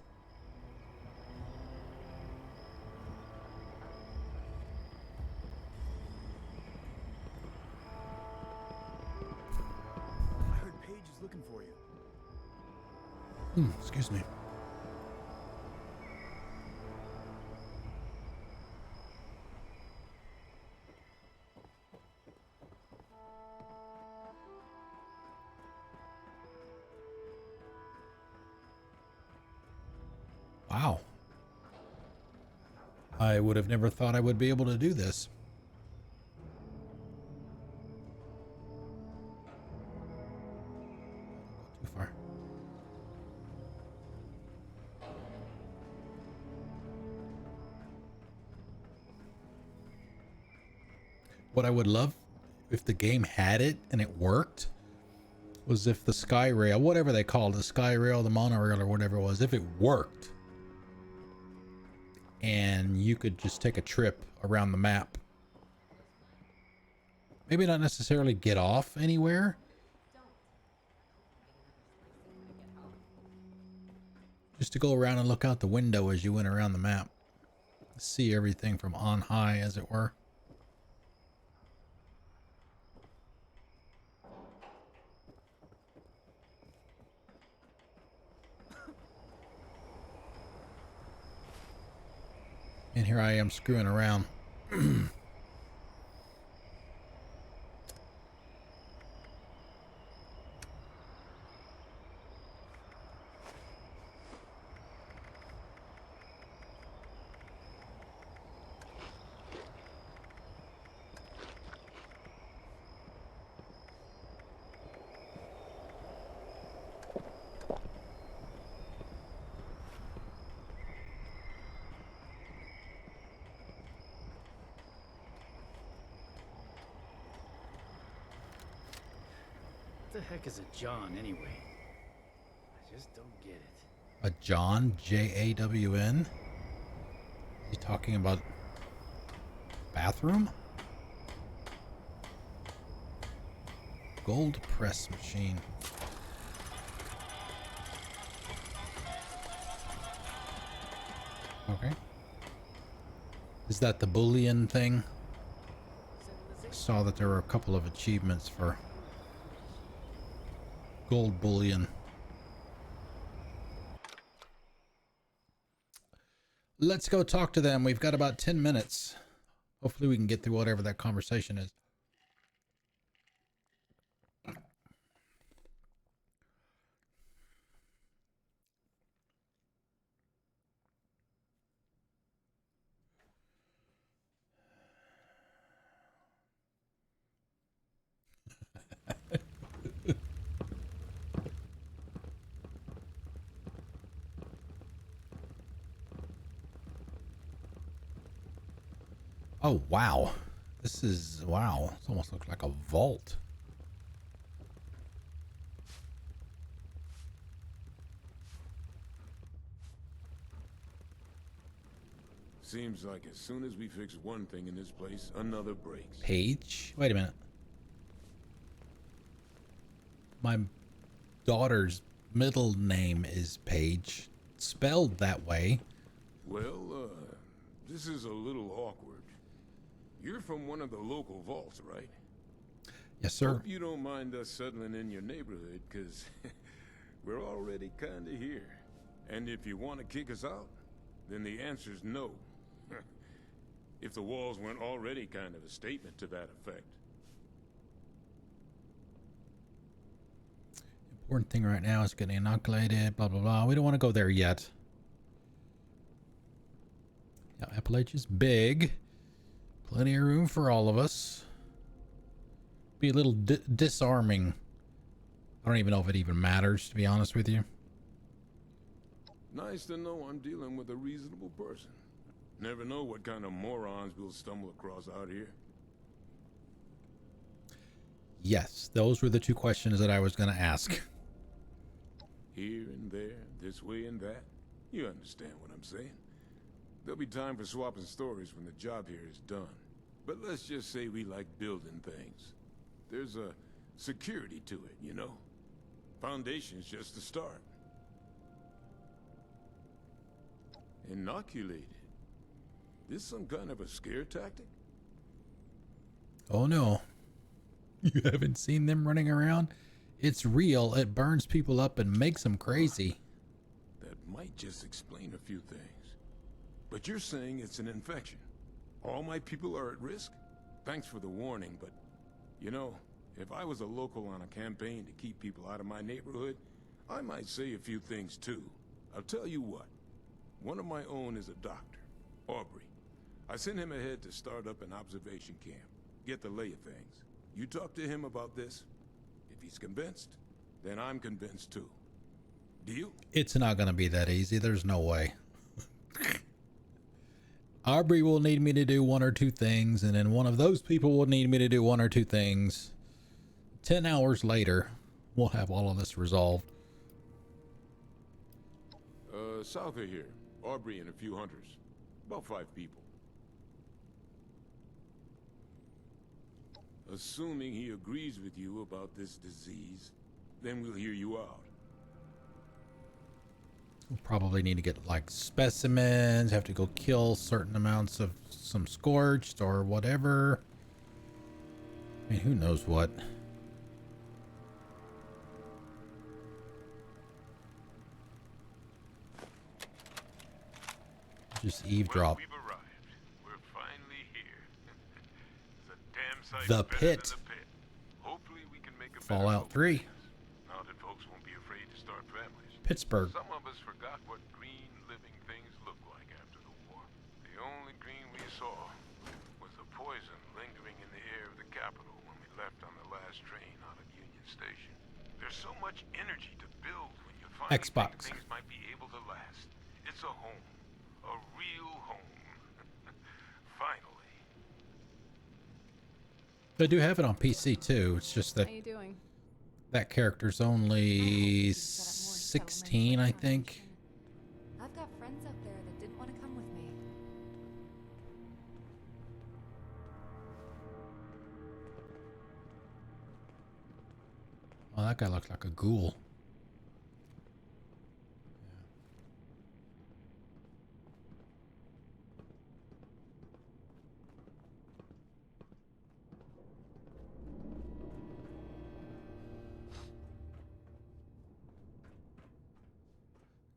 I heard Paige is looking for you. Excuse me. Wow. I would have never thought I would be able to do this. Too far. What I would love if the game had it and it worked was if the sky rail, whatever they called the sky rail, the monorail or whatever it was, if it worked and you could just take a trip around the map. Maybe not necessarily get off anywhere. Just to go around and look out the window as you went around the map. see everything from on high, as it were. And here I am screwing around. What the heck is a John anyway? I just don't get it. A John? Jawn? He's talking about bathroom? Gold press machine. Okay. Is that the bullion thing? Saw that there were a couple of achievements for gold bullion. Let's go talk to them. We've got about 10 minutes. Hopefully we can get through whatever that conversation is. Oh, wow. This is, wow. It almost looks like a vault. Seems like as soon as we fix one thing in this place, another breaks. Paige? Wait a minute. My daughter's middle name is Paige. Spelled that way. Well, this is a little awkward. You're from one of the local vaults, right? Yes, sir. Hope you don't mind us settling in your neighborhood, because we're already kind of here. And if you want to kick us out, then the answer's no. If the walls weren't already kind of a statement to that effect. Important thing right now is getting inoculated, blah, blah, blah. We don't want to go there yet. Yeah, Appalachia's big. Plenty of room for all of us. Be a little disarming. I don't even know if it even matters, to be honest with you. Nice to know I'm dealing with a reasonable person. Never know what kind of morons we'll stumble across out here. Yes, those were the two questions that I was going to ask. Here and there, this way and that. You understand what I'm saying. There'll be time for swapping stories when the job here is done. But let's just say we like building things. There's a security to it, you know? Foundation's just the start. Inoculated. This some kind of a scare tactic? Oh no. You haven't seen them running around? It's real. It burns people up and makes them crazy. That might just explain a few things. But you're saying it's an infection. All my people are at risk? Thanks for the warning, but... You know, if I was a local on a campaign to keep people out of my neighborhood, I might say a few things too. I'll tell you what. One of my own is a doctor, Aubrey. I sent him ahead to start up an observation camp. Get the lay of things. You talk to him about this. If he's convinced, then I'm convinced too. Deal? It's not going to be that easy. There's no way. Aubrey will need me to do one or two things, and then one of those people will need me to do one or two things. 10 hours later, we'll have all of this resolved. South of here. Aubrey and a few hunters. About 5 people. Assuming he agrees with you about this disease, then we'll hear you out. We'll probably need to get like specimens, have to go kill certain amounts of some scorched or whatever. I mean, who knows what. Just eavesdrop. Well, we've arrived. We're finally here. It's a damn sight The better Pit. than the pit. Hopefully we can make a better Fallout home 3. for us. Now that folks won't be afraid to start families. Pittsburgh. Some of us forgot what green living things looked like after the war. The only green we saw was the poison lingering in the air of the capital when we left on the last train out of Union Station. There's so much energy to build when you finally Xbox. think things might be able to last. It's a home. A real home. Finally. They do have it on PC too. It's just that How you doing? that character's only 16, I think. I've got friends out there that didn't want to come with me. Oh, that guy looks like a ghoul.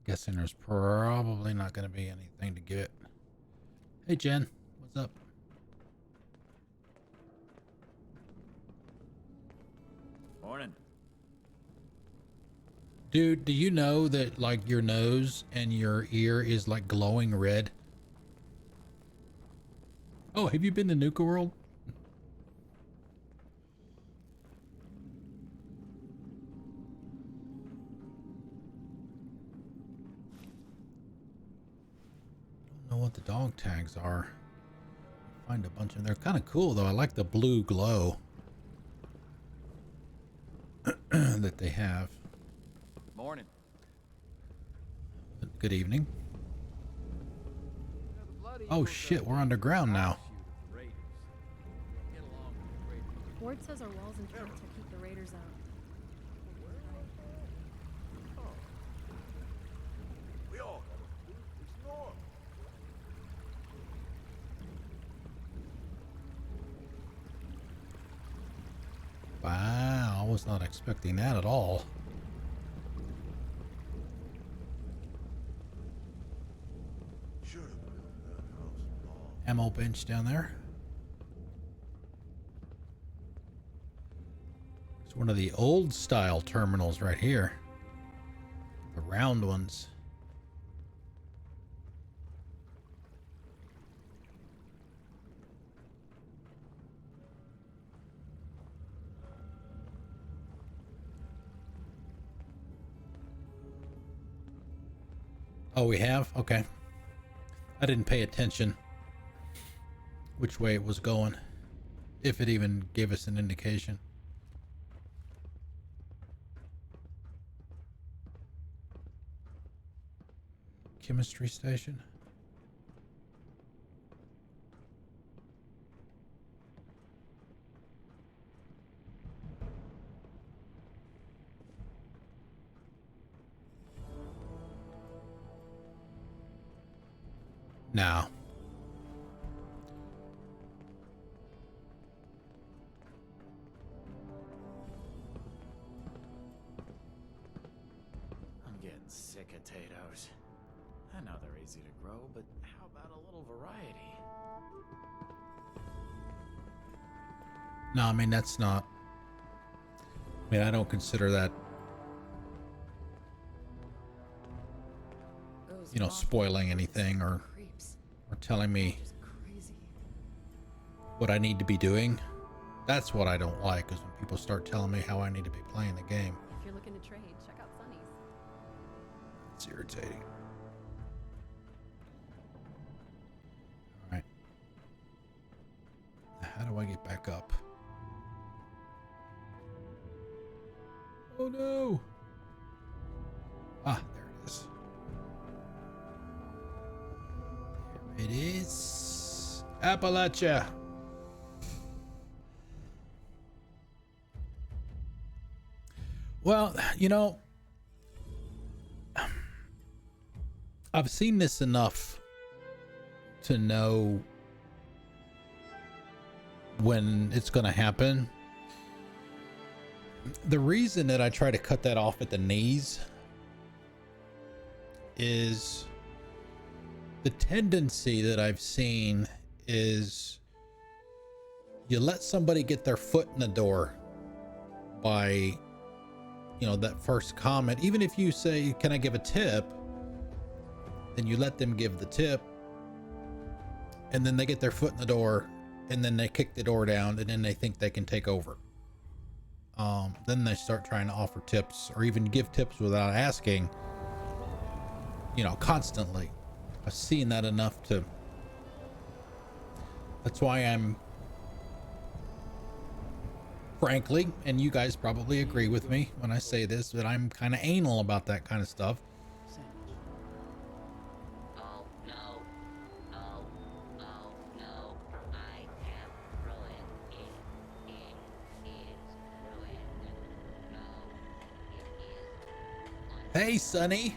Guessing there's probably not going to be anything to get. Hey Jen, what's up? Morning. Dude, do you know that like your nose and your ear is like glowing red? Oh, have you been to Nuka World? Don't know what the dog tags are. Find a bunch of them. They're kind of cool though. I like the blue glow that they have. Morning. Good evening. Oh shit, we're underground now. Ward says our walls and fence will keep the raiders out. We all ignore. Wow, I was not expecting that at all. Ammo bench down there. It's one of the old style terminals right here. The round ones. Oh, we have? Okay. I didn't pay attention which way it was going, if it even gave us an indication. Chemistry station. No. I'm getting sick of potatoes. I know they're easy to grow, but how about a little variety? No, I mean, that's not... I mean, I don't consider that, you know, spoiling anything or telling me what I need to be doing. That's what I don't like, is when people start telling me how I need to be playing the game. If you're looking to trade, check out Sunny's. It's irritating. Alright. How do I get back up? Oh no! Ah, there it is. There it is. Appalachia! Well, you know, I've seen this enough to know when it's going to happen. The reason that I try to cut that off at the knees is the tendency that I've seen is you let somebody get their foot in the door by, you know, that first comment. Even if you say, can I give a tip? Then you let them give the tip, and then they get their foot in the door, and then they kick the door down, and then they think they can take over. Then they start trying to offer tips or even give tips without asking, you know, constantly. I've seen that enough to, that's why I'm, frankly, and you guys probably agree with me when I say this, that I'm kind of anal about that kind of stuff. Oh no. Oh, oh no. I have ruined it. It is ruined. No, it is. Hey, Sonny.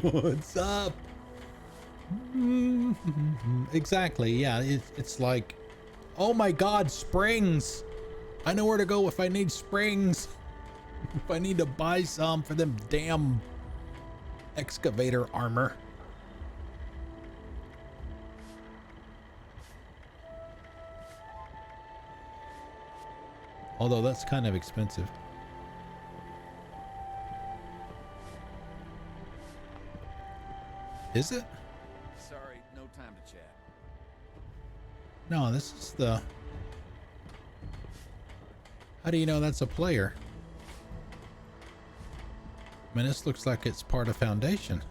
What's up? Exactly. Yeah, it's like, oh my God, springs. I know where to go if I need springs. If I need to buy some for them damn excavator armor. Although that's kind of expensive. Is it? Sorry, no time to chat. No, this is the... How do you know that's a player? I mean, this looks like it's part of Foundation.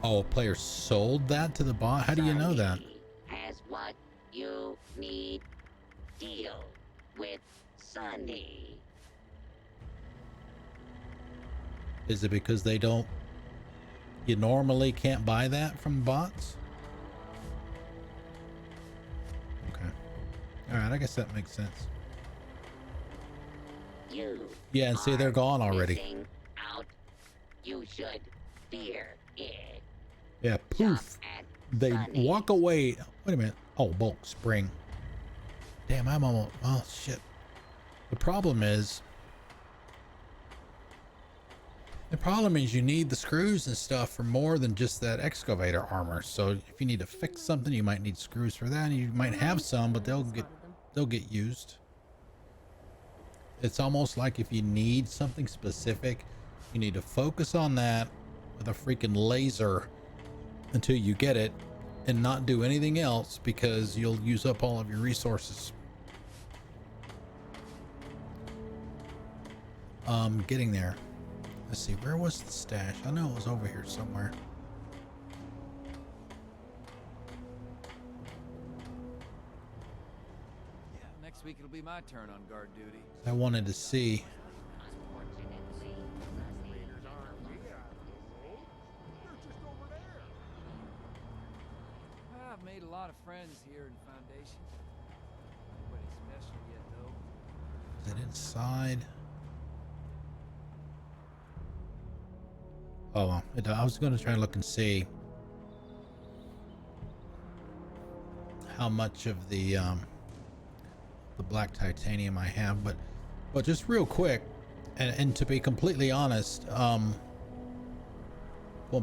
Oh, a player sold that to the bot? How do you know that? Has what you need. Deal with Sunny. Is it because they don't... You normally can't buy that from bots? Okay. Alright, I guess that makes sense. You Yeah, and see, they're gone already. missing out. You should fear it. Yeah, poof. They walk away. Wait a minute. Oh, bulk spring. Damn, I'm almost... Oh, shit. The problem is you need the screws and stuff for more than just that excavator armor. So if you need to fix something, you might need screws for that. And you might have some, but they'll get used. It's almost like if you need something specific, you need to focus on that with a freaking laser until you get it and not do anything else, because you'll use up all of your resources. Getting there. Let's see, where was the stash? I know it was over here somewhere. Yeah, next week it'll be my turn on guard duty. I wanted to see. I've made a lot of friends here in Foundation. Nobody special yet, though. Is it inside? Oh, I was going to try to look and see how much of the black titanium I have, but just real quick, and to be completely honest, going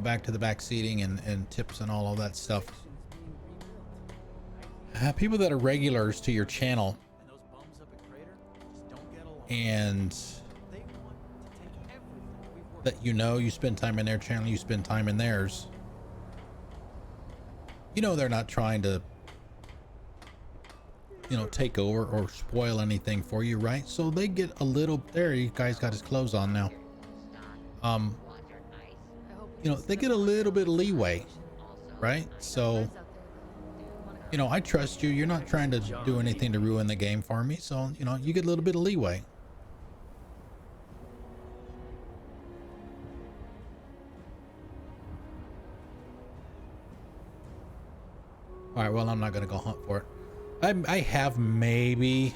back to the back seating and tips and all of that stuff, people that are regulars to your channel and that you spend time in their channel, you spend time in theirs, they're not trying to take over or spoil anything for you, right? So they get a little... There, you guys got his clothes on now. They get a little bit of leeway, right? So I trust you. You're not trying to do anything to ruin the game for me, so you get a little bit of leeway. All right, well, I'm not gonna go hunt for it. I have maybe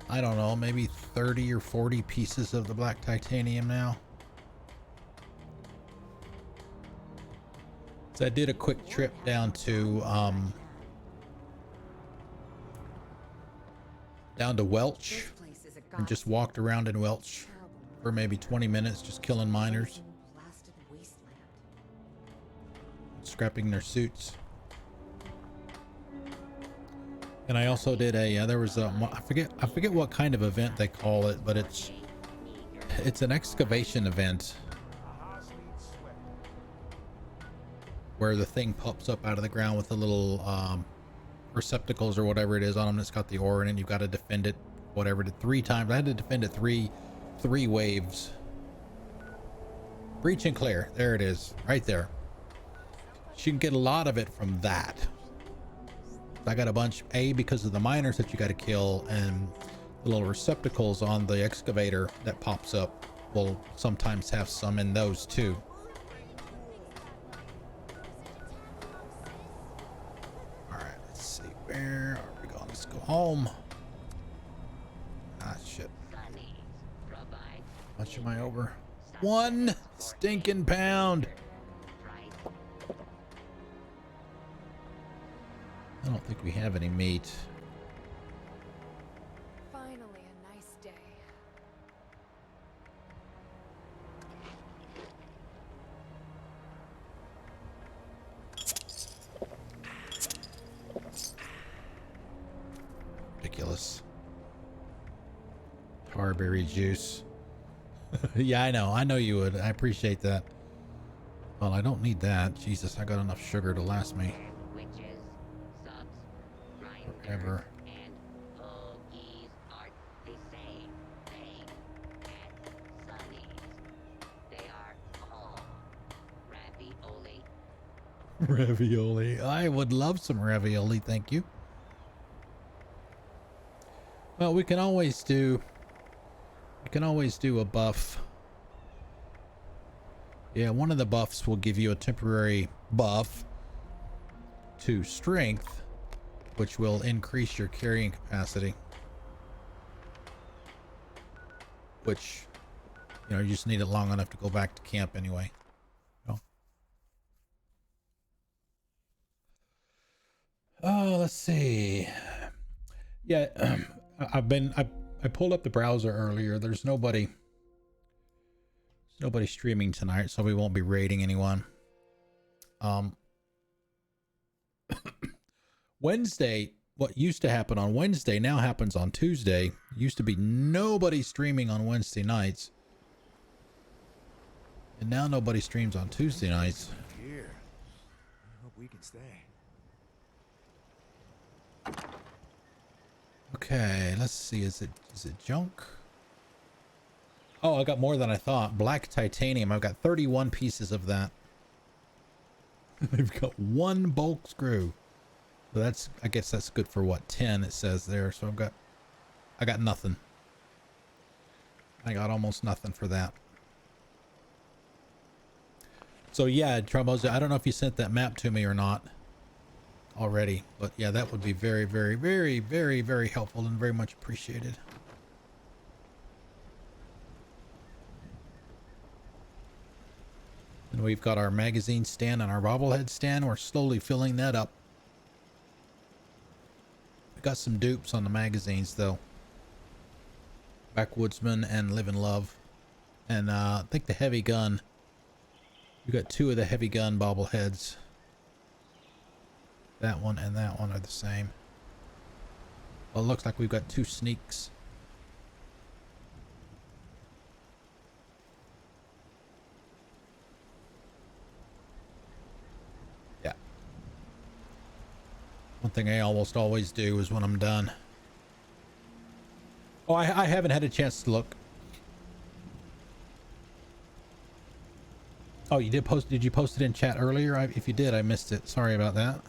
I don't know, maybe 30 or 40 pieces of the black titanium now. So I did a quick trip down to Welch and just walked around in Welch for maybe 20 minutes, just killing miners, scrapping their suits. And I also did a there was a I forget what kind of event they call it, but it's an excavation event where the thing pops up out of the ground with the little receptacles or whatever it is on them. It's got the ore in it. You've got to defend it, whatever, 3 times. I had to defend it three waves. Breach and clear. There it is, right there. You can get a lot of it from that. I got a bunch, because of the miners that you got to kill, and the little receptacles on the excavator that pops up will sometimes have some in those too. All right, let's see, where are we going? Let's go home. Ah, shit. How much am I over? 1 stinking pound. I don't think we have any meat. Finally, a nice day. Ridiculous. Tarberry juice. Yeah, I know you would. I appreciate that. Well, I don't need that. Jesus, I got enough sugar to last me forever. Ravioli. I would love some ravioli, thank you. Well, we can always do a buff. Yeah, one of the buffs will give you a temporary buff to strength, which will increase your carrying capacity. Which, you just need it long enough to go back to camp anyway. Oh, let's see. Yeah, I pulled up the browser earlier. There's nobody streaming tonight, so we won't be raiding anyone. Wednesday, what used to happen on Wednesday now happens on Tuesday. Used to be nobody streaming on Wednesday nights, and now nobody streams on Tuesday nights. Here, I hope we can stay. Okay, let's see. Is it junk? Oh, I got more than I thought. Black titanium. I've got 31 pieces of that. I've got 1 bulk screw. So I guess that's good for what, 10 it says there. So I got nothing. I got almost nothing for that. So yeah, Trumos, I don't know if you sent that map to me or not already, but yeah, that would be very, very, very, very, very helpful and very much appreciated. And we've got our magazine stand and our bobblehead stand. We're slowly filling that up. We got some dupes on the magazines though. Backwoodsman and Live and Love. And I think the heavy gun. We got 2 of the heavy gun bobbleheads. That one and that one are the same. Well, it looks like we've got 2 sneaks. Yeah. One thing I almost always do is when I'm done. Oh, I haven't had a chance to look. Oh, you did post? Did you post it in chat earlier? If you did, I missed it. Sorry about that.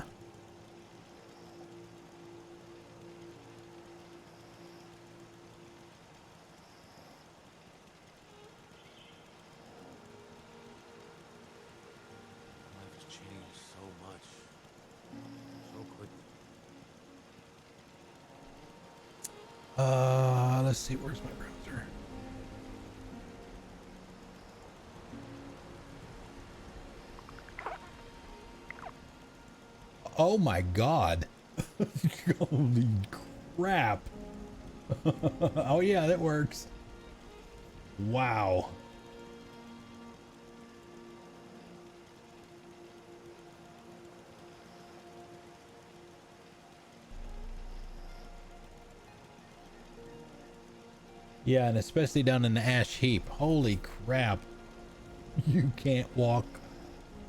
let's see, where's my browser? Oh my god. Holy crap. Oh yeah, that works. Wow. Yeah, and especially down in the ash heap. Holy crap. You can't walk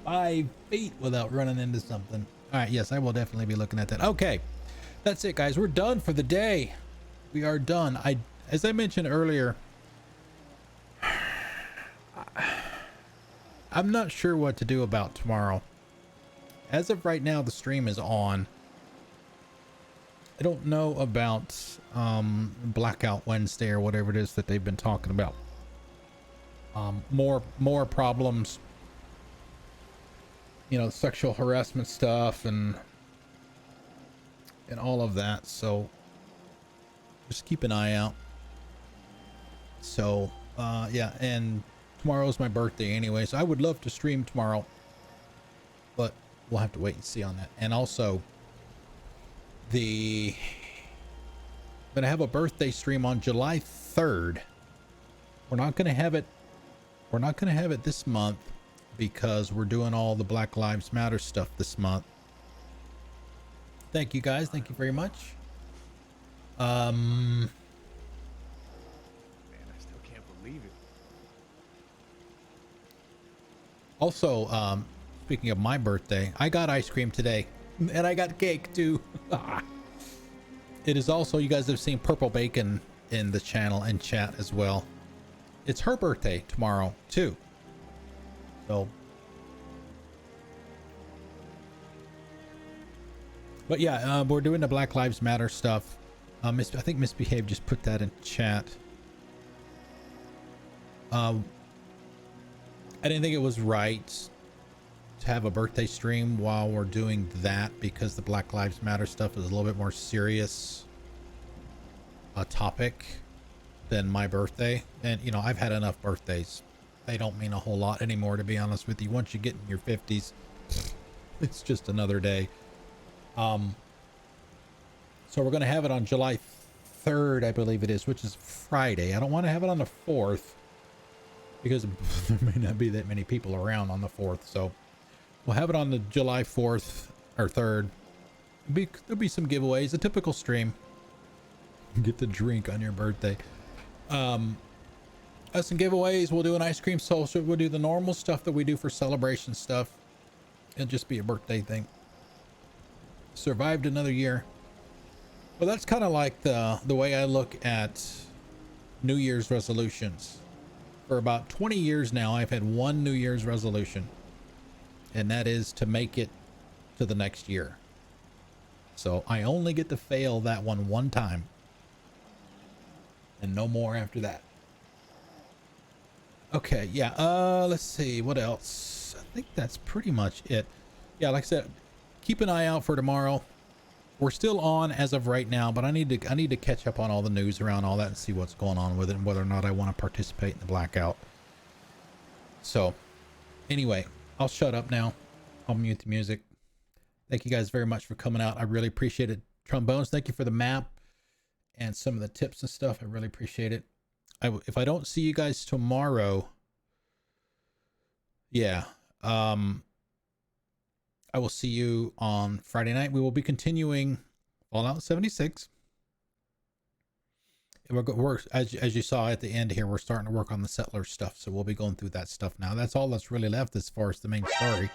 5 feet without running into something. All right, yes, I will definitely be looking at that. Okay, that's it, guys. We're done for the day. We are done. As I mentioned earlier, I'm not sure what to do about tomorrow. As of right now, the stream is on. I don't know about Blackout Wednesday or whatever it is that they've been talking about. More problems, you know, sexual harassment stuff and all of that. So just keep an eye out. So yeah, and tomorrow's my birthday anyway, so I would love to stream tomorrow, but we'll have to wait and see on that. And also I'm gonna have a birthday stream on July 3rd. We're not gonna have it this month because we're doing all the Black Lives Matter stuff this month. Thank you guys, thank you very much. Man, I still can't believe it. Also, speaking of my birthday, I got ice cream today and I got cake too. It is also, you guys have seen Purple Bacon in the channel and chat as well. It's her birthday tomorrow too. So, but yeah, we're doing the Black Lives Matter stuff. I think Misbehave just put that in chat. I didn't think it was right to have a birthday stream while we're doing that because the Black Lives Matter stuff is a little bit more serious a topic than my birthday. And you know, I've had enough birthdays. They don't mean a whole lot anymore, to be honest with you. Once you get in your 50s, it's just another day. So we're going to have it on July 3rd, I believe it is, which is Friday. I don't want to have it on the 4th because there may not be that many people around on the 4th. So we'll have it on the July 4th or 3rd. There'll be some giveaways, a typical stream. Get the drink on your birthday. Some giveaways. We'll do an ice cream social. We'll do the normal stuff that we do for celebration stuff. It'll just be a birthday thing. Survived another year. Well, that's kind of like the way I look at New Year's resolutions. For about 20 years now, I've had one New Year's resolution, and that is to make it to the next year. So I only get to fail that one time, and no more after that. Okay, yeah, let's see what else. I think that's pretty much it. Yeah, like I said, keep an eye out for tomorrow. We're still on as of right now, but I need to catch up on all the news around all that and see what's going on with it and whether or not I want to participate in the blackout. So anyway, I'll shut up now. I'll mute the music. Thank you guys very much for coming out. I really appreciate it. Trombones, thank you for the map and some of the tips and stuff. I really appreciate it. If I don't see you guys tomorrow, yeah, I will see you on Friday night. We will be continuing Fallout 76. And we're as you saw at the end here, we're starting to work on the settler stuff. So we'll be going through that stuff now. That's all that's really left as far as the main story,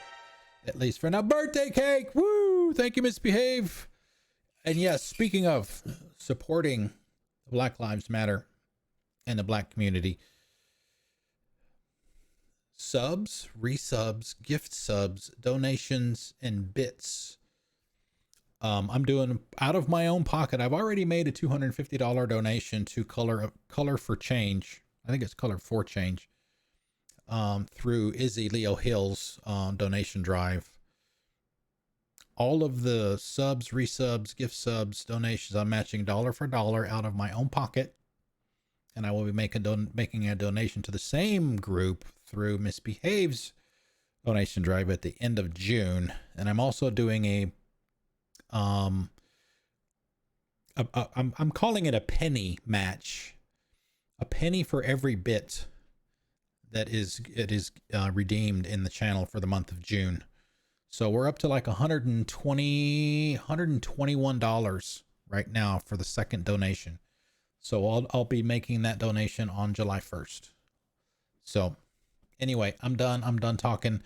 at least for now. Birthday cake! Woo! Thank you, Misbehave. And yes, speaking of supporting Black Lives Matter and the Black community, subs, resubs, gift subs, donations, and bits. I'm doing out of my own pocket. I've already made a $250 donation to Color for Change. I think it's Color for Change. Through Izzy Leo Hill's donation drive. All of the subs, resubs, gift subs, donations, I'm matching dollar for dollar out of my own pocket. and I will be making a donation to the same group through Misbehave's donation drive at the end of June. And I'm also doing I'm calling it a penny match, a penny for every bit that is redeemed in the channel for the month of June. So we're up to like $121 right now for the second donation. So I'll be making that donation on July 1st. So anyway, I'm done talking.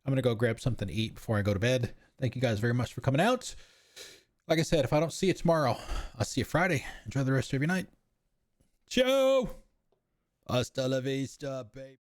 I'm going to go grab something to eat before I go to bed. Thank you guys very much for coming out. Like I said, if I don't see you tomorrow, I'll see you Friday. Enjoy the rest of your night. Ciao. Hasta la vista, baby.